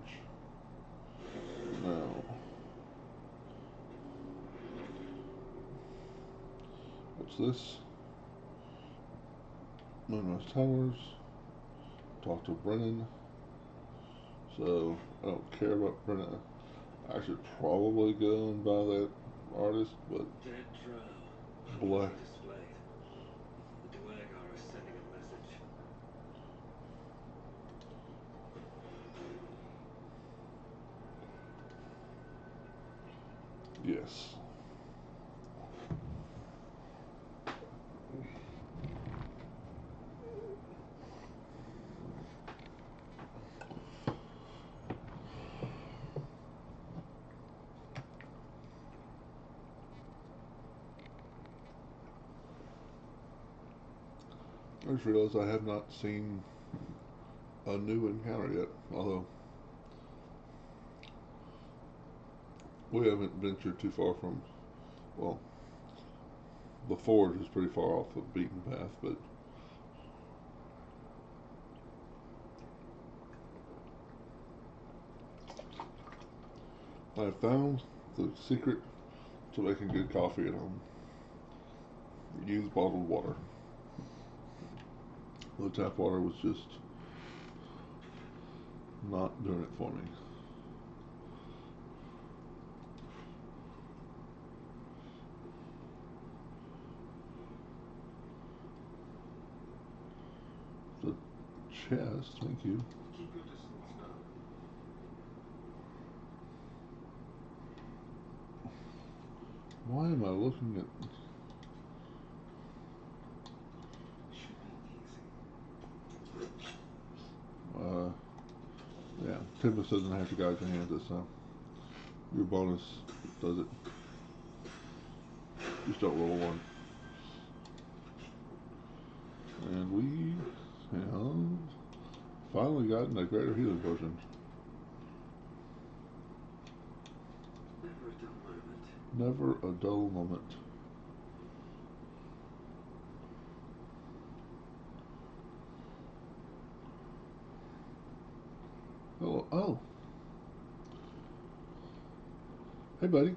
Speaker 1: now. What's this? Moonrise Towers. Talk to Brennan. So, I don't care about Brennan. I should probably go and buy that artist, but
Speaker 6: Dead drow.
Speaker 1: Black.
Speaker 6: Properly displayed. The Duergar are sending a message.
Speaker 1: yes. I just realized I have not seen a new encounter yet, although we haven't ventured too far from, well, the forge is pretty far off the beaten path, but I found the secret to making good coffee at home. Use bottled water. The tap water was just not doing it for me. The chest, thank you.
Speaker 6: Keep your distance now.
Speaker 1: Why am I looking at...
Speaker 6: Should be easy.
Speaker 1: Yeah, Tempest doesn't have to guide your hands this time. Your bonus does it. Just don't roll one. And we have finally gotten a greater healing potion.
Speaker 6: Never a dull moment.
Speaker 1: Never a dull moment. Oh, oh. Hey, buddy.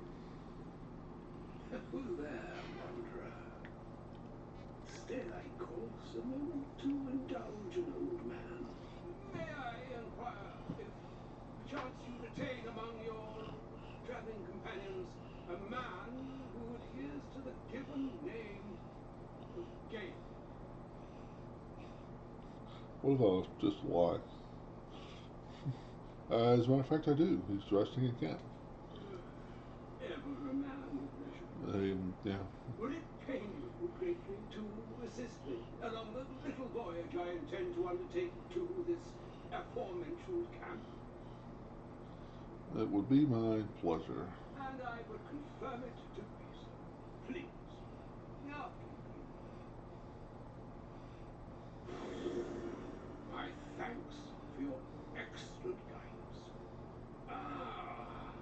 Speaker 9: Hello there, wanderer. Stay thy course a moment to indulge an old man. May I inquire if perchance you retain among your traveling companions a man who adheres to the given name of Gale?
Speaker 1: What if I was just lie? As a matter of fact, I do. He's resting in camp.
Speaker 9: Ever a man of leisure.
Speaker 1: Yeah.
Speaker 9: Would it pain you greatly to assist me along the little voyage I intend to undertake to this aforementioned camp?
Speaker 1: It would be my pleasure.
Speaker 9: And I would confirm it to be so. Please. After you. My thanks for your excellent guidance. Ah,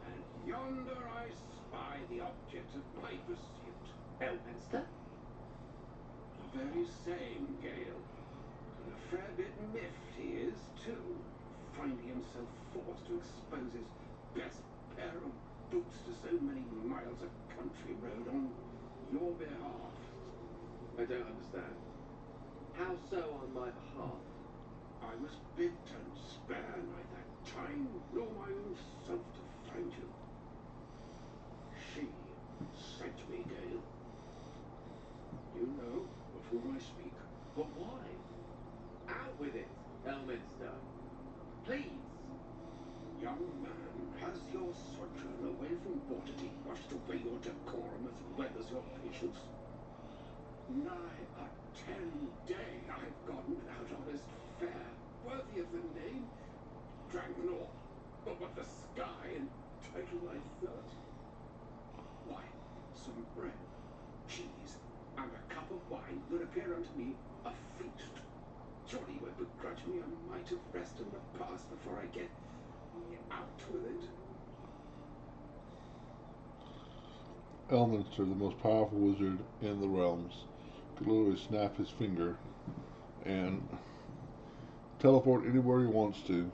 Speaker 9: and yonder I spy the object of my pursuit.
Speaker 8: Elminster?
Speaker 9: The very same, Gale. And a fair bit miffed he is, too, finding himself forced to expose his best pair of boots to so many miles of country road on your behalf.
Speaker 7: I don't understand. How so on my behalf?
Speaker 9: I was bid to spare neither time nor my own self to find you. She sent me, Gale. You know of whom I speak.
Speaker 7: But why? Out with it, Elminster. Please.
Speaker 9: Young man, has your sojourn away from Waterdeep washed away your decorum as well as your patience? Nigh a 10-day I've gone without honest fare, worthy of the name. Drank naught but the sky entitled my thirst. Why, some bread, cheese, and a cup of wine would appear unto me a feast. Surely you would begrudge me a mite of rest and repast before I get out with it.
Speaker 1: Elminster, the most powerful wizard in the realms, could literally snap his finger and teleport anywhere he wants to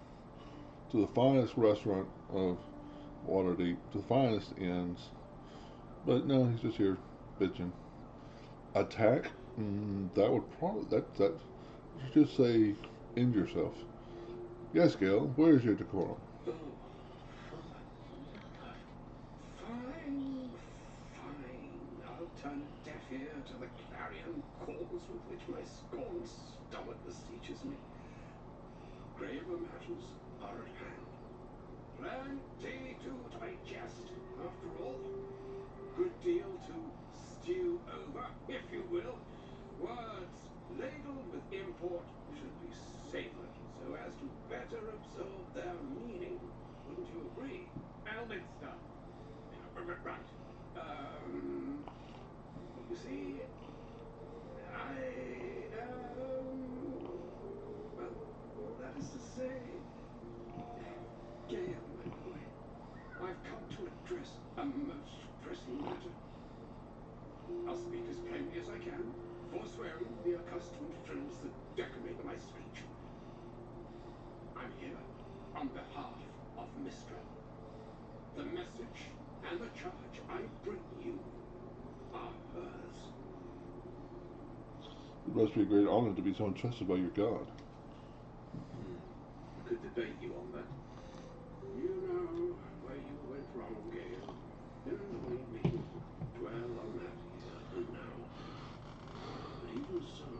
Speaker 1: the finest restaurant of Waterdeep, to the finest inns. But no, he's just here bitching. Attack? That would probably that just say end yourself. Yes, Gale. Where is your decorum?
Speaker 6: Oh, fine, fine. I'll turn a deaf ear to the clarion calls with which my scorned stomach beseeches me. Graver matters are at hand. Plenty to digest, after all. Good deal to stew over, if you will. Words ladled with import should be savoured so as to better absorb their meaning. Wouldn't you agree? Elminster. Right. You see, well, that is to say, Gale, my boy, I've come to address a most pressing matter. I'll speak as plainly as I can, forswearing the accustomed frills that decorate my speech. I'm here on behalf of Mistra. The message and the charge I bring you are hers.
Speaker 1: It must be a great honor to be so entrusted by your god.
Speaker 6: I could debate you on that. You know where you went wrong, Gale. No need me dwell on that here and now. But even so,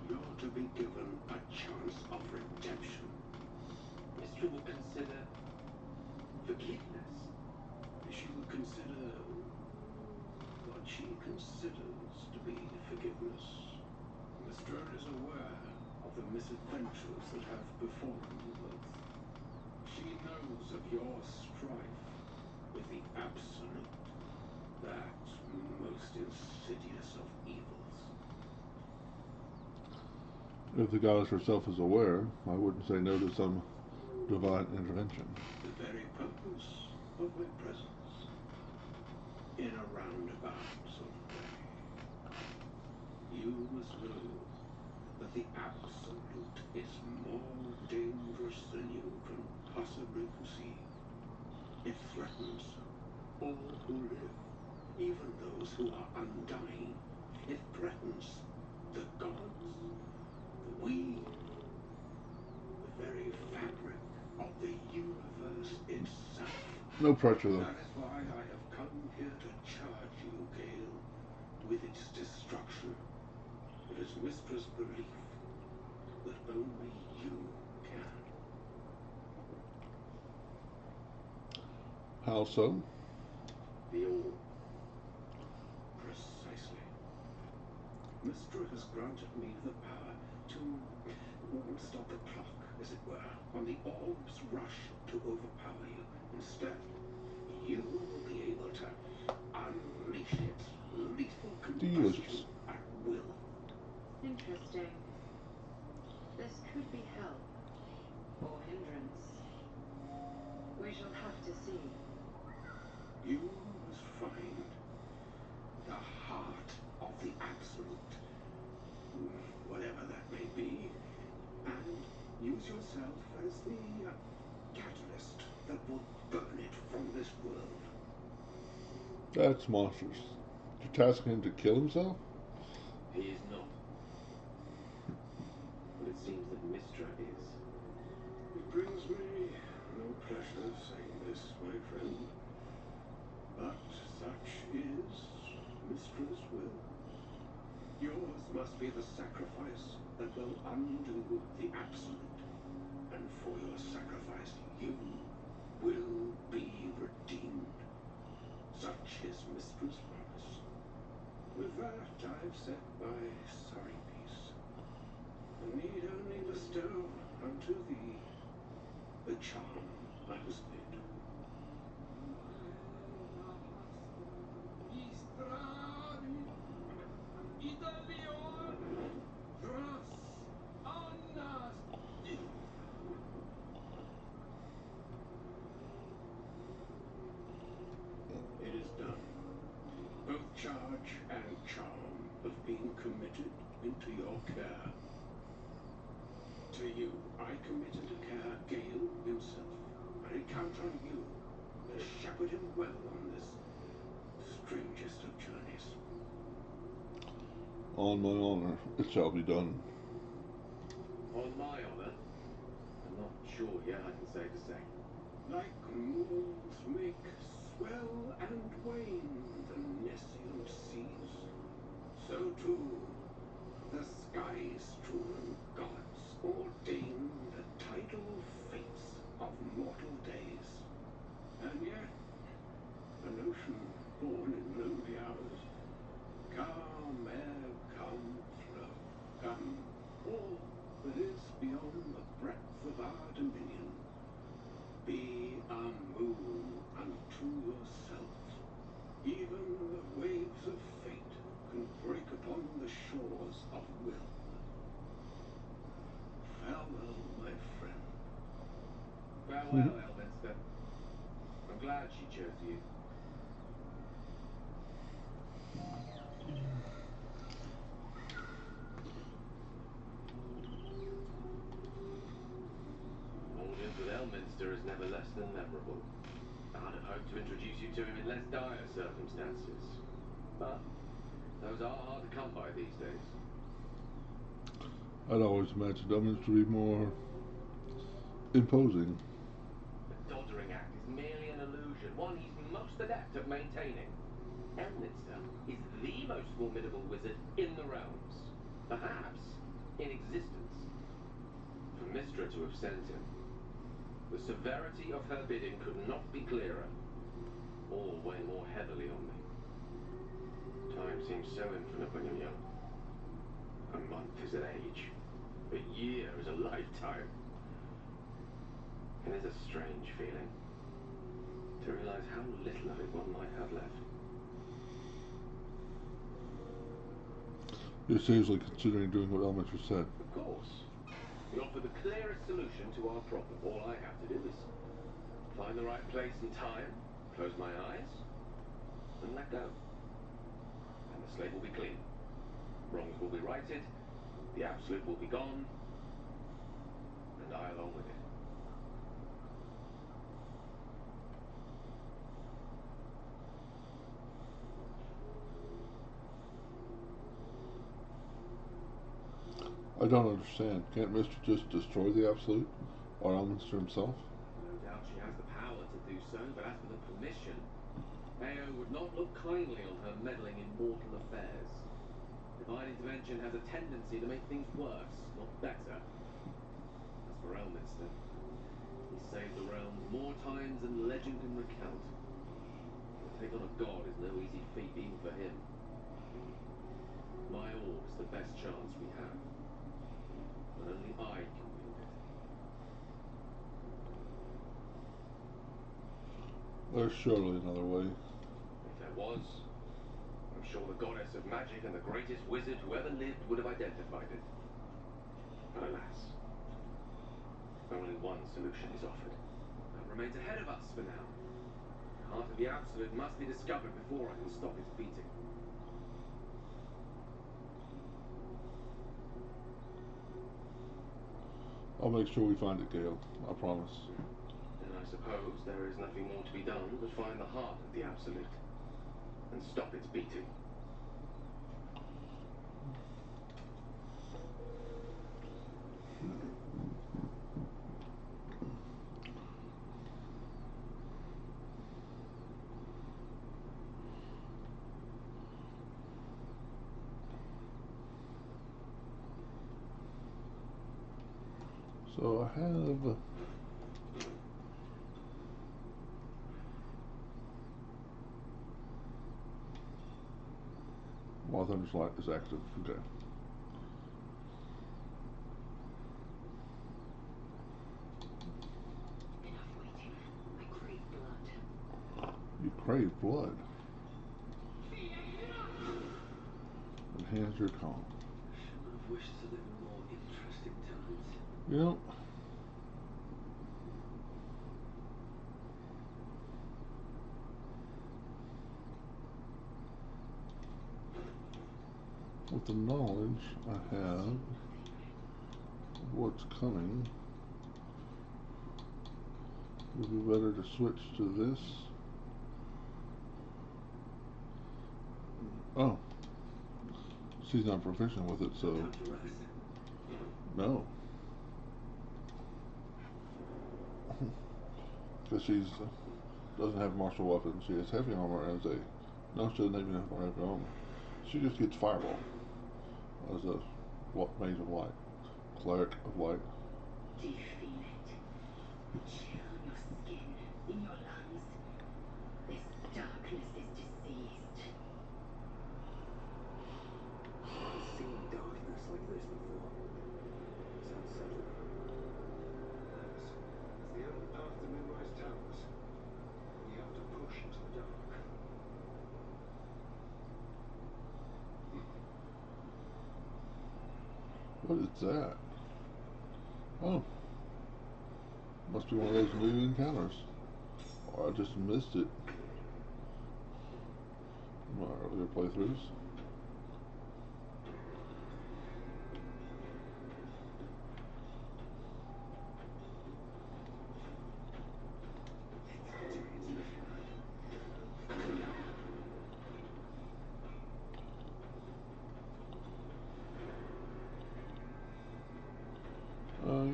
Speaker 6: you're to be given a chance of redemption.
Speaker 7: Mistra would consider forgiveness.
Speaker 6: She would consider what she considers to be forgiveness. Mistra is aware of the misadventures that have befallen you both. She knows of your strife with the Absolute, that most insidious of evils.
Speaker 1: If the goddess herself is aware, I wouldn't say no to some divine intervention.
Speaker 6: The very purpose of my presence, in a roundabout sort of way. You must know that the Absolute is more dangerous than you can possibly conceive. It threatens all who live, even those who are undying. It threatens the gods, the we, the very fabric of the universe itself.
Speaker 1: No pressure, though.
Speaker 6: That is why I have come here to charge you, Gale, with its destruction. It is Mistra's belief that only you can.
Speaker 1: How so?
Speaker 6: The all. Precisely. Mistra has granted me the power to stop the clock, as it were, on the orb's rush to overpower you. Instead, you will be able to unleash its lethal combustion at will.
Speaker 8: Interesting. This could be help or hindrance. We shall have to see.
Speaker 6: You must find the heart of the Absolute, whatever that may be, and use yourself as the catalyst that will burn it from this world.
Speaker 1: That's monstrous. You're tasking him to kill himself?
Speaker 7: He is not. But it seems that Mistra is.
Speaker 6: It brings me no pleasure saying this, my friend, but such is Mistra's will. Yours must be the sacrifice that will undo the Absolute, and for your sacrifice you will be redeemed. Such is Mistra's promise. With that, I've said my sorry piece, and need only bestow unto thee the charm I was bid. It is done. touch and charm of being committed into your care. To you, I committed to care Gale himself, and I count on you to shepherd him well on this strangest of journeys.
Speaker 1: On my honor, it shall be done.
Speaker 10: On my honor, I'm not sure yet I can say the same.
Speaker 6: Like moles make swell and wane the nescient seas, so too the sky-strewn gods ordain the tidal fates of mortal days. And yet, an ocean born in lonely hours, come ebb, come flow, come all that is beyond the breadth of our dominion. Be a moon unto yourself. Even the waves of fate can break upon the shores of will. Farewell, my friend.
Speaker 10: Farewell, Elminster. I'm glad she chose you. Audience with Elminster is never less than memorable. I'd have hoped to introduce you to him in less dire circumstances. But those are hard to come by these days.
Speaker 1: I'd always imagined Elminster to be more imposing.
Speaker 10: The doddering act is merely an illusion, one he's most adept at maintaining. Elminster is the most formidable wizard in the realms. Perhaps in existence. For Mystra to have sent him, the severity of her bidding could not be clearer, or weigh more heavily on me. Time seems so infinite when you're young. A month is an age. A year is a lifetime. It is a strange feeling to realize how little of it one might have left.
Speaker 1: You're seriously considering doing what Elminster said.
Speaker 10: Of course. We offer the clearest solution to our problem. All I have to do is find the right place and time, close my eyes, and let go. And the slate will be clean. Wrongs will be righted, the absolute will be gone, and I along with it.
Speaker 1: I don't understand. Can't Mystra just destroy the Absolute? Or Elminster himself?
Speaker 10: No doubt she has the power to do so, but as for the permission, Ao would not look kindly on her meddling in mortal affairs. Divine intervention has a tendency to make things worse, not better. As for Elminster, he's saved the realms more times than legend can recount. To take on a god is no easy feat, even for him. My orb is the best chance we have. And only I can wield it.
Speaker 1: There's surely another way.
Speaker 10: If there was, I'm sure the goddess of magic and the greatest wizard who ever lived would have identified it. But alas, only one solution is offered. That remains ahead of us for now. The heart of the Absolute must be discovered before I can stop its beating.
Speaker 1: I'll make sure we find it, Gale. I promise.
Speaker 10: Then I suppose there is nothing more to be done but find the heart of the Absolute and stop its beating.
Speaker 1: So I have... Thunder's Light is active. Okay.
Speaker 4: Enough waiting. I crave blood.
Speaker 1: You crave blood. Enhance your calm.
Speaker 9: Would have wished to live in more interesting times.
Speaker 1: Yep. the knowledge I have of what's coming, it would be better to switch to this. Oh, she's not proficient with it, so no. Because she's doesn't have martial weapons. She has heavy armor as a no, she doesn't even have heavy armor. She just gets fireball as a mage of light, cleric of light.
Speaker 4: Do you feel it? Chill on your skin, in your lungs. This darkness is diseased.
Speaker 6: I've seen darkness like this before. It's unsettling. Yes, it's the only path to Moonrise Towers. We have to push into the dark.
Speaker 1: What is that? Oh, must be one of those new encounters. Or I just missed it in my earlier playthroughs.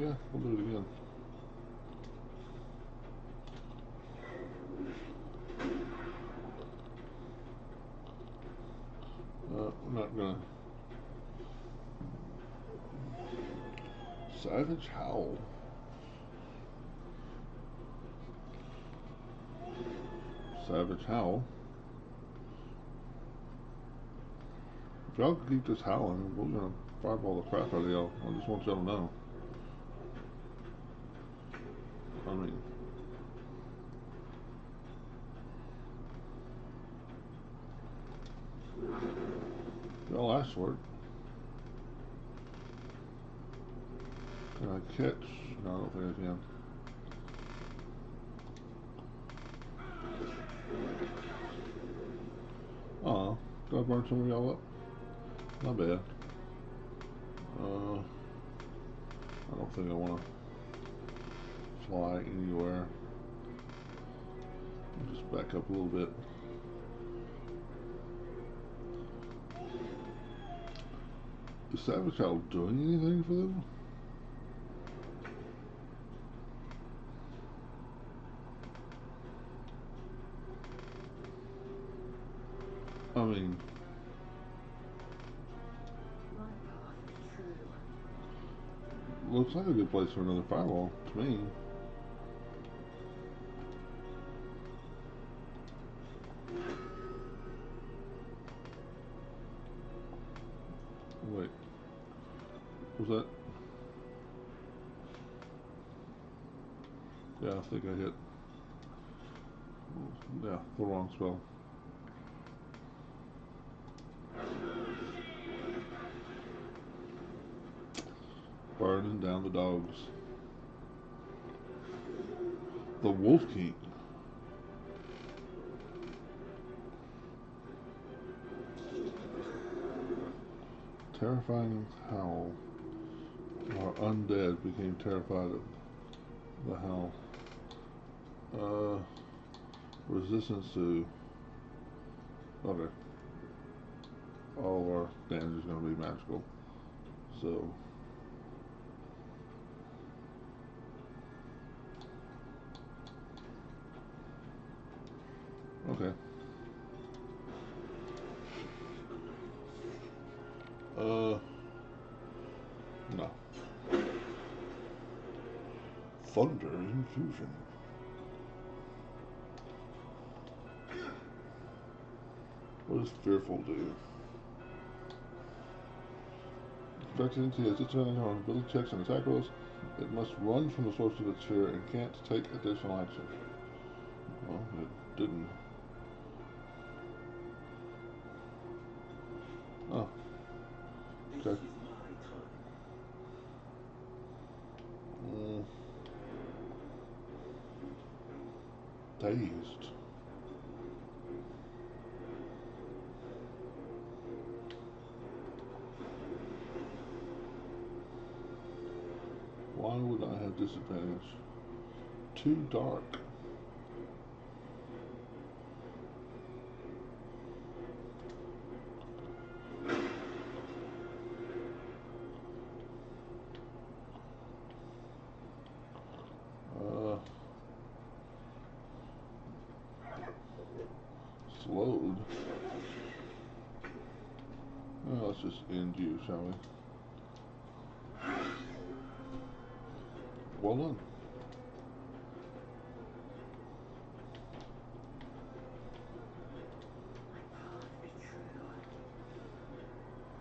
Speaker 1: Yeah, we'll do it again. I'm not gonna. Savage Howl. Savage Howl. If y'all can keep this howling, we're gonna fireball the crap out of y'all. I just want y'all to know. I mean, y'all asked for it. Can I catch? No, I don't think I can. Aw, did I burn some of y'all up? Not bad. I don't think I want to fly anywhere. I'll just back up a little bit. Is Savage Howl doing anything for them? I mean,
Speaker 4: My path is true.
Speaker 1: looks like a good place for another fireball to me. Wait, was that? Yeah, I think I hit. Yeah, the wrong spell. Burning down the dogs. The Wolf King. Terrifying howl. Our undead became terrified of the howl. Resistance to. Okay. All of our damage is going to be magical. So. Okay. No. Thunder infusion. What does fearful do? Expect entity has disadvantage on ability checks and attack rolls. It must run from the source of its fear and can't take additional action. Well, it didn't. Oh. Okay. Dazed. disadvantage. Too dark. Slowed. Well, let's just end you, shall we? Well done.
Speaker 4: My path be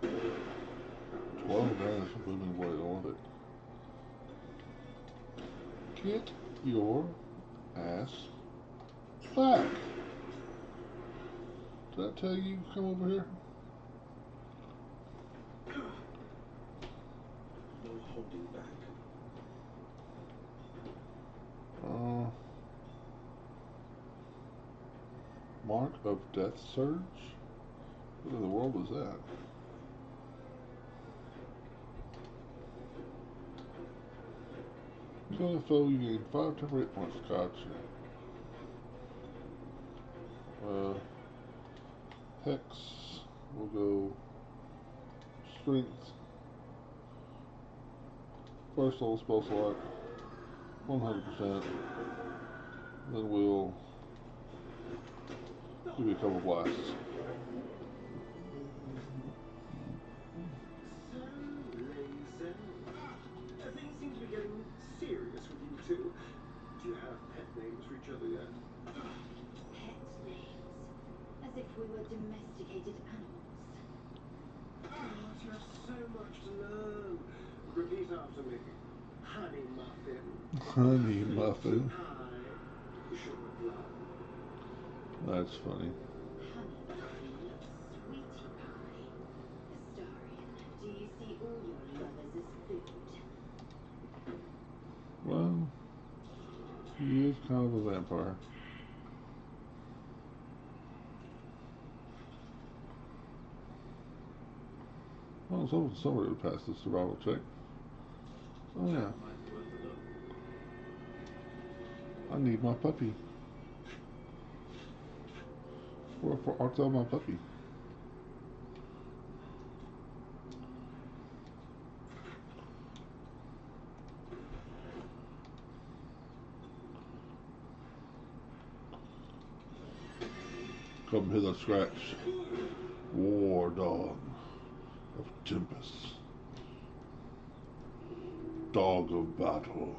Speaker 4: true.
Speaker 1: 12 damage from booming blade. I love it. Get your ass back. Did I tell you to come over here?
Speaker 6: No holding back.
Speaker 1: Mark of Death Surge? What in the world is that? Kill a foe, you gain 5 temporary hit points. Gotcha. Hex. We'll go Strength. First level spell slot. 100%. Then we'll give you a couple blasts.
Speaker 6: So, Lazen, things seem to be getting serious with you two. Do you have pet names for each other yet?
Speaker 4: Pet names. As if we were domesticated animals.
Speaker 6: Oh, you have so much to learn. Repeat after me. Honey Muffin.
Speaker 1: Honey Muffin.
Speaker 6: Pie. Sugar Plum.
Speaker 1: That's funny.
Speaker 4: Honey muffin, sweetie pie. Astarion, do you see all your lovers as food?
Speaker 1: Well, he is kind of a vampire. Well, I was hoping somebody would pass the survival check. Oh yeah. I need my puppy. For Artel, my puppy. Come hither, Scratch. War dog of Tempest. Dog of battle.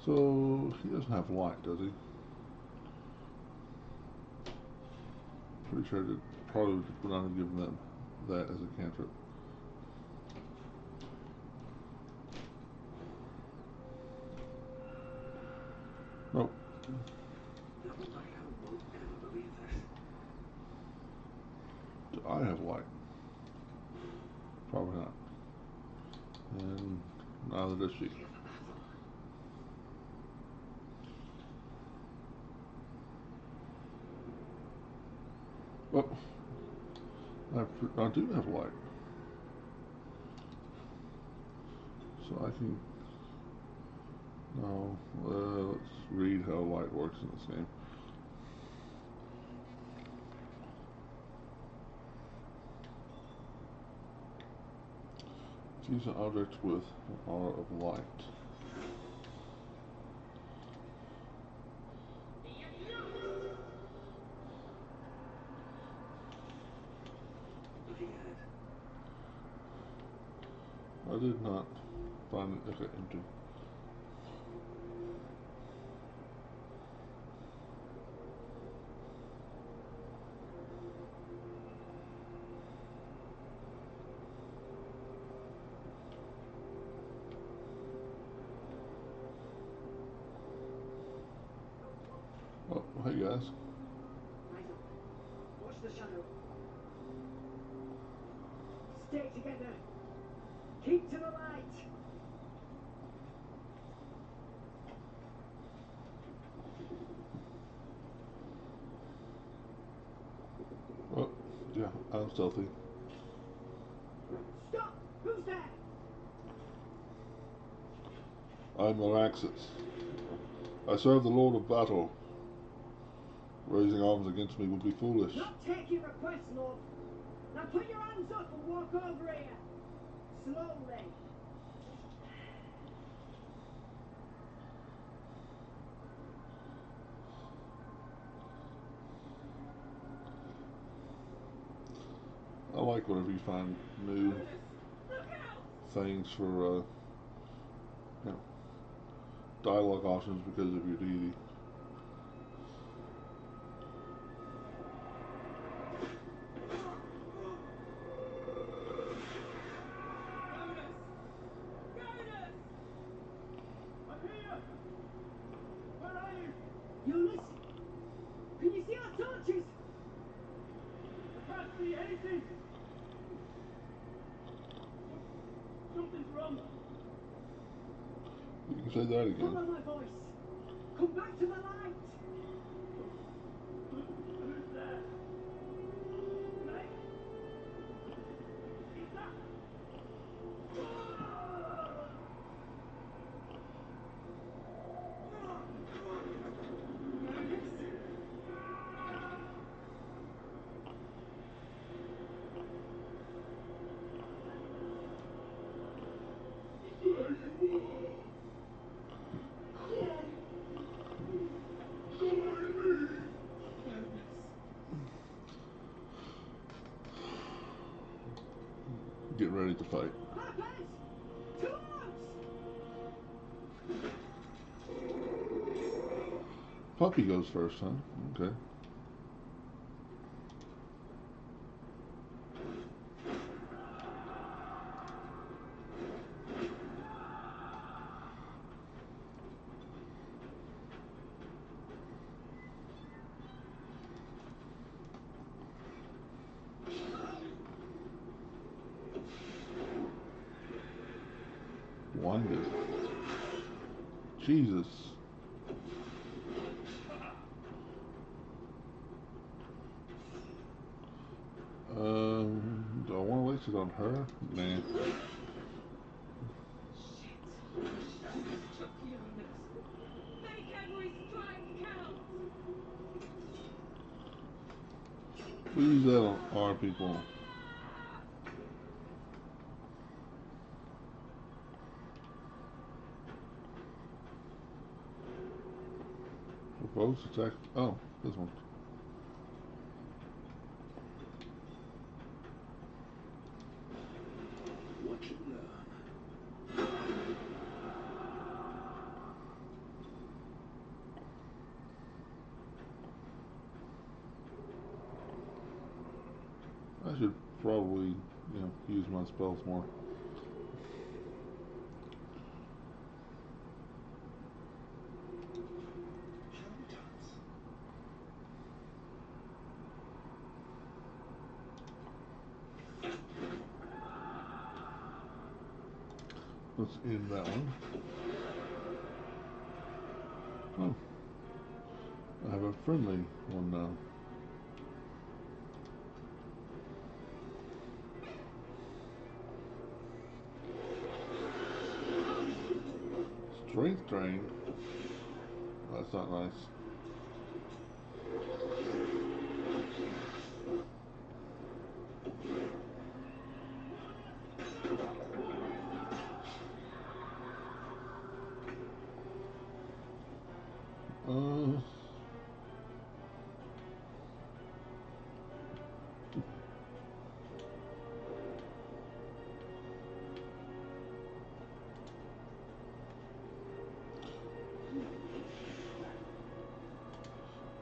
Speaker 1: So, he doesn't have light, does he? Pretty sure I did, probably would not have given them that as a cantrip. Nope.
Speaker 6: My home won't ever believe this.
Speaker 1: Do I have light? Probably not. And neither does she.
Speaker 6: Here for battle.
Speaker 1: Well, I do have light. So I can... No, let's read how light works in this game. Use an object with an aura of light.
Speaker 6: Looking ahead.
Speaker 1: I did not find it. Okay, empty. Oh, hey guys.
Speaker 2: Right up. Watch the shadow. Stay together. Keep to the light.
Speaker 1: Oh, yeah, I'm stealthy.
Speaker 9: Stop! Who's there?
Speaker 1: I'm Meraxus. I serve the Lord of Battle. Raising arms against me would be foolish.
Speaker 9: Not taking requests, love. Now put your hands up and walk over here. Slowly.
Speaker 1: I like whenever you find new things for you know, dialogue options because of your deity.
Speaker 9: I'm here! Where are you? Eunice? Can you see our torches? I can't see anything! Something's wrong.
Speaker 1: You can say that again.
Speaker 9: Follow my voice. Come back to the light. Who's there? Mate? Is that?
Speaker 1: Get ready to fight.
Speaker 9: Papas! Toads!
Speaker 1: Puppy goes first, huh? Okay. Blinded. Jesus. Do I want to waste it on her? Nah.
Speaker 4: Make every strike count!
Speaker 1: We use that on our people. Propose attack. Oh, this one.
Speaker 6: Watch and learn.
Speaker 1: I should probably, use my spells more. Let's end that one. Oh, I have a friendly one now. Strength drain. That's not nice.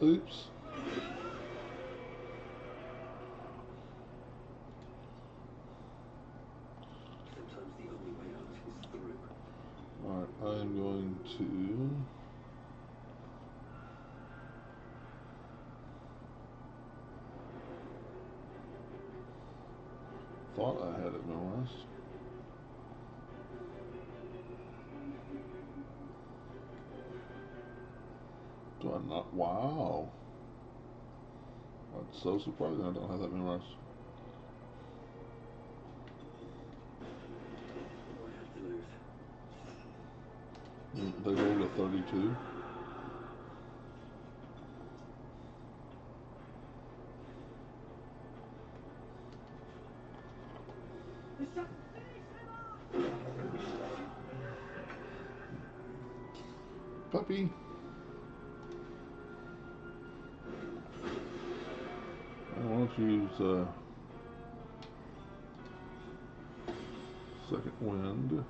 Speaker 1: Oops.
Speaker 6: Sometimes the only way out is through.
Speaker 1: Alright, I'm going to... Thought I had it memorized. Do I not? Wow. That's so surprising I don't have that memorized. They rolled a 32. Puppy. I want to use second wind,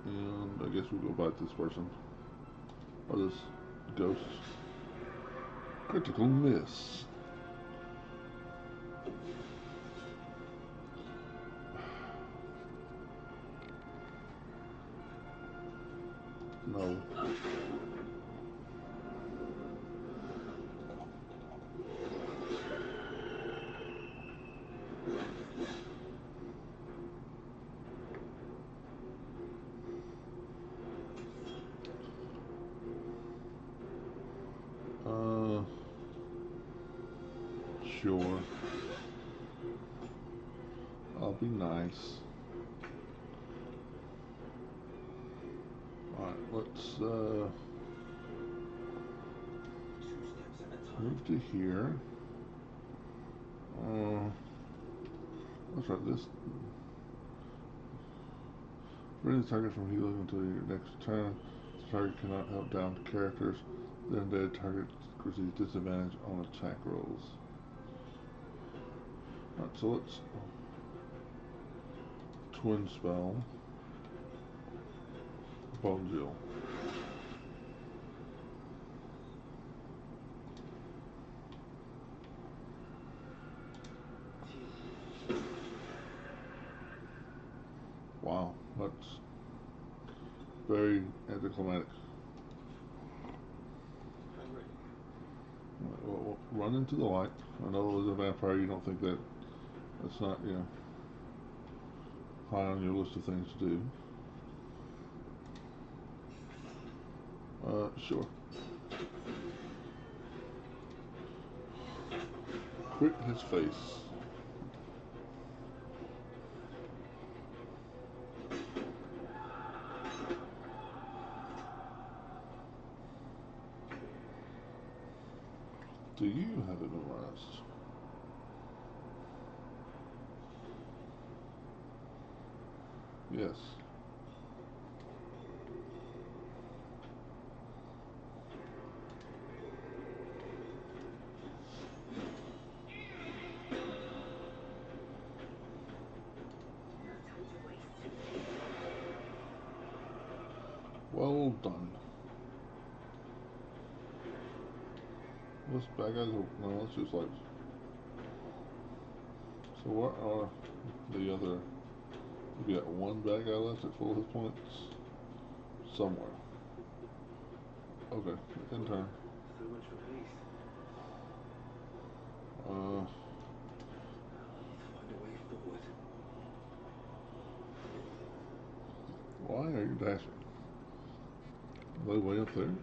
Speaker 1: and I guess we'll go bite this person or this ghost. Critical miss. No. Sure. I'll be nice. Alright, let's move to here. Let's try this. Bring the target from healing until your next turn. The target cannot help down characters. The undead target receives disadvantage on attack rolls. Alright, so let's twin spell Bone Jill. Wow, that's very anticlimactic. Well, run into the light. I know as a vampire you don't think that that's not, you know, high on your list of things to do. Sure. Crit his face. Do you have it memorized? Yes. Well done. This bad guys are, no, let's just like. So what are the other? We got one bad guy left at full hit points. Somewhere. Okay, in turn.
Speaker 6: So much for peace. Find a way forward.
Speaker 1: Why are you dashing? Are they way up there?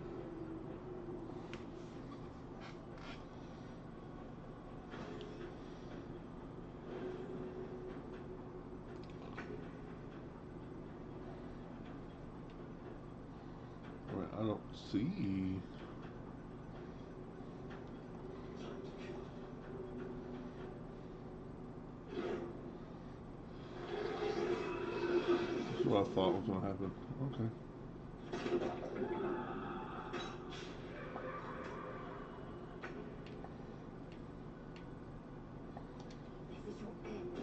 Speaker 1: Wait, I don't see. That's what I thought was going to happen. Okay.
Speaker 4: This is your end.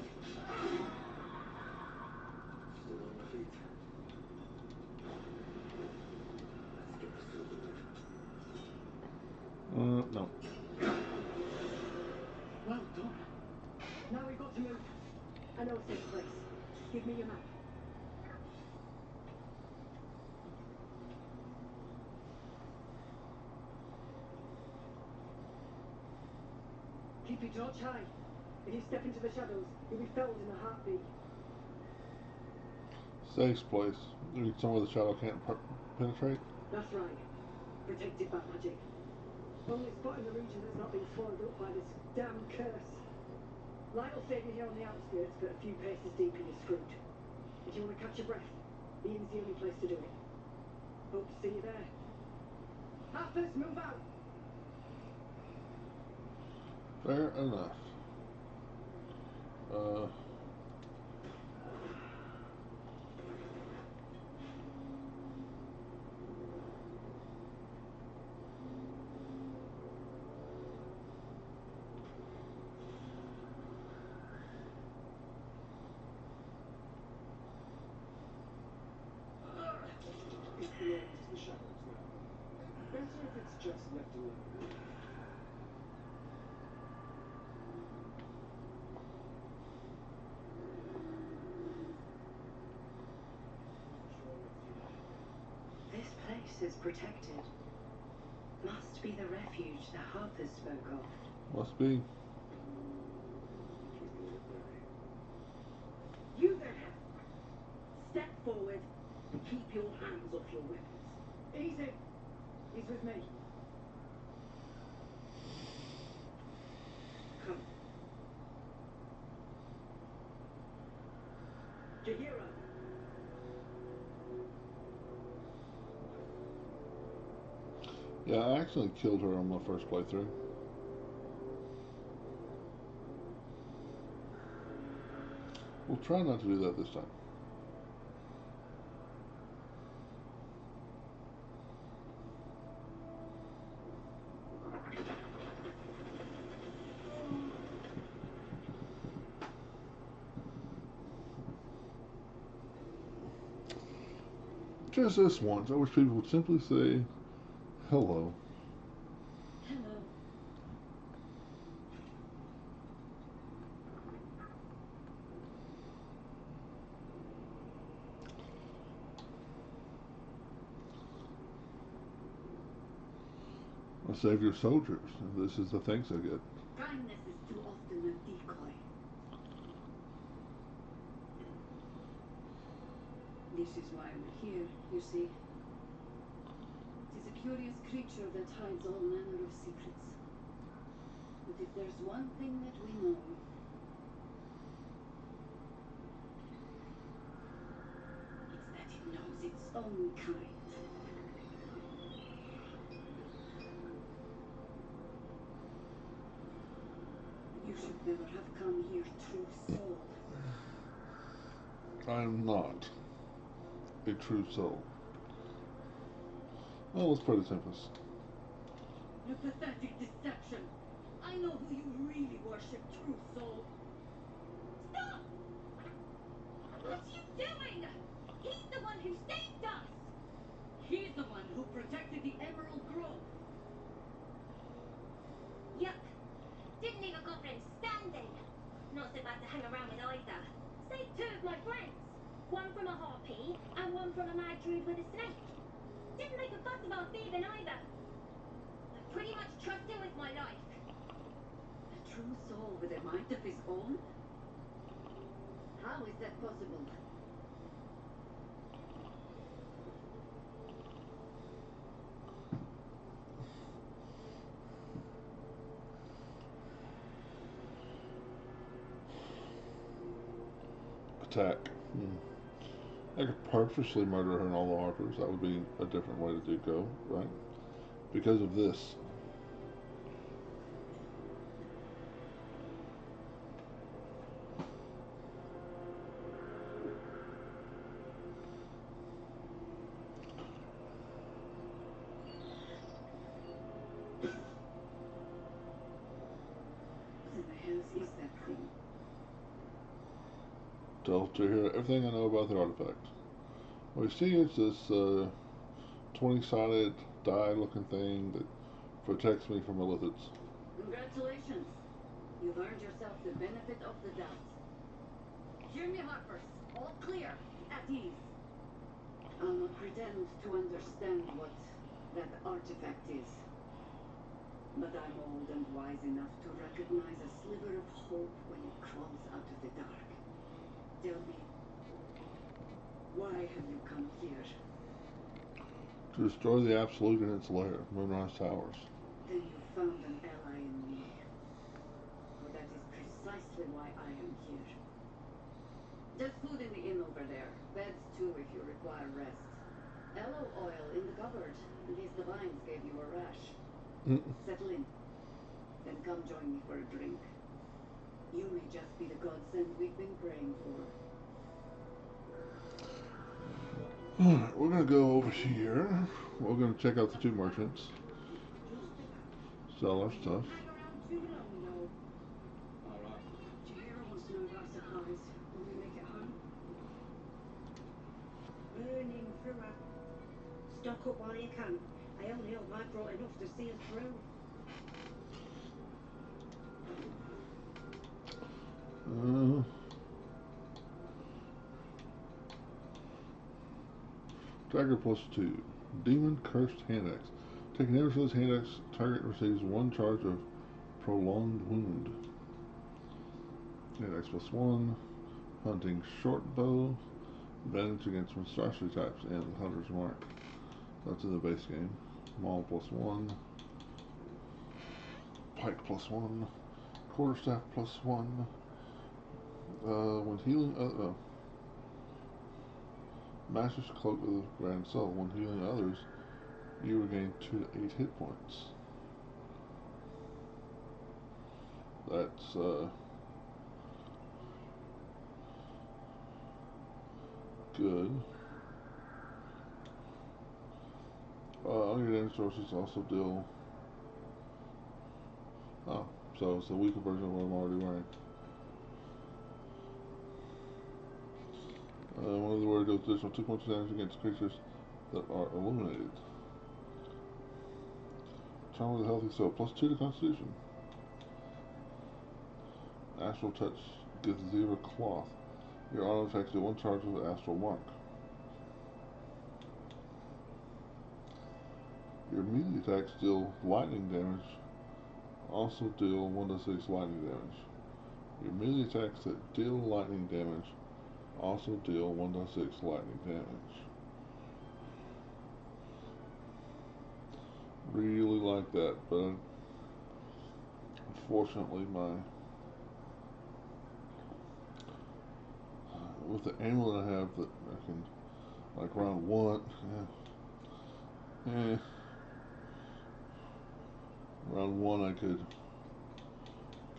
Speaker 6: Still on my feet. Let's get the sword.
Speaker 1: No.
Speaker 2: Well done. Now we've got to move. I know a safe place. Give me your map. Keep your torch high. If you step into the shadows, you'll be felled in a heartbeat.
Speaker 1: Safe place. Somewhere the shadow can't penetrate.
Speaker 2: That's right. Protected by magic. Only spot in the region that's not been swallowed up by this damn curse. Light will save you here on the outskirts, but a few paces deep and you're screwed. If you want to catch your breath, the inn's the only place to do it. Hope to see you there. Harpers, move out!
Speaker 1: Fair enough.
Speaker 9: It belongs to the shadows now. Better if it's just left alone.
Speaker 8: This place is protected. Must be the refuge the Harpers spoke of.
Speaker 1: Must be.
Speaker 2: You there! Step forward and keep your hands off your weapons. Easy! He's with me. Come. Jahira!
Speaker 1: Yeah, I actually killed her on my first playthrough. We'll try not to do that this time. Just this once, I wish people would simply say hello.
Speaker 8: Hello.
Speaker 1: I saved your soldiers, and this is the thanks I get.
Speaker 2: Kindness is too often a decoy.
Speaker 11: This is why we're here, you see. It is a curious creature that hides all manner of secrets. But if there's one thing that we know, it's that it knows its own kind. You should never have come here, true soul.
Speaker 1: I am not a true soul. Well, let's pray the tempest.
Speaker 2: A pathetic deception. I know who you really worship, true soul.
Speaker 3: Stop! What are you doing? He's the one who saved us!
Speaker 2: He's the one who protected the Emerald Grove.
Speaker 3: Yup. Didn't leave a goblin standing. Not so bad to hang around with either. Saved two of my friends. One from a harpy and one from a mad druid with a snake. Didn't make a fuss about thieving either. I pretty much trust him with my life.
Speaker 11: A true soul with a mind of his own? How is that possible?
Speaker 1: Attack. I could purposely murder her and all the Harpers. That would be a different way to do go, right? Because of this.
Speaker 11: What in the hells is that thing?
Speaker 1: Tell Jahira everything I know about the artifact. Well, you see, it's this 20-sided die-looking thing that protects me from illithids.
Speaker 11: Congratulations. You've earned yourself the benefit of the doubt.
Speaker 2: Hear me, Harpers. All clear. At ease.
Speaker 11: I'll not pretend to understand what that artifact is. But I'm old and wise enough to recognize a sliver of hope when it crawls out of the dark. Tell me, why have you come here?
Speaker 1: To destroy the Absolute in its lair, Moonrise Towers.
Speaker 11: Then you found an ally in me. For that is precisely why I am here. There's food in the inn over there. Beds too if you require rest. Aloe oil in the cupboard, in case the vines gave you a rash.
Speaker 1: Mm.
Speaker 11: Settle in. Then come join me for a drink. You may just be the godsend we've been praying for.
Speaker 1: Alright, we're gonna go over here. We're gonna check out the two merchants. Sell our stuff.
Speaker 2: Hang around too long, though.
Speaker 9: Alright.
Speaker 2: Chihiro wants to know about supplies when we make it home. Burning through her. Stock up while you can. I only hope I brought enough to see us through.
Speaker 1: Uh, Dagger +2. Demon Cursed Hand Axe. Taking damage with this hand axe, target receives 1 charge of prolonged wound. Hand axe +1. Hunting short bow. Advantage against monstrosity types and Hunter's Mark. That's in the base game. Maul +1. Pike +1. Quarterstaff +1. When healing, Master's Cloak of the Grand Soul. When healing others, you regain 2 to 8 hit points. That's good. All your damage sources also deal. Oh, so it's a weaker version of what I'm already wearing. One of the warrior deals additional 2 points of damage against creatures that are illuminated. Charm with a healthy soul, +2 to Constitution. Astral Touch gives Zebra Cloth. Your auto attacks do 1 charge with Astral Mark. Your melee attacks deal lightning damage, also deal 1d6 lightning damage. Your melee attacks that deal lightning damage also deal 1d6 lightning damage. Really like that, but unfortunately with the amulet I have that I can, like round 1, round 1 I could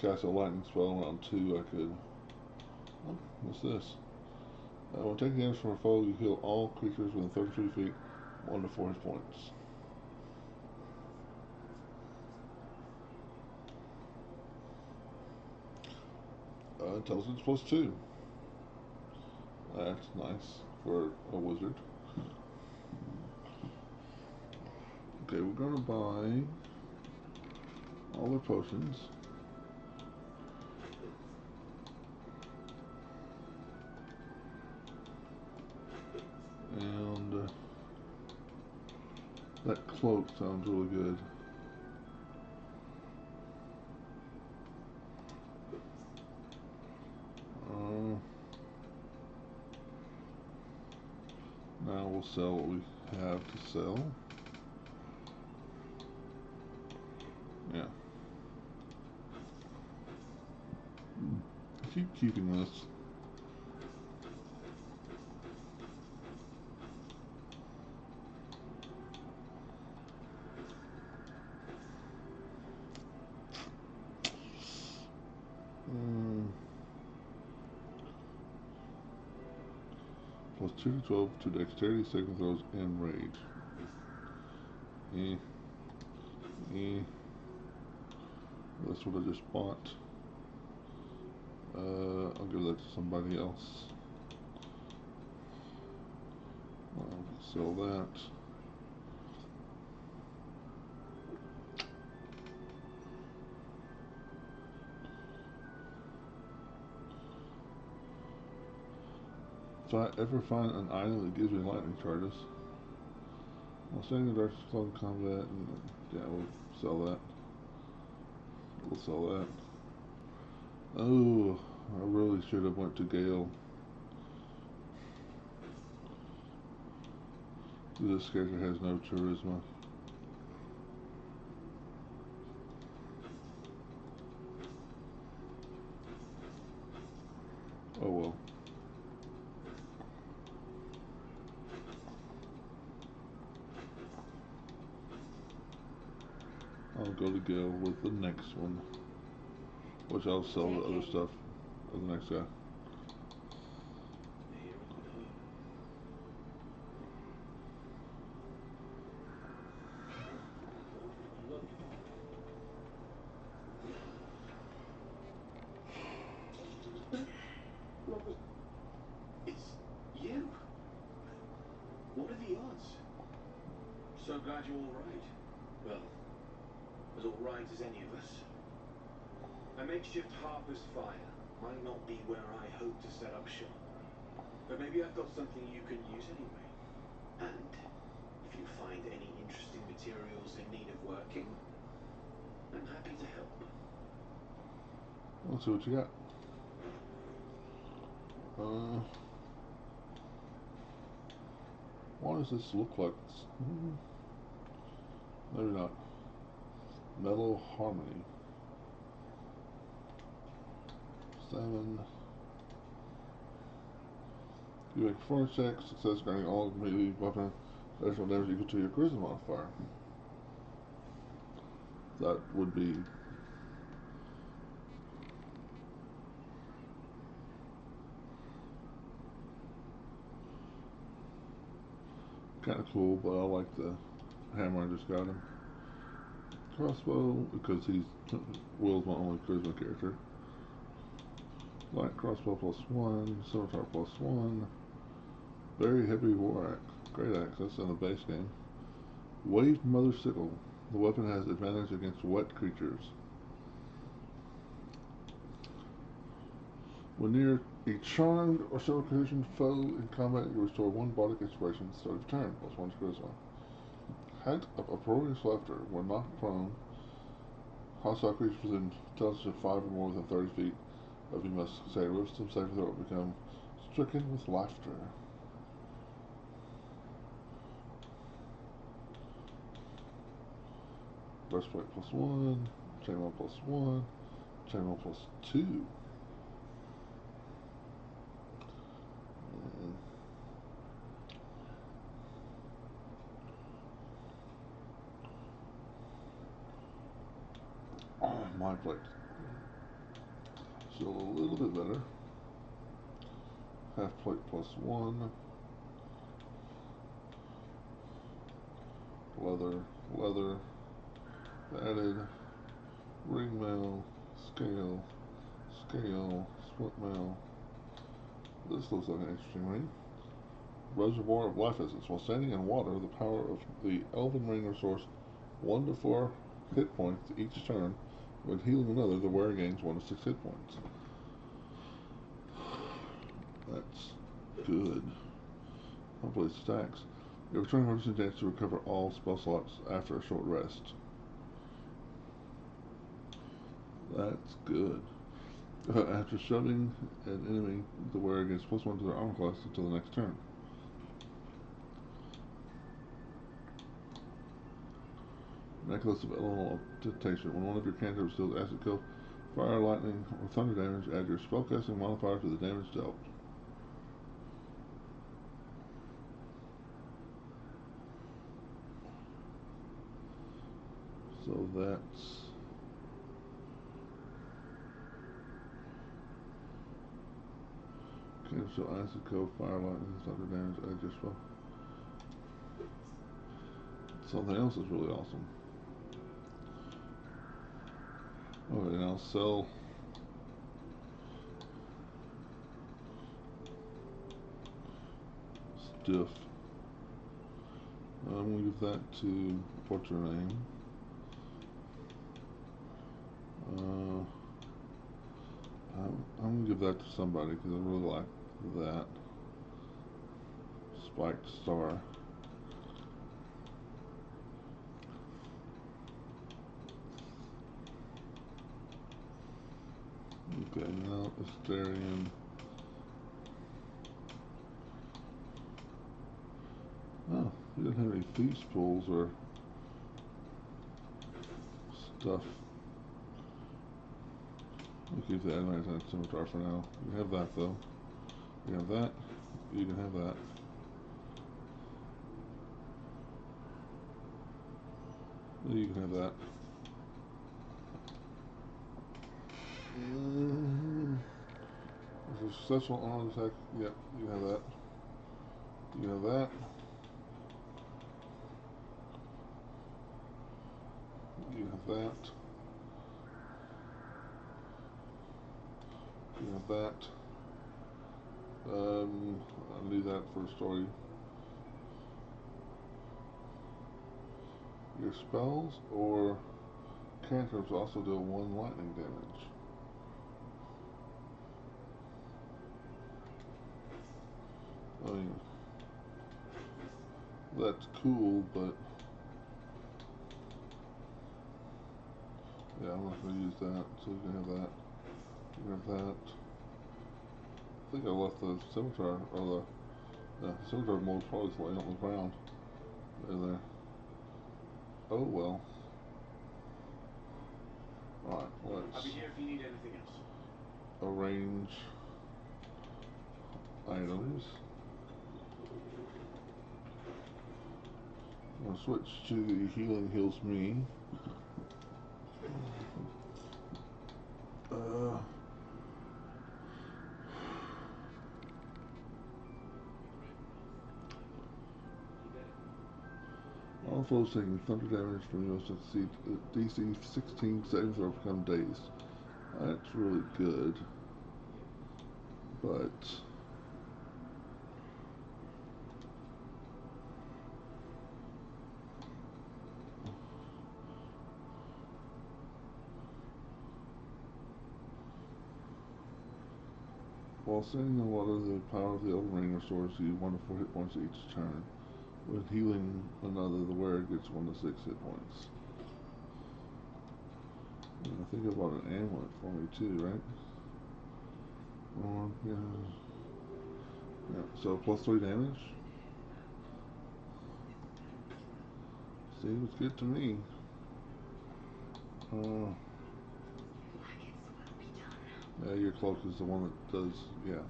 Speaker 1: cast a lightning spell, round 2 I could, oh, what's this? When taking damage from a foe, you heal all creatures within 33 feet, 1 to 4 hit points. Intelligence +2. That's nice for a wizard. Okay, we're gonna buy all the potions. And that cloak sounds really good. Now we'll sell what we have to sell. Yeah. Keep keeping this. +2 to 12 to dexterity, saving throws, and rage. That's what I just bought. I'll give that to somebody else. I'll sell that. If I ever find an item that gives me lightning charges, I'll send the darkest clone combat, and yeah, we'll sell that. We'll sell that. Oh, I really should have went to Gale. This character has no charisma. Oh well. I'll go to Gil with the next one, which I'll sell the other stuff of the next guy.
Speaker 6: Here and gone. Look. Robert, it's you. What are the odds? So glad you're all right. Well, as all right as any of us. A makeshift Harper's Fire might not be where I hope to set up shop, but maybe I've got something you can use anyway. And if you find any interesting materials in need of working, I'm happy to help.
Speaker 1: Let's see what you got. What does this look like? Maybe not. Mellow Harmony. 7. You make 4 checks, success granting all melee weapon additional damage equal to your charisma modifier. That would be kind of cool, but I like the hammer I just got him. Crossbow, because Will's my only charisma character. Light crossbow +1, scimitar +1. Very heavy war axe, great axe, that's in the base game. Wave Mother Sickle, the weapon has advantage against wet creatures. When near a charmed or self-conditioned foe in combat, you restore 1 bardic inspiration at the start of turn, +1 to charisma. Hint of uproarious laughter. When knocked prone, hostile creatures within distance of 5 or more within 30 feet of you must say a wisdom saving throw or become stricken with laughter. Breastplate +1, chainmail +1, chainmail +2. My plate. Still a little bit better. Half plate +1. Leather. Added. Ring mail. Scale. Split mail. This looks like an interesting ring. Reservoir of life essence. While standing in water, the power of the Elven Ring restores 1 to 4 hit points each turn. When healing another, the wearer gains 1 to 6 hit points. That's good. Hopefully it stacks. Your return has a chance to recover all spell slots after a short rest. That's good. After shoving an enemy, the wearer gains +1 to their armor class until the next turn. Necklace of Elemental Temptation. When one of your cantrips deals acid kill, fire, lightning, or thunder damage, add your spellcasting modifier to the damage dealt. So that's cancel acid kill, fire, lightning, thunder damage, add your spell. Something else is really awesome. Okay, now sell stiff. I'm going to give that to what's her name. I'm going to give that to somebody because I really like that. Spiked Star. Okay, now Asterion. Oh, he didn't have any thieves pools or stuff. We'll keep the Adamant and Scimitar for now. You can have that though. You can have that. You can have that. You can have that. It's a successful armed attack. Yep, you have that. You have that. You have that. You have that. I'll leave that for a story. Your spells or cantrips also deal 1 lightning damage. I mean, that's cool, but yeah, I'm not going to use that. So you can have that. You can have that. I think I left the scimitar, or the scimitar mold probably laying on the ground. There. Oh well. Alright,
Speaker 9: I'll be
Speaker 1: let's
Speaker 9: here if you need anything else.
Speaker 1: arrange items. I'll switch to the healing heals me. All foes taking thunder damage from you succeed DC 16 savings or become dazed. That's really good. But while standing in water, the power of the Elden Ring restores you 1 to 4 hit points each turn. When healing another, the wearer gets 1 to 6 hit points. And I think I bought an amulet for me too, right? Yeah. Yeah, so +3 damage. Seems good to me. Yeah, your cloak is the one that does, yeah.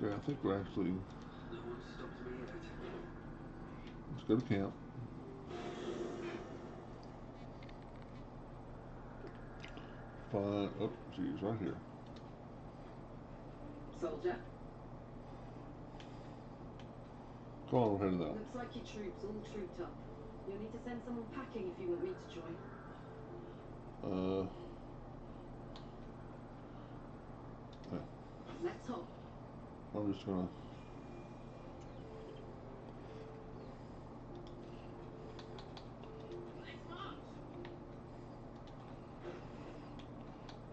Speaker 1: Okay, I think we're actually,
Speaker 9: No one stopped me yet.
Speaker 1: let's go to camp. Fine, oh, geez, right here.
Speaker 11: Soldier,
Speaker 1: Come on, we're headed out.
Speaker 2: Looks like your troops all trooped up. You'll need to send someone packing if you want me to join.
Speaker 1: Yeah,
Speaker 2: Let's hop.
Speaker 1: I'm just gonna,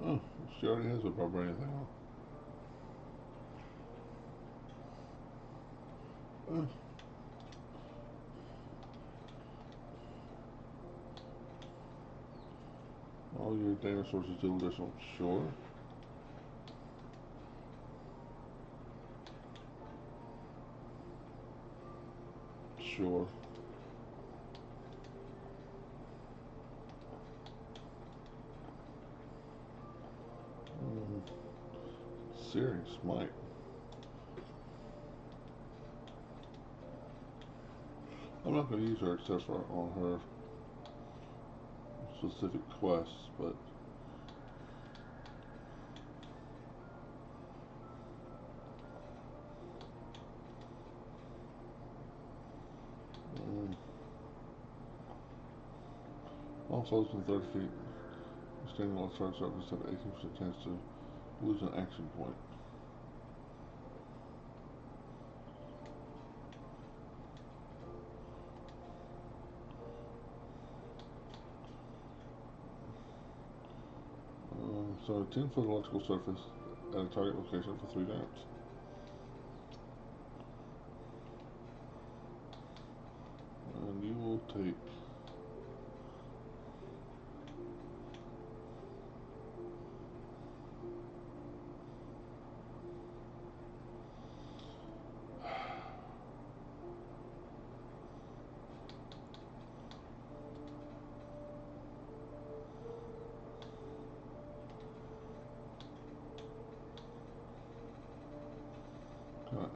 Speaker 1: oh, she already has a barbarian thing on. All your damage sources deal additional. Sure. Sure. Searing Smite. I'm not going to use her except for on her specific quests, but all foes within 30 feet standing on a charge surface have 18% chance to lose an action point. So a 10-foot electrical surface at a target location for 3 rounds. And you will take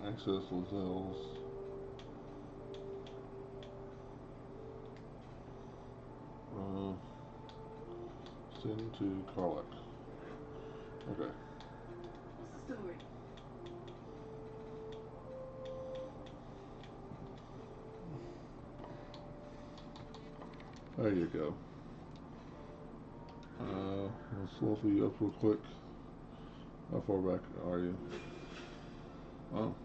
Speaker 1: Access Lazelle's. Send to Karlak. Okay.
Speaker 8: What's the story?
Speaker 1: There you go. Let's level you up real quick. How far back are you? Oh.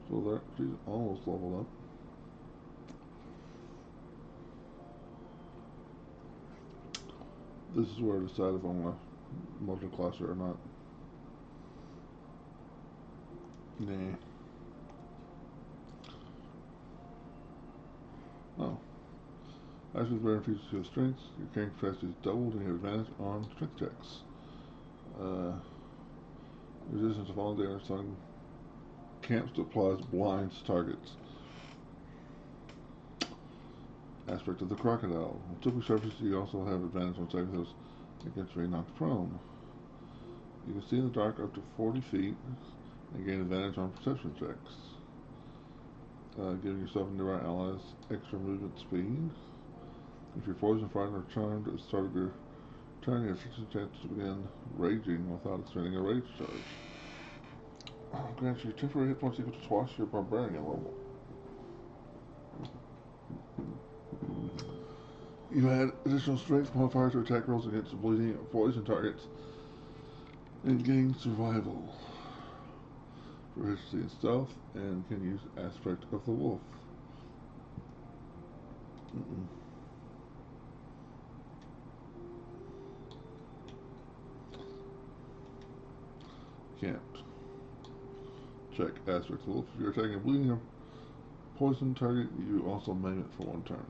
Speaker 1: So there, she's almost leveled up. This is where I decide if I'm going to multi-class her or not. Nah. Oh. As with rare features to your strengths, your character capacity is doubled and you have advantage on strength checks. Resistance to falling damage on camps that applies blinds to targets. Aspect of the crocodile. On slippery surfaces, you also have advantage on saving throws against being knocked prone. You can see in the dark up to 40 feet and gain advantage on perception checks. Giving yourself and nearby allies extra movement speed. If you're poisoned, frightened, or charmed at the start of your turn, you have 60% chance to begin raging without expending a rage charge. Grants you temporary hit points equal to twice your barbarian level. You add additional strength modifier to attack rolls against bleeding or poison targets and gain survival, proficiency in stealth, and can use aspect of the wolf. Can't. Check aspect of the wolf. If you're attacking a bleeding or poison target, you also maim it for one turn.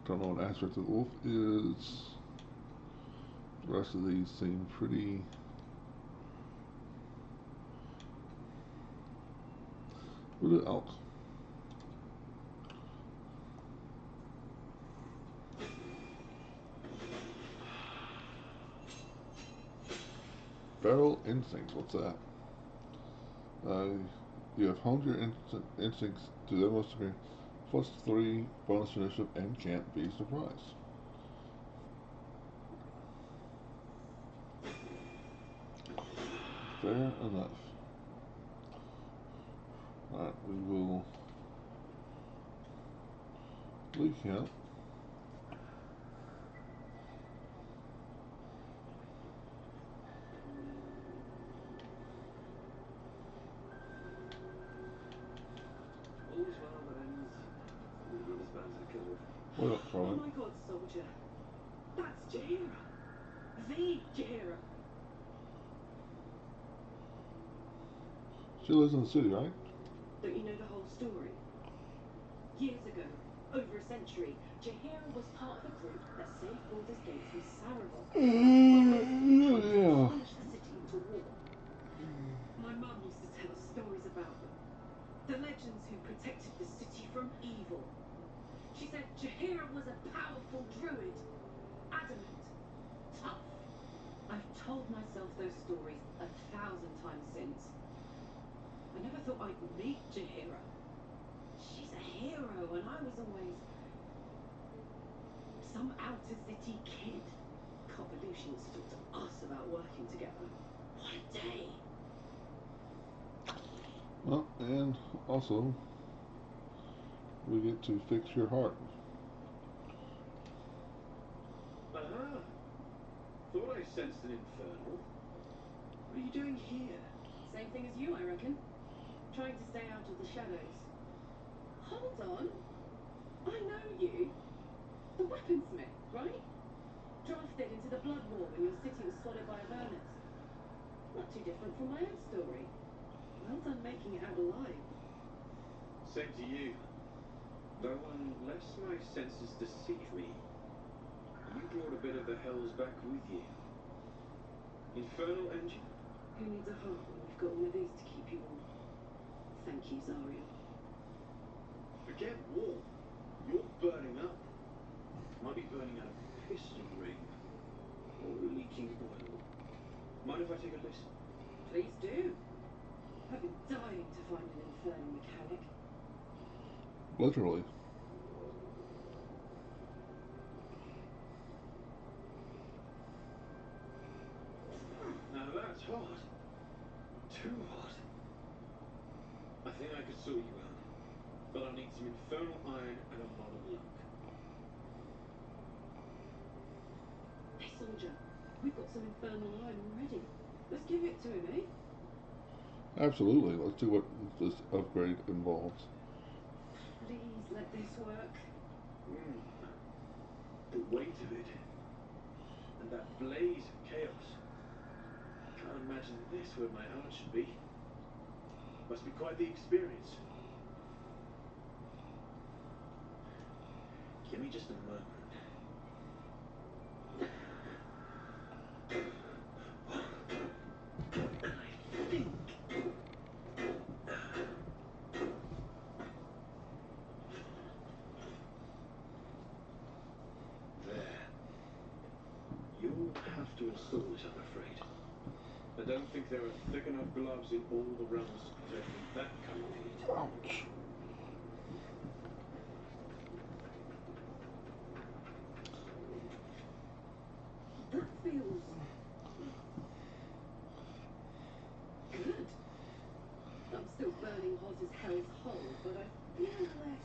Speaker 1: Don't know what aspect of the wolf is. The rest of these seem pretty We'll do elk. Feral instincts, what's that? You have honed your instincts to their most degree, +3 bonus initiative, and can't be surprised. Fair enough. Alright, we will leave him.
Speaker 6: All's well that ends not as bad as it could have.
Speaker 1: What up,
Speaker 2: Oh
Speaker 1: Carly?
Speaker 2: my god, soldier. That's Jaheira. The Jaheira.
Speaker 1: She lives in the city, right?
Speaker 2: Don't you know the whole story? Years ago, over a century, Jaheira was part of a group that saved Baldurs Gate from Sarabon.
Speaker 1: Yeah.
Speaker 2: Plunged the city into war. My mum used to tell us stories about them. The legends who protected the city from evil. She said Jaheira was a powerful druid. Adamant. Tough. I've told myself those stories 1,000 times since. I never thought I'd meet Jaheira. She's a hero, and I was always some outer city kid. Can't believe she wants to talk to us about working together. What a day!
Speaker 1: Well, and also, we get to fix your heart.
Speaker 6: Aha! Thought I sensed an infernal. What are you doing here?
Speaker 2: Same thing as you, I reckon. Trying to stay out of the shadows. Hold on. I know you. The weaponsmith, right? Drafted into the blood war when your city was swallowed by Avernus. Not too different from my own story. Well done making it out alive.
Speaker 6: Same to you. Though unless my senses deceive me, you brought a bit of the hells back with you. Infernal engine?
Speaker 2: Who needs a heart when you've got one of these to keep you warm? Thank you, Zariel.
Speaker 6: Forget war. You're burning up. Might be burning out a piston ring or leaking oil. Mind if I take a listen?
Speaker 2: Please do. I've been dying to find an infernal mechanic.
Speaker 1: Literally.
Speaker 6: Now that's hot. Too hot. I think I could sort you out. But I'll need some infernal iron and a lot of luck.
Speaker 2: Hey, soldier, we've got some infernal iron already. Let's give it to him, eh?
Speaker 1: Absolutely. Let's see what this upgrade involves.
Speaker 2: Please let this work.
Speaker 6: The weight of it. And that blaze of chaos. Can't imagine this where my art should be. Must be quite the experience. Give me just a moment. I think. There. You'll have to install it, I'm afraid. I don't think there are thick enough gloves in all the realms to protect from that kind of heat.
Speaker 1: Ouch.
Speaker 2: That feels good. I'm still burning hot as hell's hole, but I feel less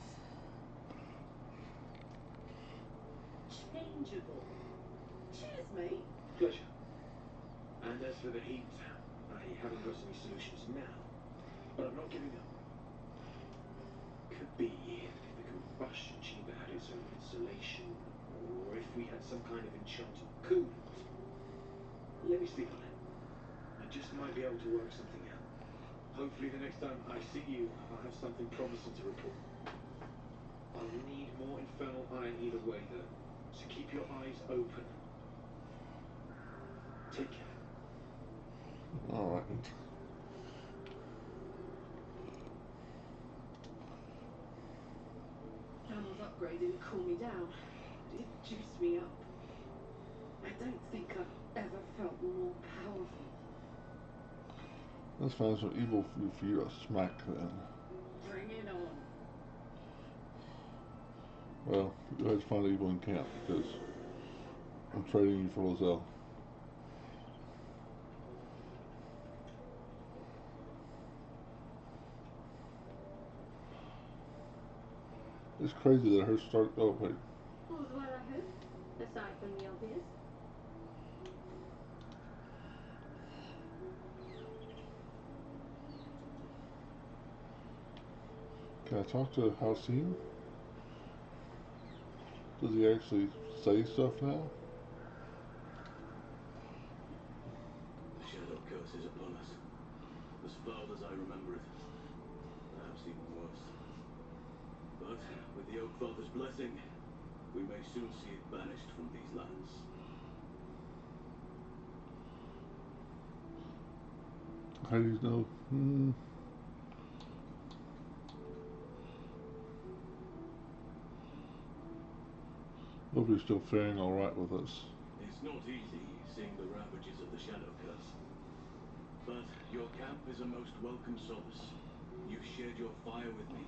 Speaker 2: changeable. Cheers, mate.
Speaker 6: Pleasure. And as for the heat, I haven't got any solutions now. But I'm not giving up. Could be if the combustion chamber had its own insulation, or if we had some kind of enchanted coolant. Let me sleep on it. I just might be able to work something out. Hopefully the next time I see you, I'll have something promising to report. I'll need more infernal iron either way, though. So keep your eyes open. Take care.
Speaker 1: Alright.
Speaker 2: Daniel's upgrade didn't cool me down. It juiced me up. I don't think I've ever felt more powerful.
Speaker 1: Let's find some evil food for you to smack then.
Speaker 2: Bring it on.
Speaker 1: Well, go ahead and find evil in camp because I'm trading you for Lozelle. It's crazy that her start. Oh wait.
Speaker 3: All's well, I hope, aside from the obvious.
Speaker 1: Can I talk to Halcyon? Does he actually say stuff now?
Speaker 6: The shadow curse is upon us. As foul as I remember it. Perhaps even worse. But with the Oak Father's blessing, we may soon see it banished from these lands.
Speaker 1: How do you know? Hope you're still faring alright with us.
Speaker 6: It's not easy seeing the ravages of the shadow curse. But your camp is a most welcome solace. You've shared your fire with me,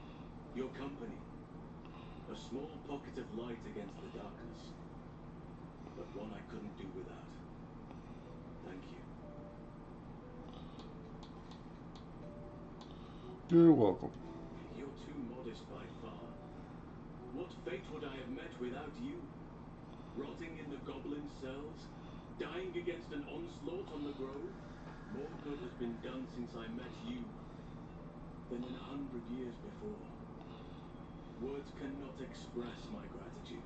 Speaker 6: your company. A small pocket of light against the darkness. But one I couldn't do without. Thank you.
Speaker 1: You're welcome.
Speaker 6: You're too modest by far. What fate would I have met without you? Rotting in the goblin cells? Dying against an onslaught on the grove? More good has been done since I met you than in 100 years before. Words cannot express my gratitude.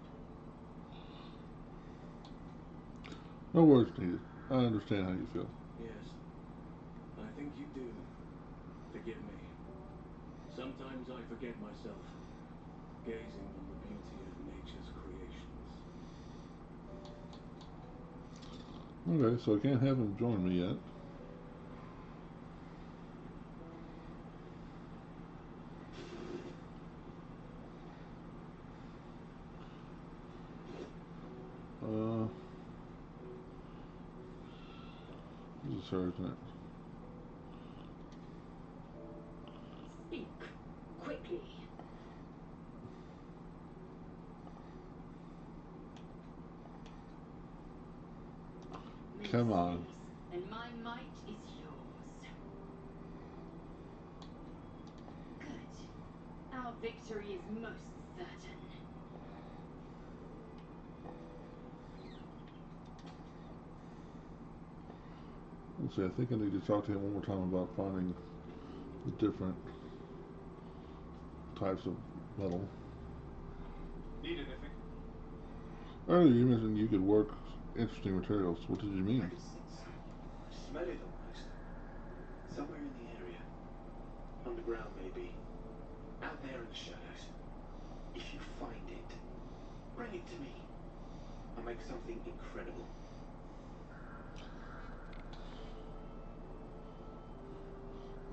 Speaker 1: No words needed. I understand how you feel.
Speaker 6: Yes, I think you do. Forgive me. Sometimes I forget myself, gazing on the beauty of nature's creations.
Speaker 1: Okay, so I can't have him join me yet. This is her, isn't it?
Speaker 11: Speak quickly.
Speaker 1: Come on.
Speaker 11: And my might is yours. Good. Our victory is most certain.
Speaker 1: Let's see, I think I need to talk to him one more time about finding the different types of metal.
Speaker 12: Need anything?
Speaker 1: Earlier you mentioned you could work interesting materials. What did you
Speaker 6: I
Speaker 1: mean?
Speaker 6: can sense something. Smell it almost. Somewhere in the area. Underground, maybe. Out there in the shadows. If you find it, bring it to me. I'll make something incredible.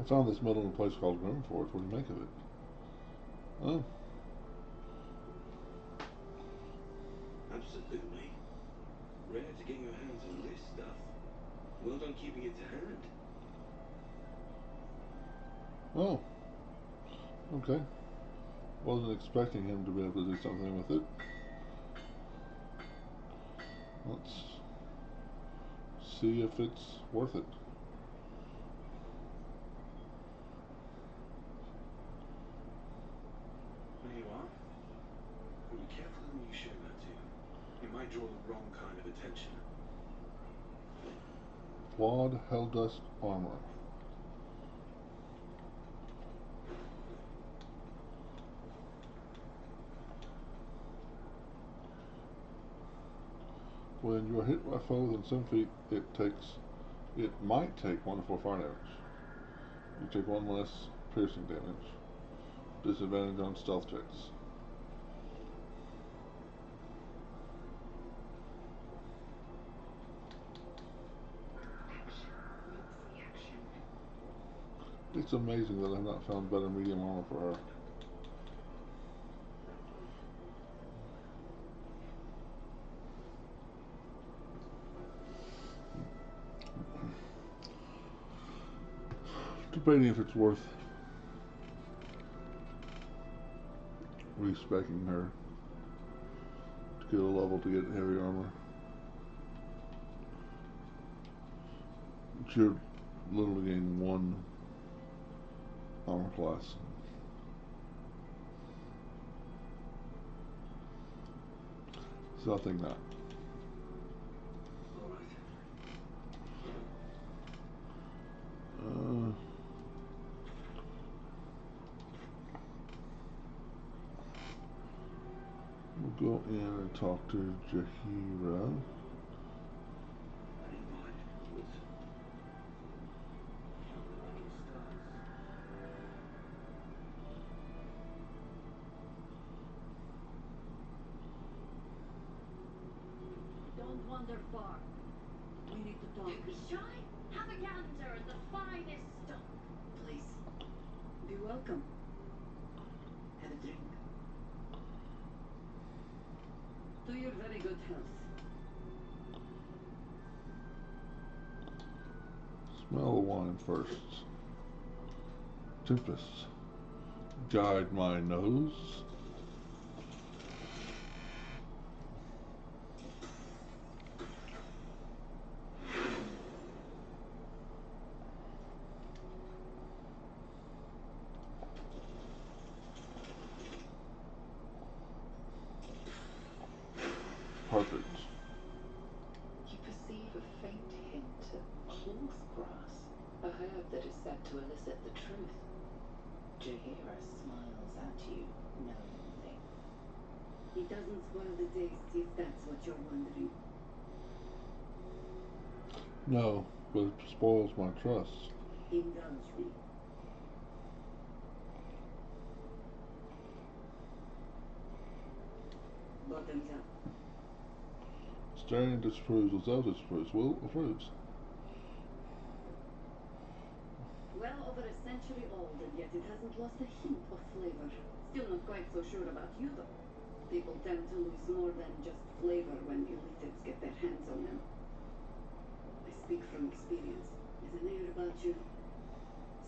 Speaker 1: I found this metal in a place called Grimforth. What do you make of it? Oh,
Speaker 6: Absolutely. Rare to get your hands on this stuff. Well done keeping it to hand.
Speaker 1: oh, okay. Wasn't expecting him to be able to do something with it. Let's see if it's worth it.
Speaker 6: There you are. But be careful who you show that to. It might draw the wrong kind of attention.
Speaker 1: Flawed Helldust armor. When you are hit by a foe within 7 feet, it might take 1 to 4 fire damage. You take 1 less piercing damage. Disadvantage on stealth checks. It's amazing that I've not found better medium armor for her. Debating if it's worth respecing her to get a level to get heavy armor. You're literally getting 1 armor class. So I think not.
Speaker 6: All right.
Speaker 1: We'll go in and talk to Jahira.
Speaker 6: I don't mind, but how the battle starts.
Speaker 11: Don't wander far. We need to talk.
Speaker 3: Don't be shy. Have a gander at the finest stock.
Speaker 11: Please. Be welcome. Have a drink. To your very good health.
Speaker 1: Smell the wine first. Tempest. Guide my nose. Perfect.
Speaker 8: You perceive a faint hint of cloth grass, a herb that is said to elicit the truth. Jahira smiles at you knowingly.
Speaker 11: It doesn't spoil the taste if that's what you're wondering.
Speaker 1: No, but it spoils my trust.
Speaker 11: Indulge me. Bottoms up.
Speaker 1: Staring disapproves, Lizelle disapproves. Will approves.
Speaker 11: Well over a century old, and yet it hasn't lost a hint of flavor. Still not quite so sure about you, though. People tend to lose more than just flavor when illithids get their hands on them. I speak from experience. There's an air about you.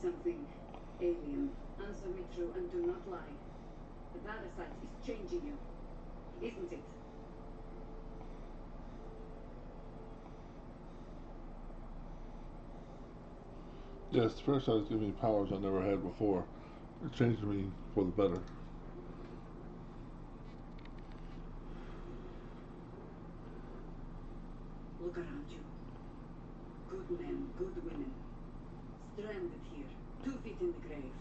Speaker 11: Something alien. Answer me true and do not lie. The parasite is changing you, isn't it?
Speaker 1: Yes, the first time it's giving me powers I never had before. It changed me for the better.
Speaker 11: Look around you. Good men, good women. Stranded here, 2 feet in the grave.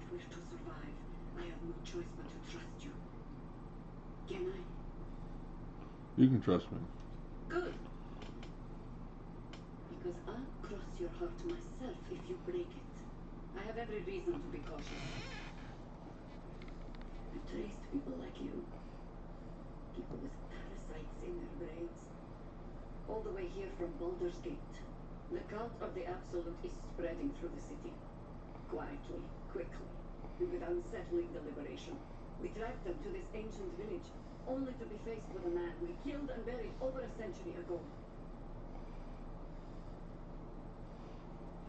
Speaker 11: If we're to survive, I have no choice but to trust you. Can I?
Speaker 1: You can trust me.
Speaker 11: Good. Because I'll cross your heart myself if you break it. I have every reason to be cautious. I've traced people like you. People with parasites in their brains. All the way here from Baldurs Gate. The cult of the Absolute is spreading through the city. Quietly, quickly, and with unsettling deliberation. We tracked them to this ancient village, only to be faced with a man we killed and buried over a century ago.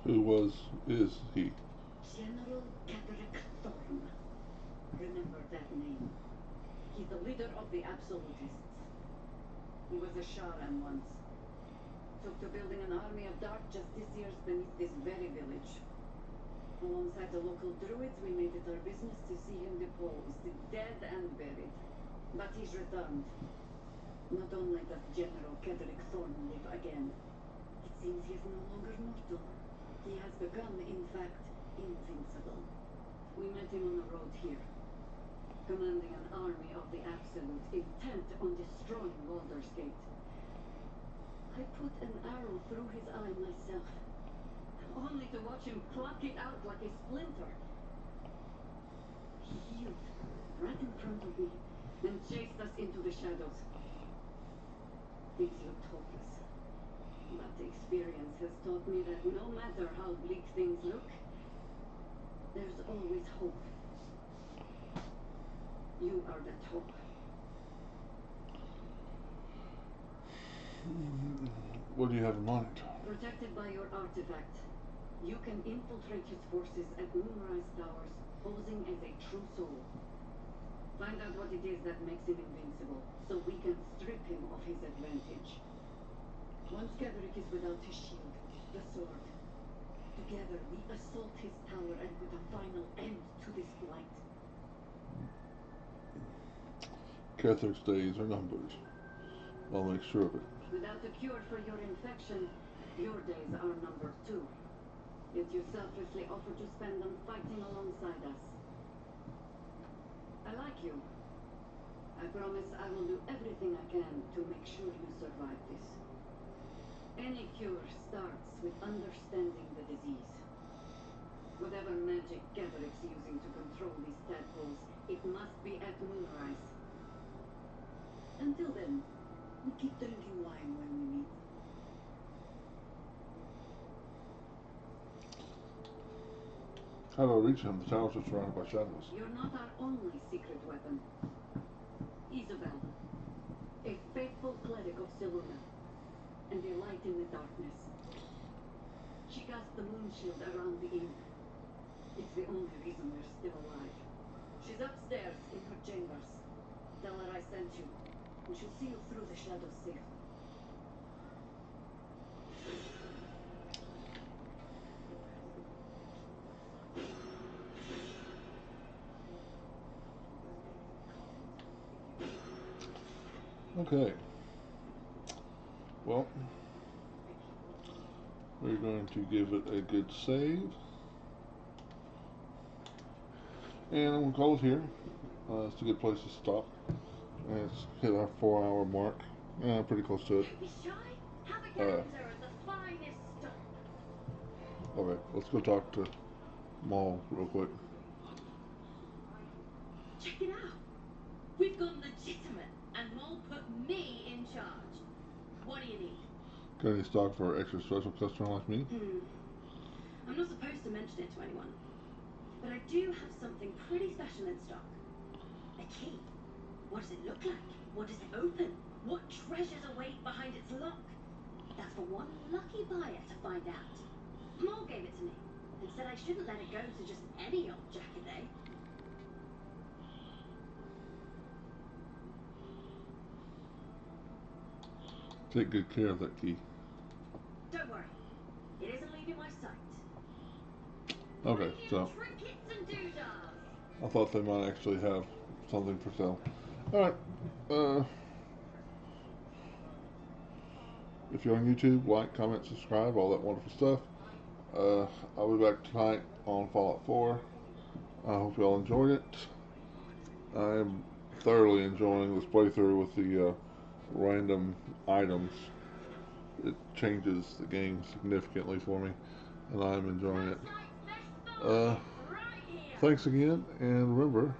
Speaker 1: Who is he?
Speaker 11: General Cadric Thorn. Remember that name. He's the leader of the Absolutists. He was a Sharan once. Took to building an army of dark justiciars beneath this very village. Alongside the local druids, we made it our business to see him deposed, dead and buried. But he's returned. Not only does General Cadric Thorn live again, it seems he's no longer mortal. He has become, in fact, invincible. We met him on the road here, commanding an army of the Absolute, intent on destroying Baldurs Gate. I put an arrow through his eye myself, only to watch him pluck it out like a splinter. He healed, right in front of me, and chased us into the shadows. Things looked hopeless, but the experience has taught me that no matter how bleak things look, there's always hope. You are that hope.
Speaker 1: What do you have in mind?
Speaker 11: Protected by your artifact, you can infiltrate his forces at Moonrise Towers, posing as a true soul. Find out what it is that makes him invincible, so we can strip him of his advantage. Once Cadric is without his shield, the sword, together we assault his tower and put a final end to this blight.
Speaker 1: Catheric's days are numbered. I'll make sure of it.
Speaker 11: Without a cure for your infection, your days are numbered too. Yet you selflessly offer to spend them fighting alongside us. I like you. I promise I will do everything I can to make sure you survive this. Any cure starts with understanding the disease. Whatever magic Cadric's using to control these tadpoles, it must be at Moonrise. Until then, we keep drinking wine when we meet.
Speaker 1: How do I reach him? The towers are surrounded by shadows.
Speaker 11: You're not our only secret weapon. Isabel, a faithful cleric of Seluna, and a light in the darkness. She cast the moon shield around the inn. It's the only reason we're still alive. She's upstairs in her chambers. Tell her I sent you, and she'll see you through the shadows safely.
Speaker 1: Okay. Well, we're going to give it a good save. And I'm going to call it here. It's a good place to stop. And it's hit our 4-hour mark. Pretty close to it.
Speaker 3: Be shy? Have a gander at the finest stop.
Speaker 1: Okay, let's go talk to Maul real quick.
Speaker 2: Check it out. We've gone legitimate, and Mole put me in charge. What do you need?
Speaker 1: Got any stock for an extra special customer like me?
Speaker 2: I'm not supposed to mention it to anyone, but I do have something pretty special in stock. A key. What does it look like? What does it open? What treasures await behind its lock? That's for one lucky buyer to find out. Maul gave it to me and said I shouldn't let it go to just any old Jackaday.
Speaker 1: Take good care of that key.
Speaker 2: Don't worry, it isn't leaving my sight.
Speaker 1: Okay, so
Speaker 2: Trinkets and doodads.
Speaker 1: I thought they might actually have something for sale. Alright, if you're on YouTube, like, comment, subscribe, all that wonderful stuff. I'll be back tonight on Fallout 4. I hope you all enjoyed it. I am thoroughly enjoying this playthrough with the random items. It changes the game significantly for me, and I'm enjoying it. Thanks again, and remember,